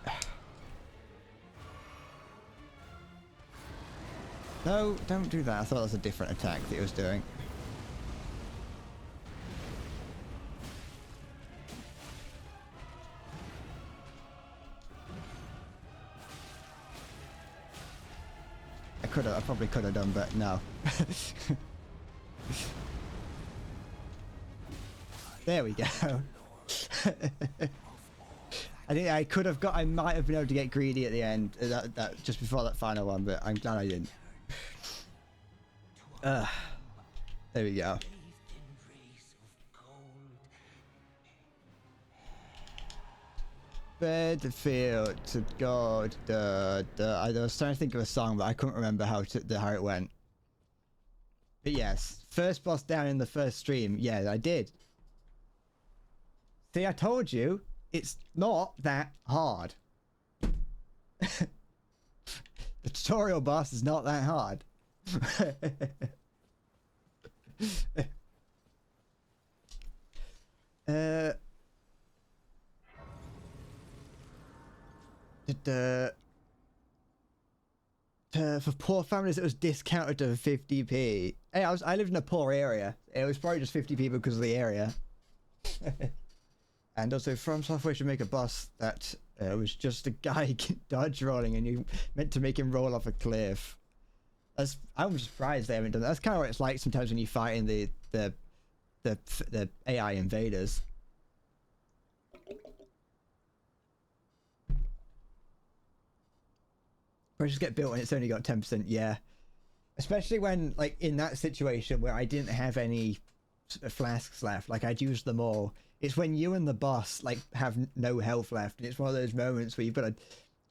S1: No, don't do that. I thought it was a different attack that he was doing. I probably could have done, but no. There we go. I think I could have got. I might have been able to get greedy at the end, that just before that final one, but I'm glad I didn't. There we go. Battlefield to God. I was trying to think of a song, but I couldn't remember how it went. But yes, first boss down in the first stream. Yeah, I did. See, I told you, it's not that hard. The tutorial boss is not that hard. For poor families, it was discounted to 50p. Hey, I lived in a poor area. It was probably just 50p because of the area. And also, From Software should make a boss that was just a guy dodge rolling, and you meant to make him roll off a cliff. I'm surprised they haven't done that. That's kind of what it's like sometimes when you fight in the AI invaders. Projects get built and it's only got 10%, yeah. Especially when, like, in that situation where I didn't have any flasks left, like, I'd used them all. It's when you and the boss, like, have no health left, and it's one of those moments where you've got to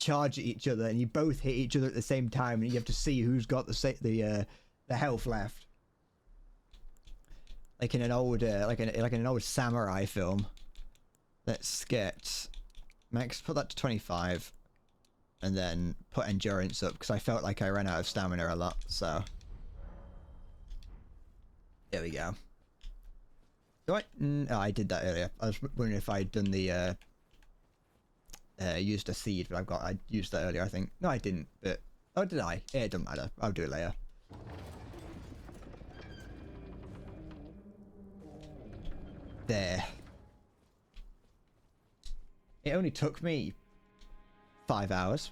S1: charge at each other, and you both hit each other at the same time, and you have to see who's got the health left. Like in an old, like in an old samurai film. Let's get max, put that to 25. And then put endurance up, because I felt like I ran out of stamina a lot, so. There we go. Oh, I did that earlier. I was wondering if I'd done the, used a seed, but I used that earlier, I think. No, I didn't, but, oh, did I? Yeah, it doesn't matter. I'll do it later. There. It only took me 5 hours.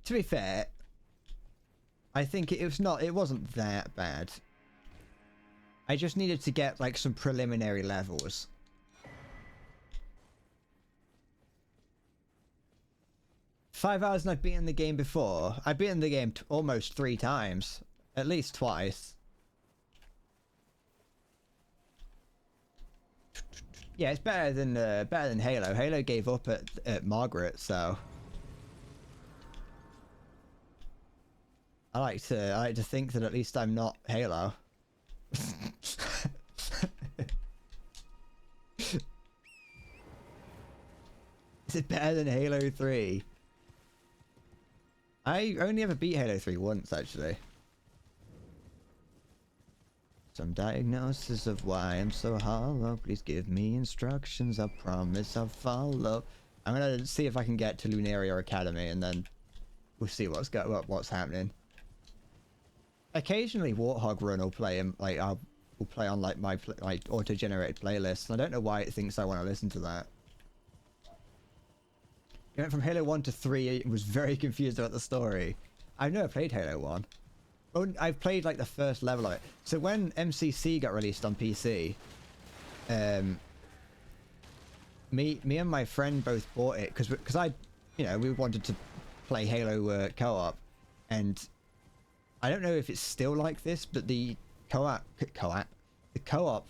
S1: To be fair, I think it wasn't that bad. I just needed to get like some preliminary levels. Five hours and I've beaten the game before. I've beaten the game almost 3 times. At least twice. Yeah, it's better than Halo. Halo gave up at Margaret, so I like to think that at least I'm not Halo. Is it better than Halo 3? I only ever beat Halo 3 once, actually. Some diagnosis of why I'm so hollow. Please give me instructions. I promise I'll follow. I'm gonna see if I can get to Lunaria Academy, and then we'll see what's happening. Occasionally, Warthog Run will play him. Like I'll will play on like my like auto-generated playlists. And I don't know why it thinks I want to listen to that. It went from Halo 1 to 3. It was very confused about the story. I've never played Halo 1. I've played like the first level of it. So when MCC got released on PC, me and my friend both bought it because I, you know, we wanted to play Halo co-op, and I don't know if it's still like this, but the co-op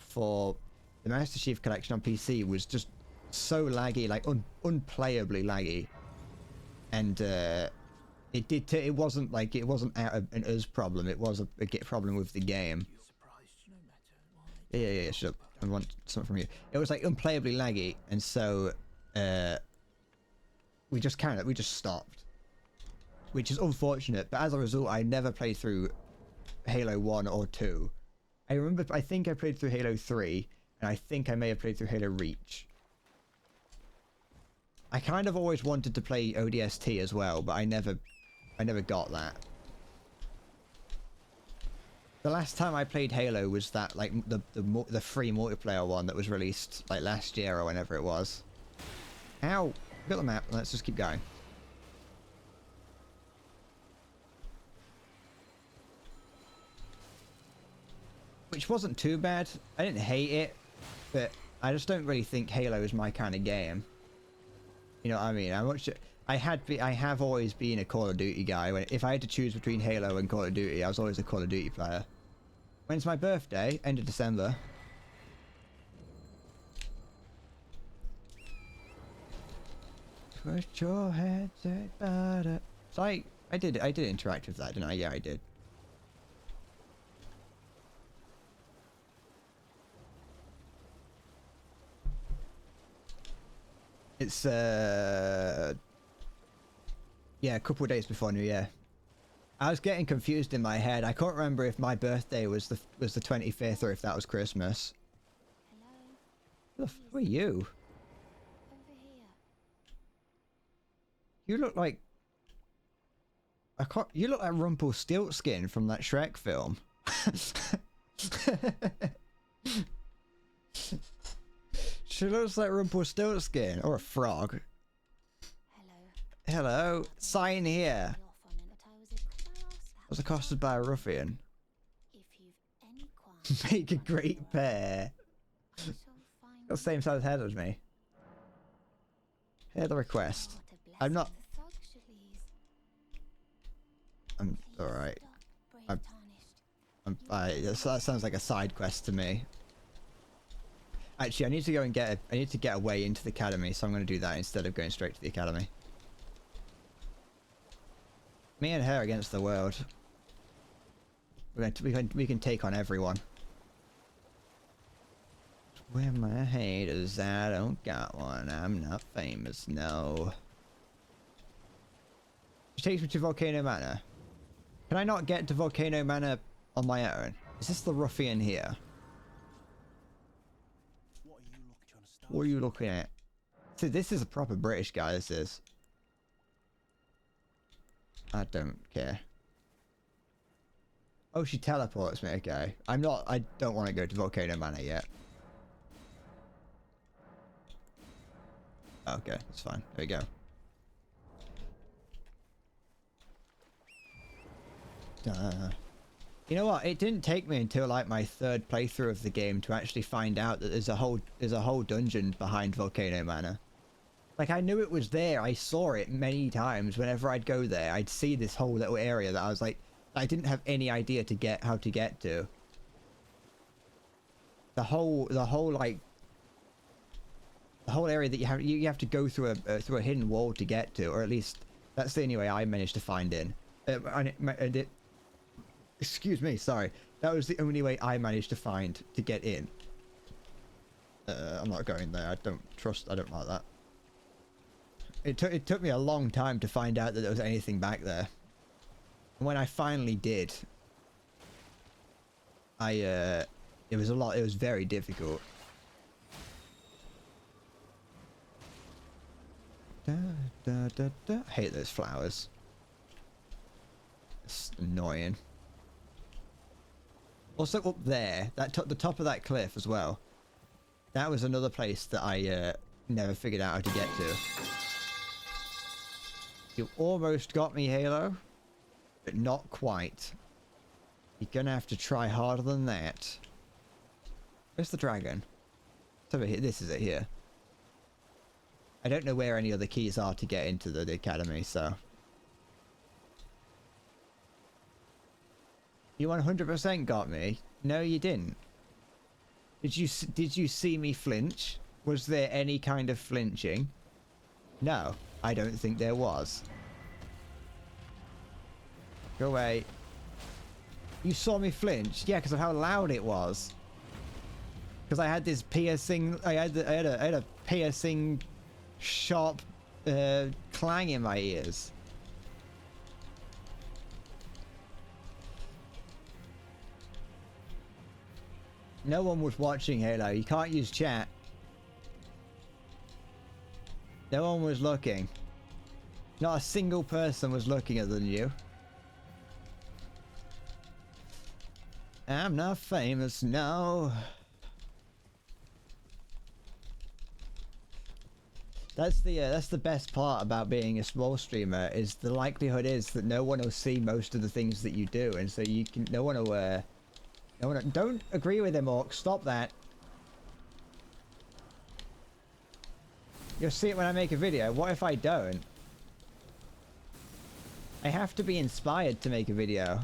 S1: for the Master Chief Collection on PC was just so laggy, like unplayably laggy, and it wasn't out of an us problem. It was a get problem with the game. Yeah, shut up. I want something from you. It was like unplayably laggy, and so we just stopped, which is unfortunate. But as a result, I never played through Halo 1 or 2. I think I played through Halo 3, and I think I may have played through Halo Reach. I kind of always wanted to play ODST as well, but I never got that. The last time I played Halo was that, like, the free multiplayer one that was released like last year or whenever it was. Ow! Built the map. Let's just keep going. Which wasn't too bad. I didn't hate it, but I just don't really think Halo is my kind of game. You know what I mean? I have always been a Call of Duty guy. If I had to choose between Halo and Call of Duty, I was always a Call of Duty player. When's my birthday? End of December. Put your headset about it. So I did interact with that, didn't I? Yeah, I did. It's yeah, a couple of days before New Year. I was getting confused in my head. I can't remember if my birthday was the 25th or if that was Christmas.
S4: Hello.
S1: Who are you?
S4: Over here.
S1: You look like you look like Rumpelstiltskin from that Shrek film. She looks like Rumpelstiltskin or a frog.
S4: Hello.
S1: Hello, sign here.
S4: Off on it, but I was a
S1: Was accosted by a ruffian.
S4: If you've any qualms,
S1: Make a great pair.
S4: I shall find
S1: Got the same size head as me. Hear the request.
S4: what a blessing
S1: I'm not.
S4: the thug should leave.
S1: I'm
S4: Please
S1: alright.
S4: stop, brave
S1: That sounds like a side quest to me. Actually, I need to go and I need to get away into the academy, so I'm going to do that instead of going straight to the academy. Me and her against the world. We can take on everyone. Where my haters, I don't got one. I'm not famous, no. She takes me to Volcano Manor. Can I not get to Volcano Manor on my own? Is this the ruffian here? What are you looking at? See, this is a proper British guy, this is. I don't care. Oh, she teleports me, okay. I don't want to go to Volcano Manor yet. Okay, that's fine. There we go. You know what? It didn't take me until like my third playthrough of the game to actually find out that there's a whole dungeon behind Volcano Manor. Like, I knew it was there. I saw it many times. Whenever I'd go there, I'd see this whole little area that I was like, I didn't have any idea how to get to. The whole area that you have to go through a hidden wall to get to, or at least that's the only way I managed to find in. Excuse me, sorry. That was the only way I managed to find to get in. I'm not going there. I don't like that. It took me a long time to find out that there was anything back there. And when I finally did, it was very difficult. I hate those flowers. It's annoying. Also up there, the top of that cliff as well. That was another place that I never figured out how to get to. You almost got me, Halo, but not quite. You're gonna have to try harder than that. Where's the dragon? It's over here. This is it here. I don't know where any other keys are to get into the academy, so. You 100% got me. No, you didn't. Did you see me flinch? Was there any kind of flinching? No, I don't think there was. Go away. You saw me flinch? Yeah, because of how loud it was. Because I had this piercing. I had a piercing, sharp clang in my ears. No one was watching, Halo. You can't use chat. No one was looking. Not a single person was looking other than you. I'm not famous, no. That's the best part about being a small streamer, is the likelihood is that no one will see most of the things that you do, and so you can. No one will. Don't agree with him, Orc. Stop that. You'll see it when I make a video. What if I don't? I have to be inspired to make a video.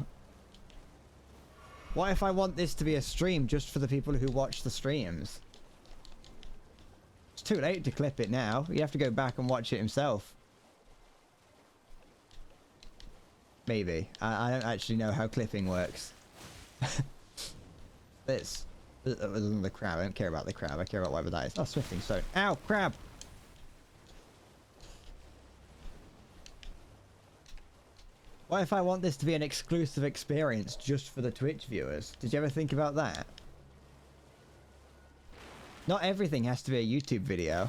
S1: What if I want this to be a stream just for the people who watch the streams? It's too late to clip it now. You have to go back and watch it himself. Maybe. I don't actually know how clipping works. This. Other than the crab. I don't care about the crab. I care about whatever that is. Oh, swifting stone. Ow! Crab! What if I want this to be an exclusive experience just for the Twitch viewers? Did you ever think about that? Not everything has to be a YouTube video.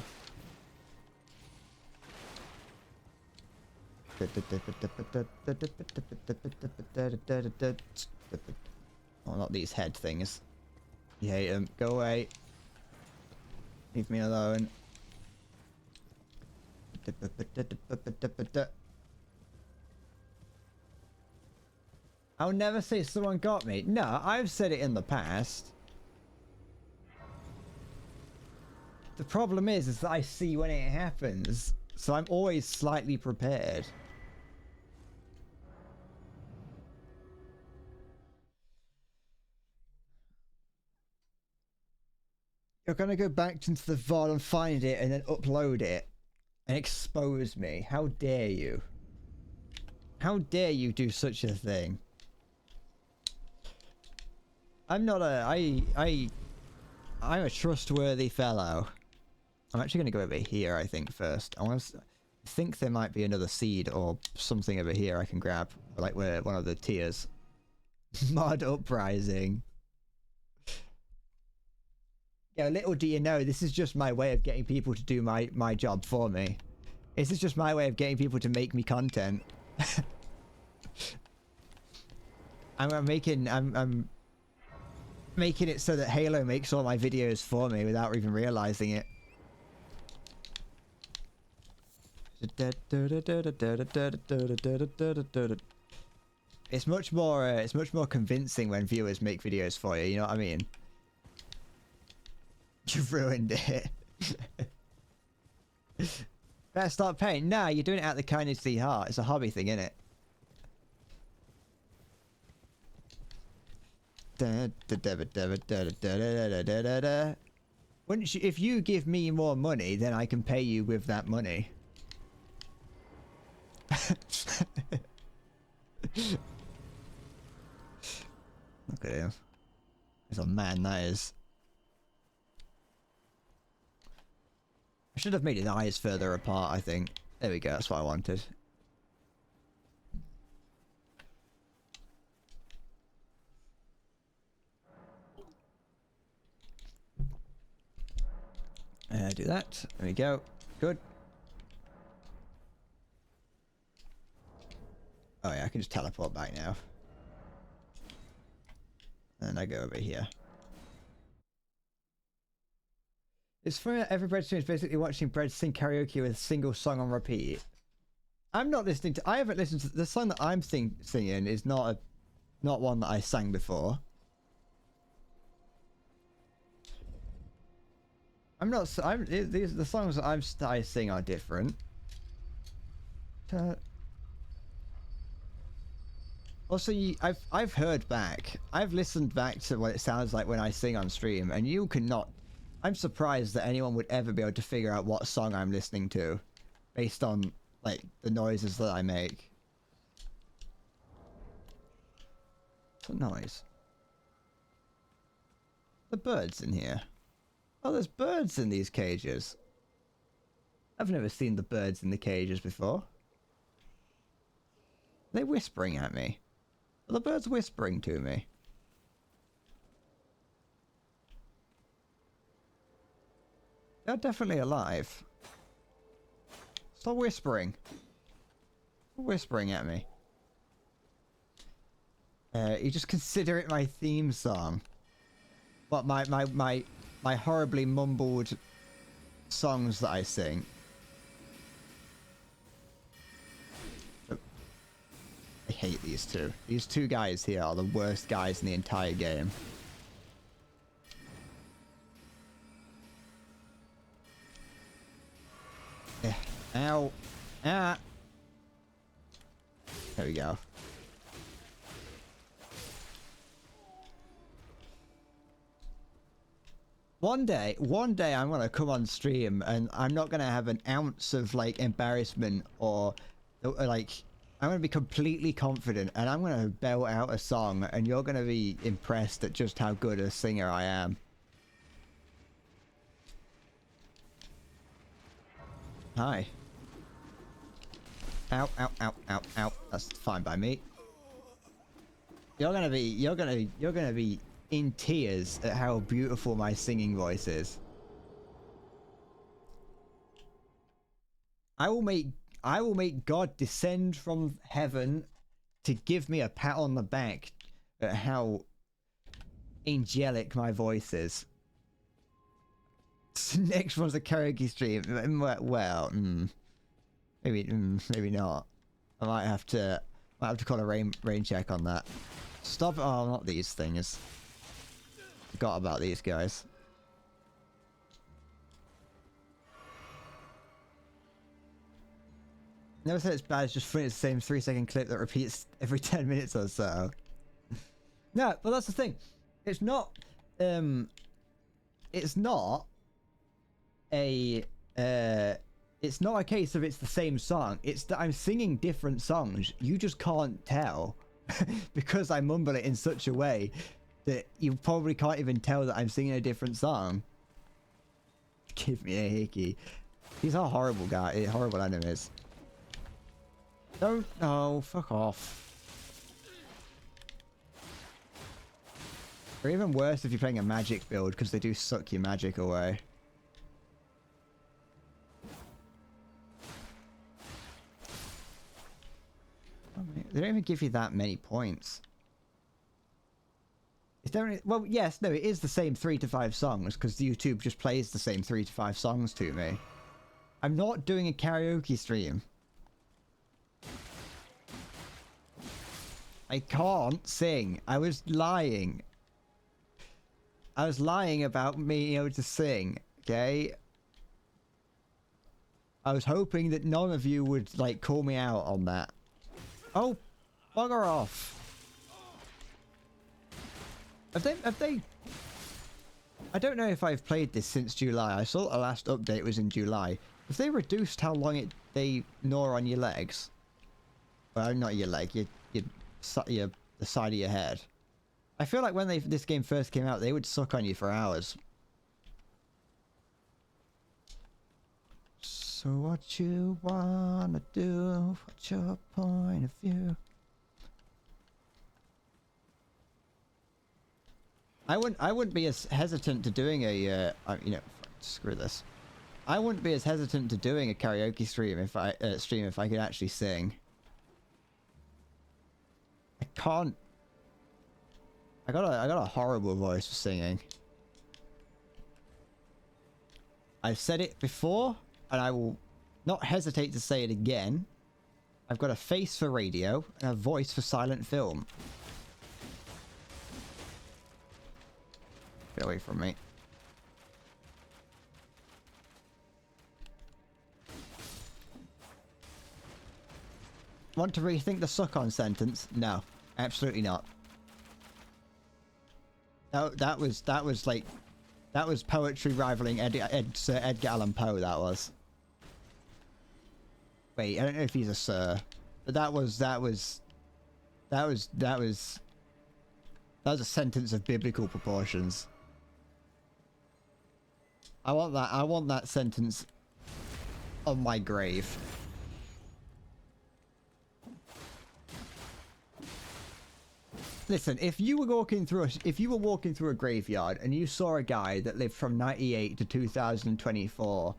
S1: Oh, not these head things. You hate them. Go away. Leave me alone. I'll never say someone got me. No, I've said it in the past. The problem is that I see when it happens. So I'm always slightly prepared. You're gonna go back into the VOD and find it and then upload it and expose me. How dare you? How dare you do such a thing? I'm not a... I'm a trustworthy fellow. I'm actually going to go over here, I think, first. I think there might be another seed or something over here I can grab. Like one of the tiers. Mod uprising. Yeah, little do you know, this is just my way of getting people to do my job for me. This is just my way of getting people to make me content. I'm making it so that Halo makes all my videos for me without even realizing it. It's much more convincing when viewers make videos for you, you know what I mean? You've ruined it. Better start paying. Nah, you're doing it out of the kindness of the heart. It's a hobby thing, isn't it? Wouldn't you, if you give me more money, then I can pay you with that money. Look at him. He's a man, that is. I should have made his eyes further apart, I think. There we go, that's what I wanted. Do that. There we go. Good. Oh yeah, I can just teleport back now. And then I go over here. It's funny that every Bread stream is basically watching Bread sing karaoke with a single song on repeat. I'm not listening to... I haven't listened to... The song that I'm singing is not one that I sang before. I'm not... the songs that I sing are different. Also, I've heard back. I've listened back to what it sounds like when I sing on stream, and you cannot... I'm surprised that anyone would ever be able to figure out what song I'm listening to based on, like, the noises that I make. What's the noise? The birds in here. Oh, there's birds in these cages. I've never seen the birds in the cages before. Are they whispering at me? Are the birds whispering to me? They're definitely alive. Stop whispering. Stop whispering at me. You just consider it my theme song. What, my horribly mumbled songs that I sing. I hate these two. These two guys here are the worst guys in the entire game. Ow. Ah. There we go. One day I'm gonna come on stream and I'm not gonna have an ounce of like embarrassment or like I'm gonna be completely confident and I'm gonna belt out a song and you're gonna be impressed at just how good a singer I am. Hi. Ow, ow, ow, ow, ow. That's fine by me. You're gonna be in tears at how beautiful my singing voice is. I will make God descend from heaven to give me a pat on the back at how angelic my voice is. Next one's a karaoke stream. Well, maybe not. I might have to call a rain check on that. Stop! Oh, not these things. Forgot about these guys. Never said it's bad. It's just funny. It's the same 3-second clip that repeats every 10 minutes or so. No, but that's the thing. It's not. It's not a. It's not a case of it's the same song. It's that I'm singing different songs. You just can't tell because I mumble it in such a way that you probably can't even tell that I'm singing a different song. Give me a hickey. These are horrible guys, horrible enemies. Don't. Oh, fuck off. Or even worse if you're playing a magic build because they do suck your magic away. They don't even give you that many points. It's definitely, well, yes, no, it is the same 3 to 5 songs because YouTube just plays the same 3 to 5 songs to me. I'm not doing a karaoke stream. I can't sing. I was lying. I was lying about me being able to sing, okay? I was hoping that none of you would, like, call me out on that. Oh, bugger off. Have they... I don't know if I've played this since July. I saw the last update was in July. Have they reduced how long they gnaw on your legs? Well, not your leg, the side of your head. I feel like when this game first came out, they would suck on you for hours. So what you wanna do? What's your point of view? I wouldn't be as hesitant to doing a you know, screw this. I wouldn't be as hesitant to doing a karaoke stream if I could actually sing. I can't. I got a horrible voice for singing. I've said it before, and I will not hesitate to say it again. I've got a face for radio and a voice for silent film. Get away from me. Want to rethink the suck on sentence? No, absolutely not. That was like, that was poetry rivaling Sir Edgar Allan Poe. That was. Wait, I don't know if he's a sir, but that was a sentence of biblical proportions. I want that sentence on my grave. Listen, if you were walking through a graveyard and you saw a guy that lived from 98 to 2024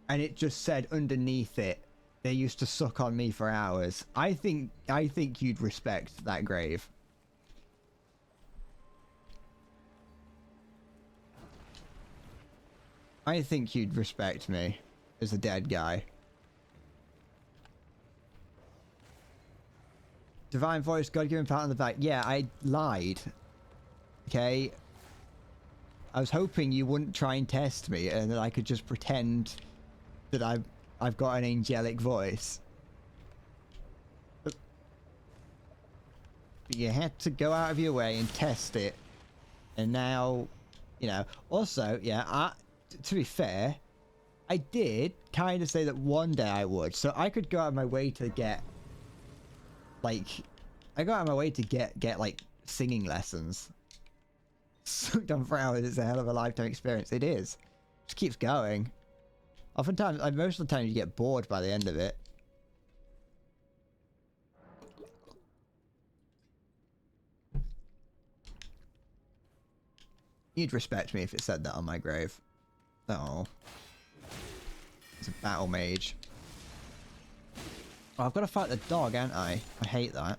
S1: and it just said underneath it, they used to suck on me for hours, I think you'd respect that grave. I think you'd respect me as a dead guy. Divine voice, God-given pat on the back. Yeah, I lied. Okay? I was hoping you wouldn't try and test me and that I could just pretend that I've got an angelic voice. But you had to go out of your way and test it. And now, you know. Also, yeah, to be fair, I did kind of say that one day I would. So I could go out of my way to get... Like, I go out of my way to get like singing lessons. Sucked on for hours is a hell of a lifetime experience. It is. Just keeps going. Oftentimes, most of the time, you get bored by the end of it. You'd respect me if it said that on my grave. Oh, it's a battle mage. Oh, I've got to fight the dog, ain't I? I hate that.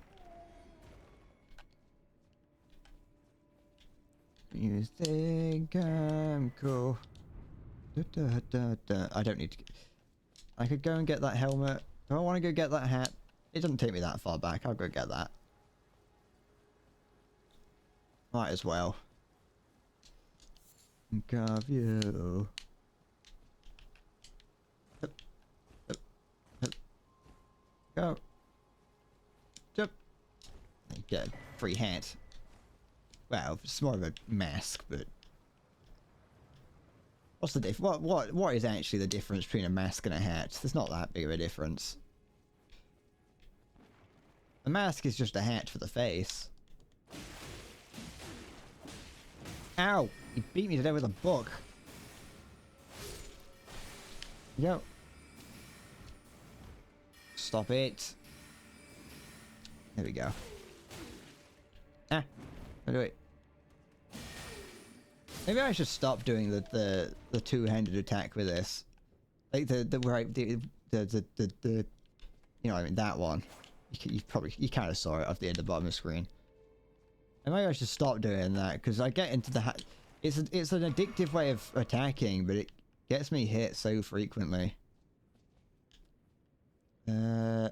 S1: You think I'm cool? Da, da, da, da. I don't need to... I could go and get that helmet. Do I want to go get that hat? It doesn't take me that far back. I'll go get that. Might as well. Think of you. Go. Jump. Get a free hat. Well, it's more of a mask, but... What's the diff? What is actually the difference between a mask and a hat? There's not that big of a difference. The mask is just a hat for the face. Ow! He beat me to death with a book. Yo. Stop it. There we go. Ah. I'll do it. Maybe I should stop doing the two-handed attack with this. Like the you know what I mean, that one. You kind of saw it off the end of the bottom of the screen. And maybe I should stop doing that because I get into the it's an addictive way of attacking, but it gets me hit so frequently. I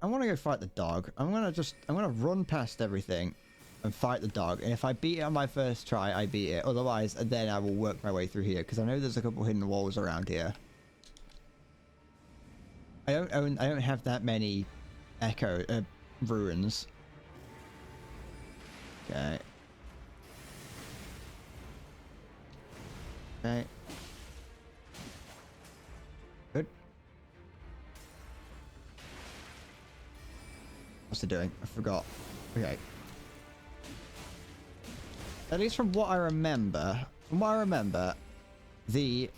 S1: want to go fight the dog. I'm gonna run past everything and fight the dog. And if I beat it on my first try, I beat it. Otherwise, then I will work my way through here because I know there's a couple hidden walls around here. I don't have that many echo ruins. Okay. Okay. Good. What's it doing? I forgot. Okay. At least from what I remember, the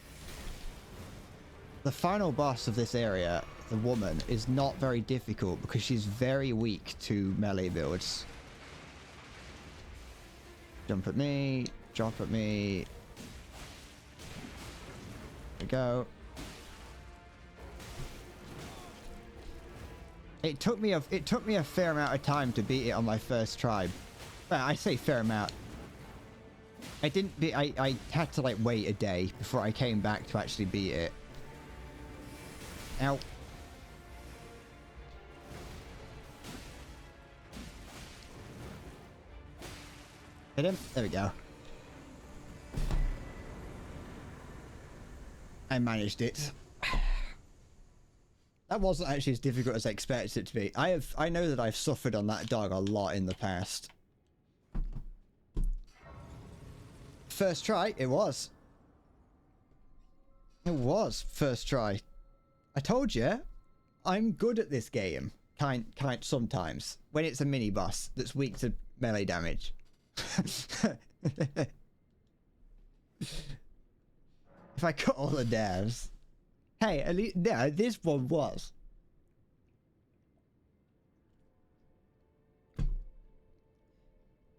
S1: final boss of this area, the woman, is not very difficult because she's very weak to melee builds. Jump at me, drop at me. There we go. It took me a fair amount of time to beat it on my first try. Well, I say fair amount. I had to like wait a day before I came back to actually beat it. Ow. Hit him. There we go. I managed it. That wasn't actually as difficult as I expected it to be. I know that I've suffered on that dog a lot in the past. First try, it was. It was first try. I told you, I'm good at this game. Kind sometimes when it's a mini boss that's weak to melee damage. If I cut all the devs. Hey, at least yeah, this one was.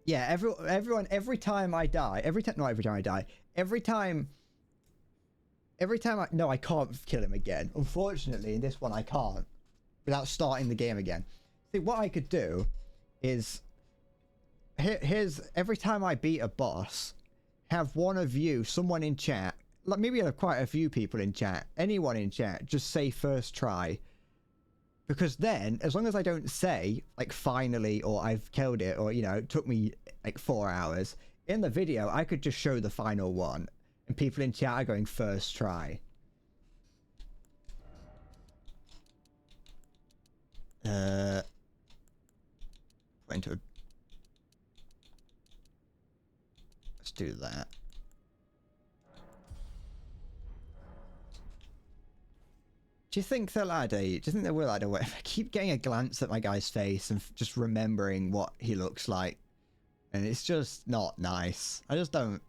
S1: Yeah, everyone, every time I die, not every time I die, every time no, I can't kill him again. Unfortunately, in this one, I can't without starting the game again. See, what I could do is, here's every time I beat a boss, have one of you, someone in chat, like maybe quite a few people in chat, anyone in chat, just say first try. Because then, as long as I don't say, like, finally, or I've killed it, or, you know, it took me, like, 4 hours, in the video, I could just show the final one. And people in chat are going first try. Put into a... Let's do that. Do you think they'll add a... Do you think they will add a way? If I keep getting a glance at my guy's face and just remembering what he looks like, and it's just not nice. I just don't...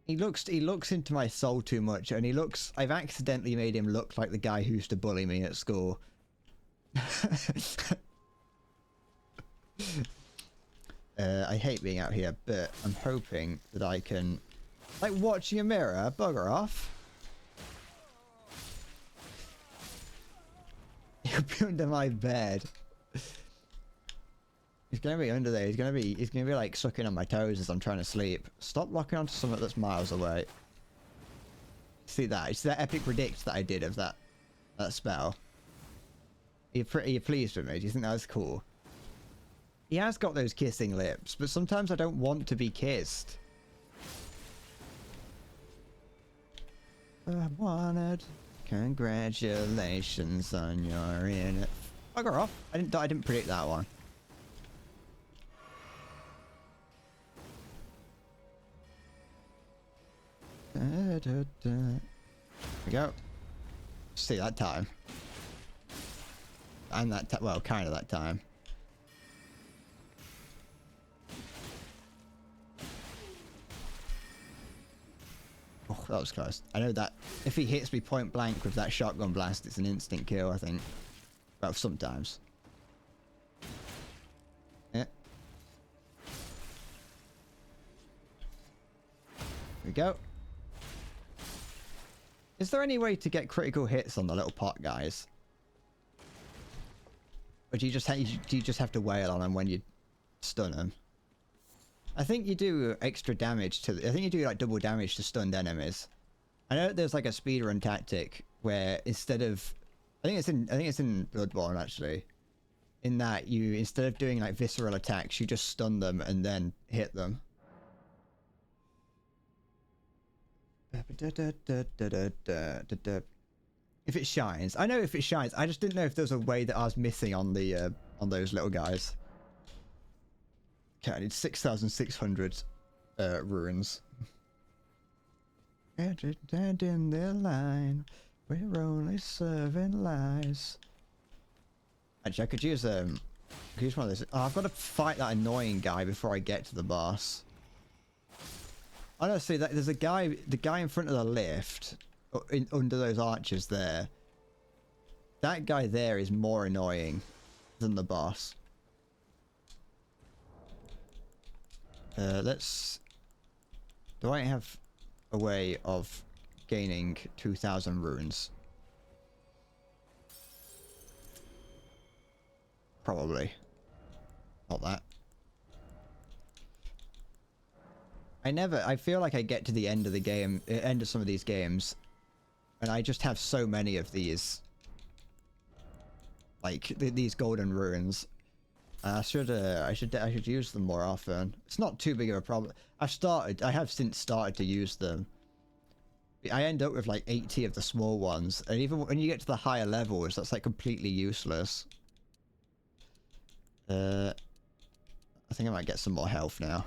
S1: He looks into my soul too much, and he looks... I've accidentally made him look like the guy who used to bully me at school. I hate being out here, but I'm hoping that I can... Like watching a mirror? Bugger off. He'll be under my bed. He's gonna be under there. He's gonna be like sucking on my toes as I'm trying to sleep. Stop locking onto something that's miles away. See that? It's that epic predict that I did of that spell. Are you pleased with me? Do you think that was cool? He has got those kissing lips, but sometimes I don't want to be kissed. I wanted. Congratulations on your in it. Bugger off! I didn't predict that one. There we go. See that time. And that time. Well, kind of that time. Oh, that was close. I know that if he hits me point blank with that shotgun blast, it's an instant kill, I think. Well, sometimes. Yeah. There we go. Is there any way to get critical hits on the little pot guys? Or do you just have to wail on them when you stun them? I think you do extra damage to... I think you do like double damage to stunned enemies. I know that there's like a speedrun tactic where instead of... I think it's in Bloodborne actually. In that you, instead of doing like visceral attacks, you just stun them and then hit them. If it shines. I know if it shines. I just didn't know if there was a way that I was missing on the on those little guys. Okay, I need 6,600 runes. Dead in their line. We're only serving lies. Actually, I could use one of those. Oh, I've got to fight that annoying guy before I get to the boss. Honestly, there's a guy, the guy in front of the lift, under those arches there. That guy there is more annoying than the boss. Let's... Do I have a way of gaining 2,000 runes? probably. Not that. I feel like I get to the end of the game, end of some of these games, and I just have so many of these. Like, these golden ruins. I should use them more often. It's not too big of a problem. I have since started to use them. I end up with like 80 of the small ones, and even when you get to the higher levels, that's like completely useless. I think I might get some more health now.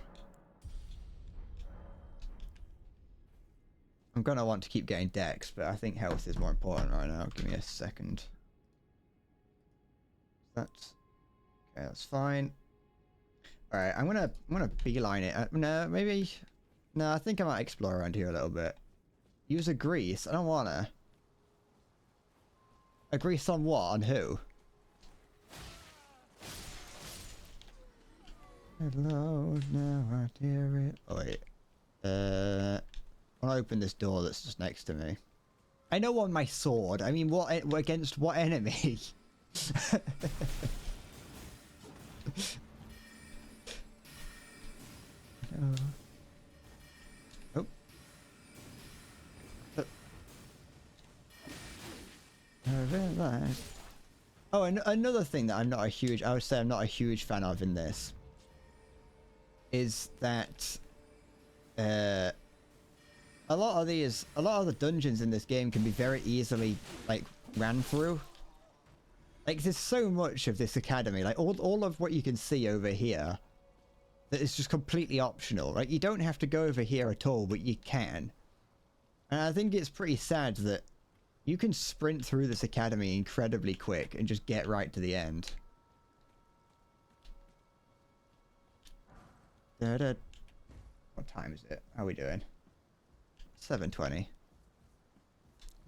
S1: I'm gonna want to keep getting dex, but I think health is more important right now. Give me a second. That's okay. That's fine. All right, I'm gonna beeline it. No, maybe. No, I think I might explore around here a little bit. Use a grease. I don't wanna. A grease on what? On who? Hello, now I hear it. Oh wait. I'll open this door that's just next to me. I know on my sword. I mean, what against what enemy? Oh. Oh, and another thing that I would say I'm not a huge fan of in this is that a lot of the dungeons in this game can be very easily like ran through. Like, there's so much of this academy, like all of what you can see over here that is just completely optional, right? You don't have to go over here at all, but you can. And I think it's pretty sad that you can sprint through this academy incredibly quick and just get right to the end. What time is it? How are we doing? 7:20.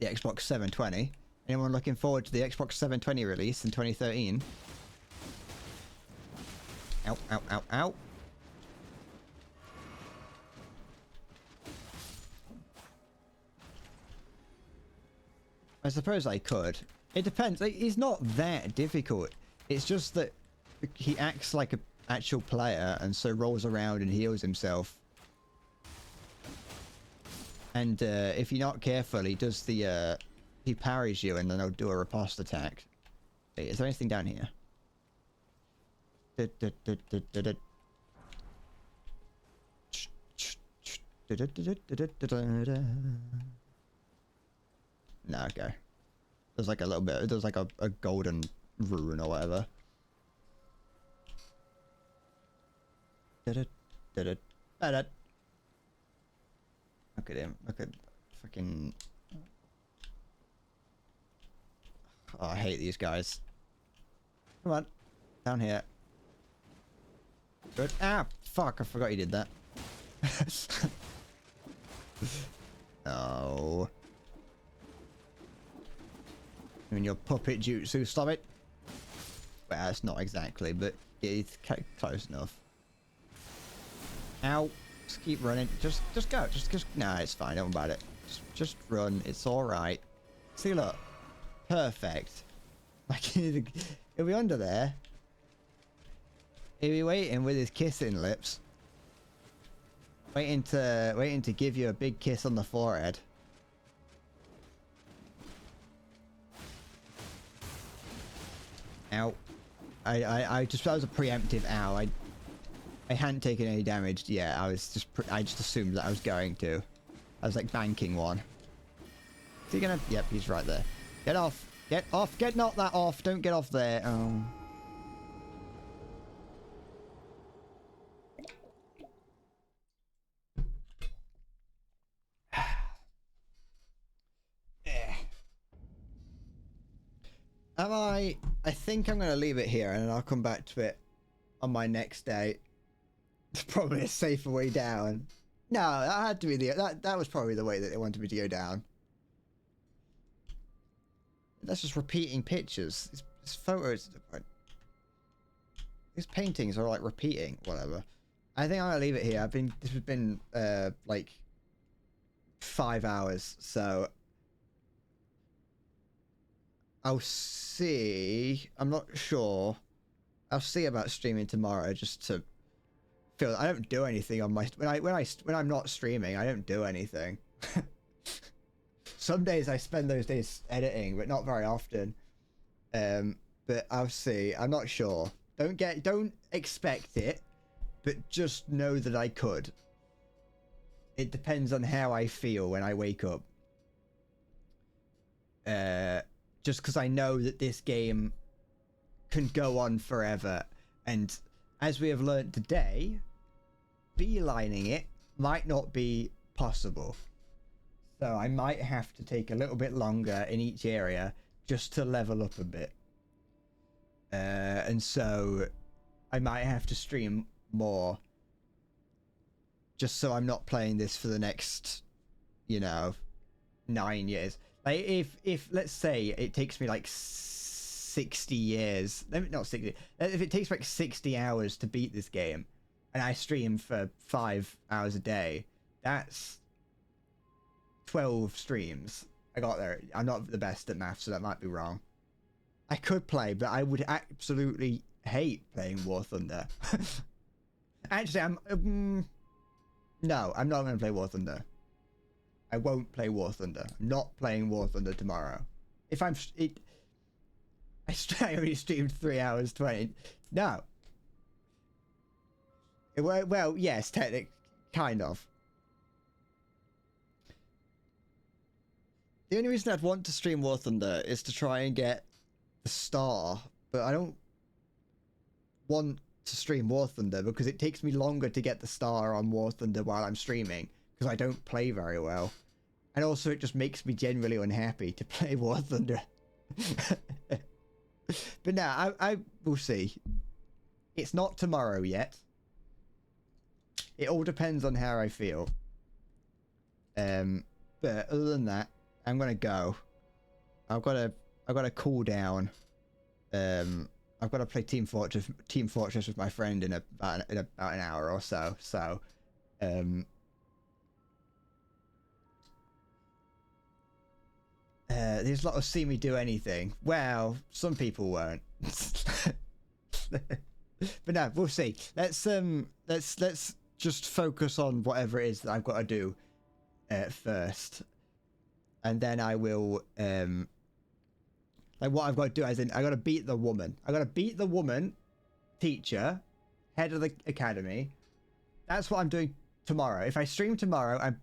S1: The Xbox 720. Anyone looking forward to the Xbox 720 release in 2013? Ow, ow, ow, ow. I suppose I could. It depends. It's not that difficult. It's just that he acts like an actual player and so rolls around and heals himself. And if you're not careful, he does the he parries you and then he'll do a riposte attack. Wait, is there anything down here? No, okay. There's like a little bit, there's like a golden ruin or whatever. Look at him. Look at fucking... Oh, I hate these guys. Come on. Down here. Good. Ah, fuck. I forgot you did that. Oh. I mean, your puppet jutsu. Stop it. Well, it's not exactly, but it's close enough. Ow. Just keep running. Just go. Just. Nah, it's fine. Don't worry about it. Just run. It's all right. See, look. Perfect. Like, he'll be under there. He'll be waiting with his kissing lips. Waiting to give you a big kiss on the forehead. Ow. That was a preemptive ow. I hadn't taken any damage yet. I just assumed that I was going to. I was like banking one. Is he gonna? Yep, he's right there. Get off! Get off! Get not that off! Don't get off there! Oh. I think I'm gonna leave it here and I'll come back to it on my next day. It's probably a safer way down. No, that had to be that was probably the way that they wanted me to go down. That's just repeating pictures. It's photos. These paintings are like repeating, whatever. I think I'm gonna leave it here. This has been like 5 hours, so I'll see. I'm not sure I'll see about streaming tomorrow just to feel. I don't do anything on my when I'm not streaming. I don't do anything. Some days I spend those days editing, but not very often. But I'll see. I'm not sure. Don't expect it, but just know that I could. It depends on how I feel when I wake up. Just because I know that this game can go on forever, and as we have learned today, beelining it might not be possible. So I might have to take a little bit longer in each area just to level up a bit. And so I might have to stream more just so I'm not playing this for the next, 9 years. Like if let's say it takes me like 60 years, not 60, if it takes like 60 hours to beat this game and I stream for 5 hours a day, that's 12 streams. I got there. I'm not the best at math, so that might be wrong. I could play, but I would absolutely hate playing War Thunder. Actually, no, I'm not going to play War Thunder. I won't play War Thunder. I'm not playing War Thunder tomorrow. If I only streamed 3 hours 20. No. Well, yes, technically, kind of. The only reason I'd want to stream War Thunder is to try and get the star, but I don't want to stream War Thunder because it takes me longer to get the star on War Thunder while I'm streaming because I don't play very well. And also it just makes me generally unhappy to play War Thunder. But now, I will see. It's not tomorrow yet. It all depends on how I feel. But other than that, I'm gonna go. I've got to cool down. I've got to play Team Fortress with my friend in about an hour or so. So, there's a lot of see me do anything. Well, some people won't. But no, we'll see. Let's just focus on whatever it is that I've got to do first, and then I will like what I've got to do. As in, I got to beat the woman. I got to beat the woman teacher, head of the academy. That's what I'm doing tomorrow. If I stream tomorrow,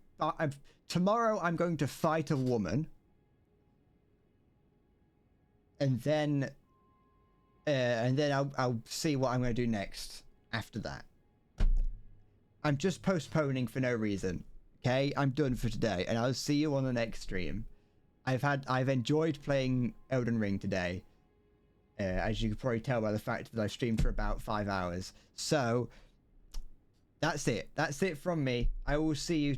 S1: tomorrow I'm going to fight a woman. And then I'll see what I'm going to do next after that. I'm just postponing for no reason. Okay, I'm done for today, and I'll see you on the next stream. I've enjoyed playing Elden Ring today, as you can probably tell by the fact that I've streamed for about 5 hours. So that's it. That's it from me. I will see you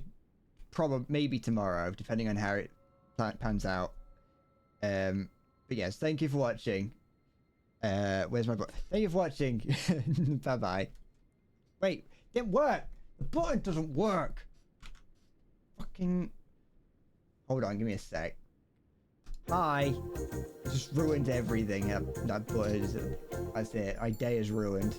S1: maybe tomorrow, depending on how it pans out. But yes, thank you for watching. Where's my button? Thank you for watching. Bye bye. Wait, it didn't work. The button doesn't work. Fucking. Hold on, give me a sec. Bye. Just ruined everything. That button. That's it. My day is ruined.